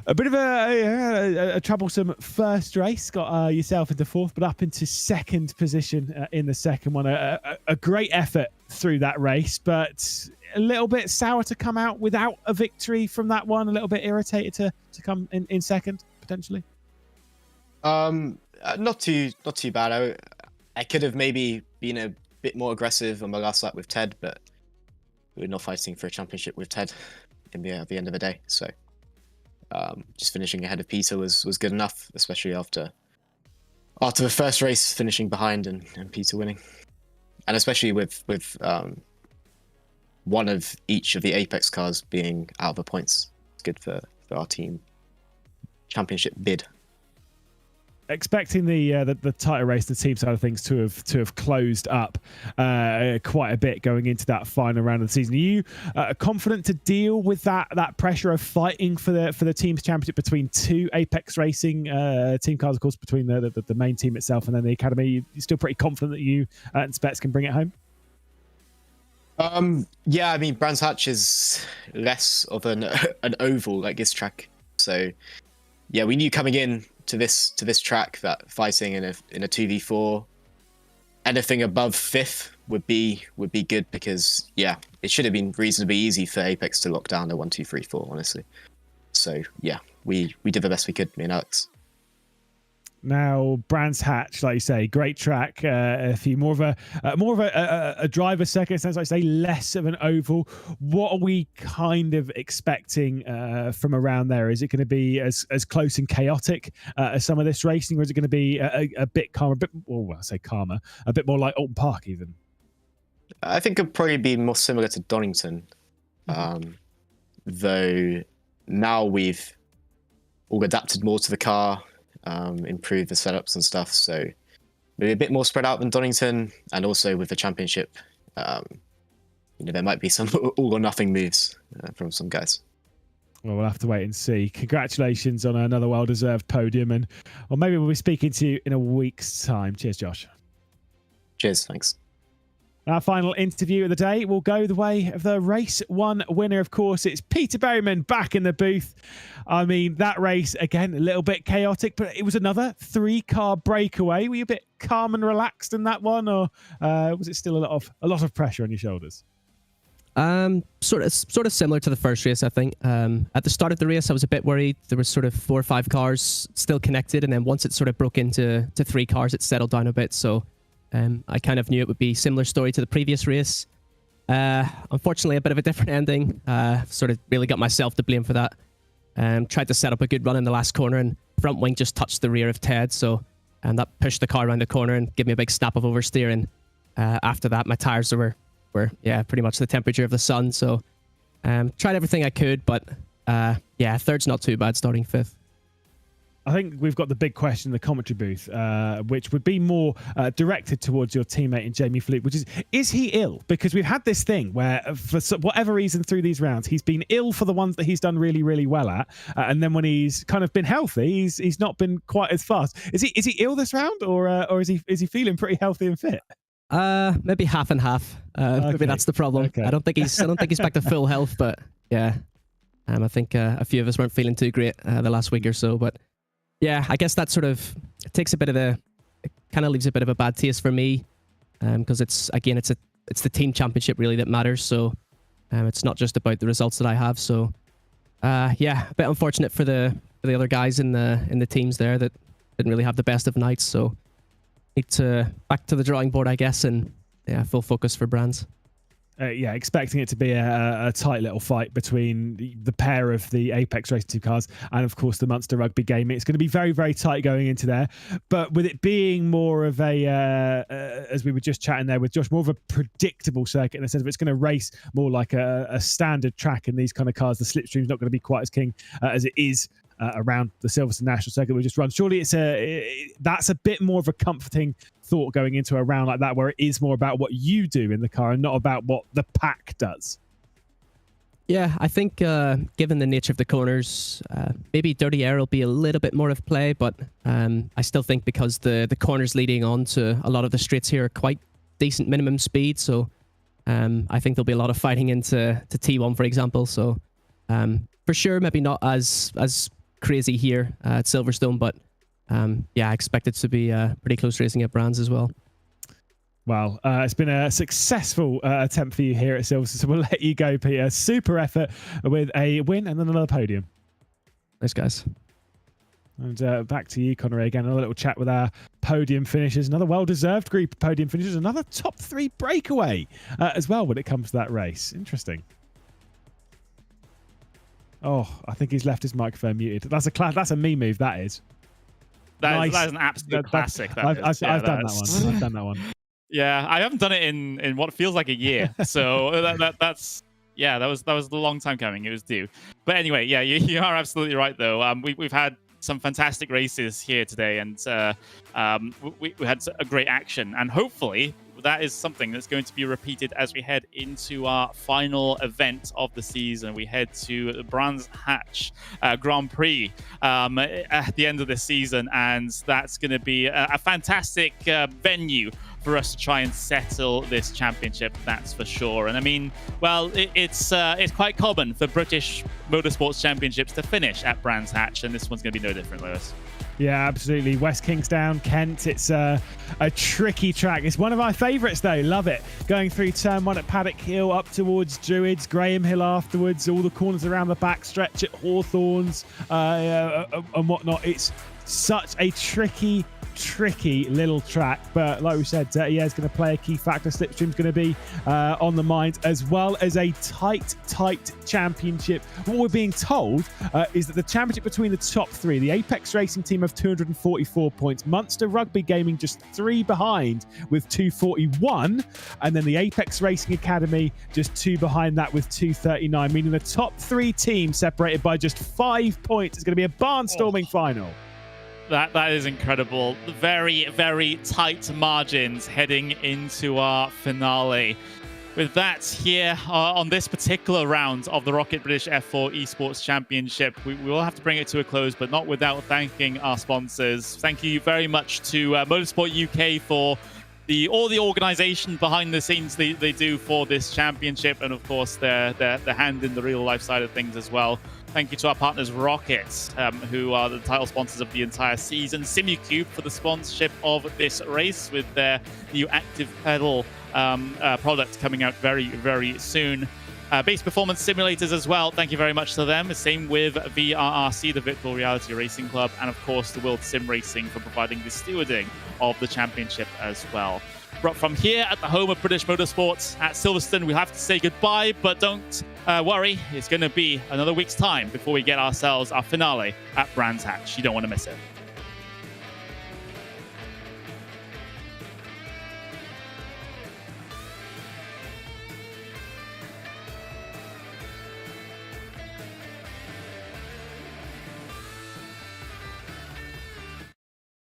a bit of a troublesome first race. Got yourself into fourth, but up into second position in the second one. A great effort through that race, but a little bit sour to come out without a victory from that one. A little bit irritated to come in second, potentially. Not too bad. I could have maybe been a bit more aggressive on my last lap with Ted, but we're not fighting for a championship with Ted at the end of the day. So just finishing ahead of Peter was good enough, especially after the first race finishing behind and Peter winning, and especially with one of each of the Apex cars being out of the points. It's good for our team championship bid. Expecting the title race, the team side of things, to have closed up quite a bit going into that final round of the season. Are you confident to deal with that pressure of fighting for the team's championship between two Apex Racing team cars, of course, between the main team itself and then the academy? You're still pretty confident that you and Spets can bring it home? Yeah, I mean, Brands Hatch is less of an oval like this track, so yeah, we knew coming in to this track that fighting in a 2v4, anything above fifth would be good, because yeah, it should have been reasonably easy for Apex to lock down the 1, 2, 3, 4, honestly. So yeah, we did the best we could, me and Alex. Now, Brands Hatch, like you say, great track. A few more of a driver circuit, sounds like say less of an oval. What are we kind of expecting from around there? Is it going to be as close and chaotic as some of this racing, or is it going to be a bit calmer, a bit more like Alton Park even? I think it'd probably be more similar to Donington, though now we've all adapted more to the car. Improve the setups and stuff, so maybe a bit more spread out than Donington, and also with the championship, there might be some all or nothing moves from some guys. Well, we'll have to wait and see. Congratulations on another well-deserved podium, or maybe we'll be speaking to you in a week's time. Cheers, Josh. Cheers, thanks. Our final interview of the day will go the way of the race one winner. Of course, it's Peter Berryman back in the booth. I mean, that race, again, a little bit chaotic, but it was another 3-car breakaway. Were you a bit calm and relaxed in that one, or was it still a lot of pressure on your shoulders? Sort of similar to the first race, I think. At the start of the race, I was a bit worried. There was sort of 4 or 5 cars still connected, and then once it sort of broke into 3 cars, it settled down a bit. So I kind of knew it would be a similar story to the previous race. Unfortunately, a bit of a different ending. Sort of really got myself to blame for that. Tried to set up a good run in the last corner, and front wing just touched the rear of Ted. So that pushed the car around the corner and gave me a big snap of oversteer. And after that, my tires were pretty much the temperature of the sun. So tried everything I could, but third's not too bad, starting 5th. I think we've got the big question in the commentary booth, which would be more directed towards your teammate in Jamie Flute, which is he ill? Because we've had this thing where, for whatever reason through these rounds, he's been ill for the ones that he's done really, really well at, and then when he's kind of been healthy, he's not been quite as fast. Is he ill this round, or is he feeling pretty healthy and fit? Maybe half and half. Okay. Maybe that's the problem. Okay. I don't think he's back to full health, but yeah, I think a few of us weren't feeling too great the last week or so, but. Yeah, I guess that sort of takes it kind of leaves a bit of a bad taste for me, because it's the team championship really that matters. So it's not just about the results that I have. So a bit unfortunate for the other guys in the teams there that didn't really have the best of nights. So need to back to the drawing board, I guess, and full focus for Brands. Expecting it to be a tight little fight between the pair of the Apex Racing 2 cars and, of course, the Munster Rugby game. It's going to be very, very tight going into there. But with it being more of as we were just chatting there with Josh, more of a predictable circuit in the sense of it's going to race more like a standard track in these kind of cars. The slipstream's not going to be quite as king as it is around the Silverstone National Circuit we just run. Surely that's a bit more of a comforting thought going into a round like that, where it is more about what you do in the car and not about what the pack does. Yeah, I think given the nature of the corners, maybe Dirty Air will be a little bit more of play, but I still think because the corners leading on to a lot of the straights here are quite decent minimum speed, so I think there'll be a lot of fighting into T1, for example. So for sure, maybe not as crazy here at Silverstone, but yeah, I expect it to be pretty close racing at Brands as well. Well, it's been a successful attempt for you here at Silverstone, so we'll let you go, Peter. Super effort with a win and then another podium. Thanks, guys. And back to you, Connery, again, a little chat with our podium finishers. Another well-deserved group of podium finishers. Another top 3 breakaway as well when it comes to that race. Interesting. Oh, I think he's left his microphone muted. That's a me move, that is. That is an absolute classic. I've done that one. I've done that one. Yeah, I haven't done it in what feels like a year. So that's yeah, that was a long time coming. It was due. But anyway, yeah, you are absolutely right though. We've had some fantastic races here today, and we had a great action, and hopefully that is something that's going to be repeated as we head into our final event of the season. We head to the Brands Hatch Grand Prix at the end of the season, and that's going to be a fantastic venue for us to try and settle this championship, that's for sure. And I mean, well, it's quite common for British Motorsports Championships to finish at Brands Hatch, and this one's going to be no different, Lewis. Yeah, absolutely. West Kingsdown, Kent. It's a tricky track. It's one of my favourites, though. Love it. Going through turn 1 at Paddock Hill, up towards Druids, Graham Hill afterwards, all the corners around the back stretch at Hawthorns and whatnot. It's such a tricky little track, but like we said, Dirty Air is going to play a key factor. Slipstream's going to be on the mind, as well as a tight championship. What we're being told is that the championship between the top 3, the Apex Racing team of 244 points, Munster Rugby Gaming just 3 behind with 241, and then the Apex Racing Academy just 2 behind that with 239, meaning the top 3 teams separated by just 5 points. It's going to be a barnstorming final. That is incredible. Very, very tight margins heading into our finale. With that, here on this particular round of the ROKiT British F4 Esports Championship, we will have to bring it to a close, but not without thanking our sponsors. Thank you very much to Motorsport UK for all the organisation behind the scenes they do for this championship, and of course their hand in the real life side of things as well. Thank you to our partners ROKiT, who are the title sponsors of the entire season. Simucube for the sponsorship of this race with their new active pedal product coming out very, very soon. Base Performance Simulators as well. Thank you very much to them. Same with VRRC, the Virtual Reality Racing Club, and of course the World Sim Racing for providing the stewarding of the championship as well. But from here at the home of British Motorsports at Silverstone, we have to say goodbye, but don't worry. It's going to be another week's time before we get ourselves our finale at Brands Hatch. You don't want to miss it.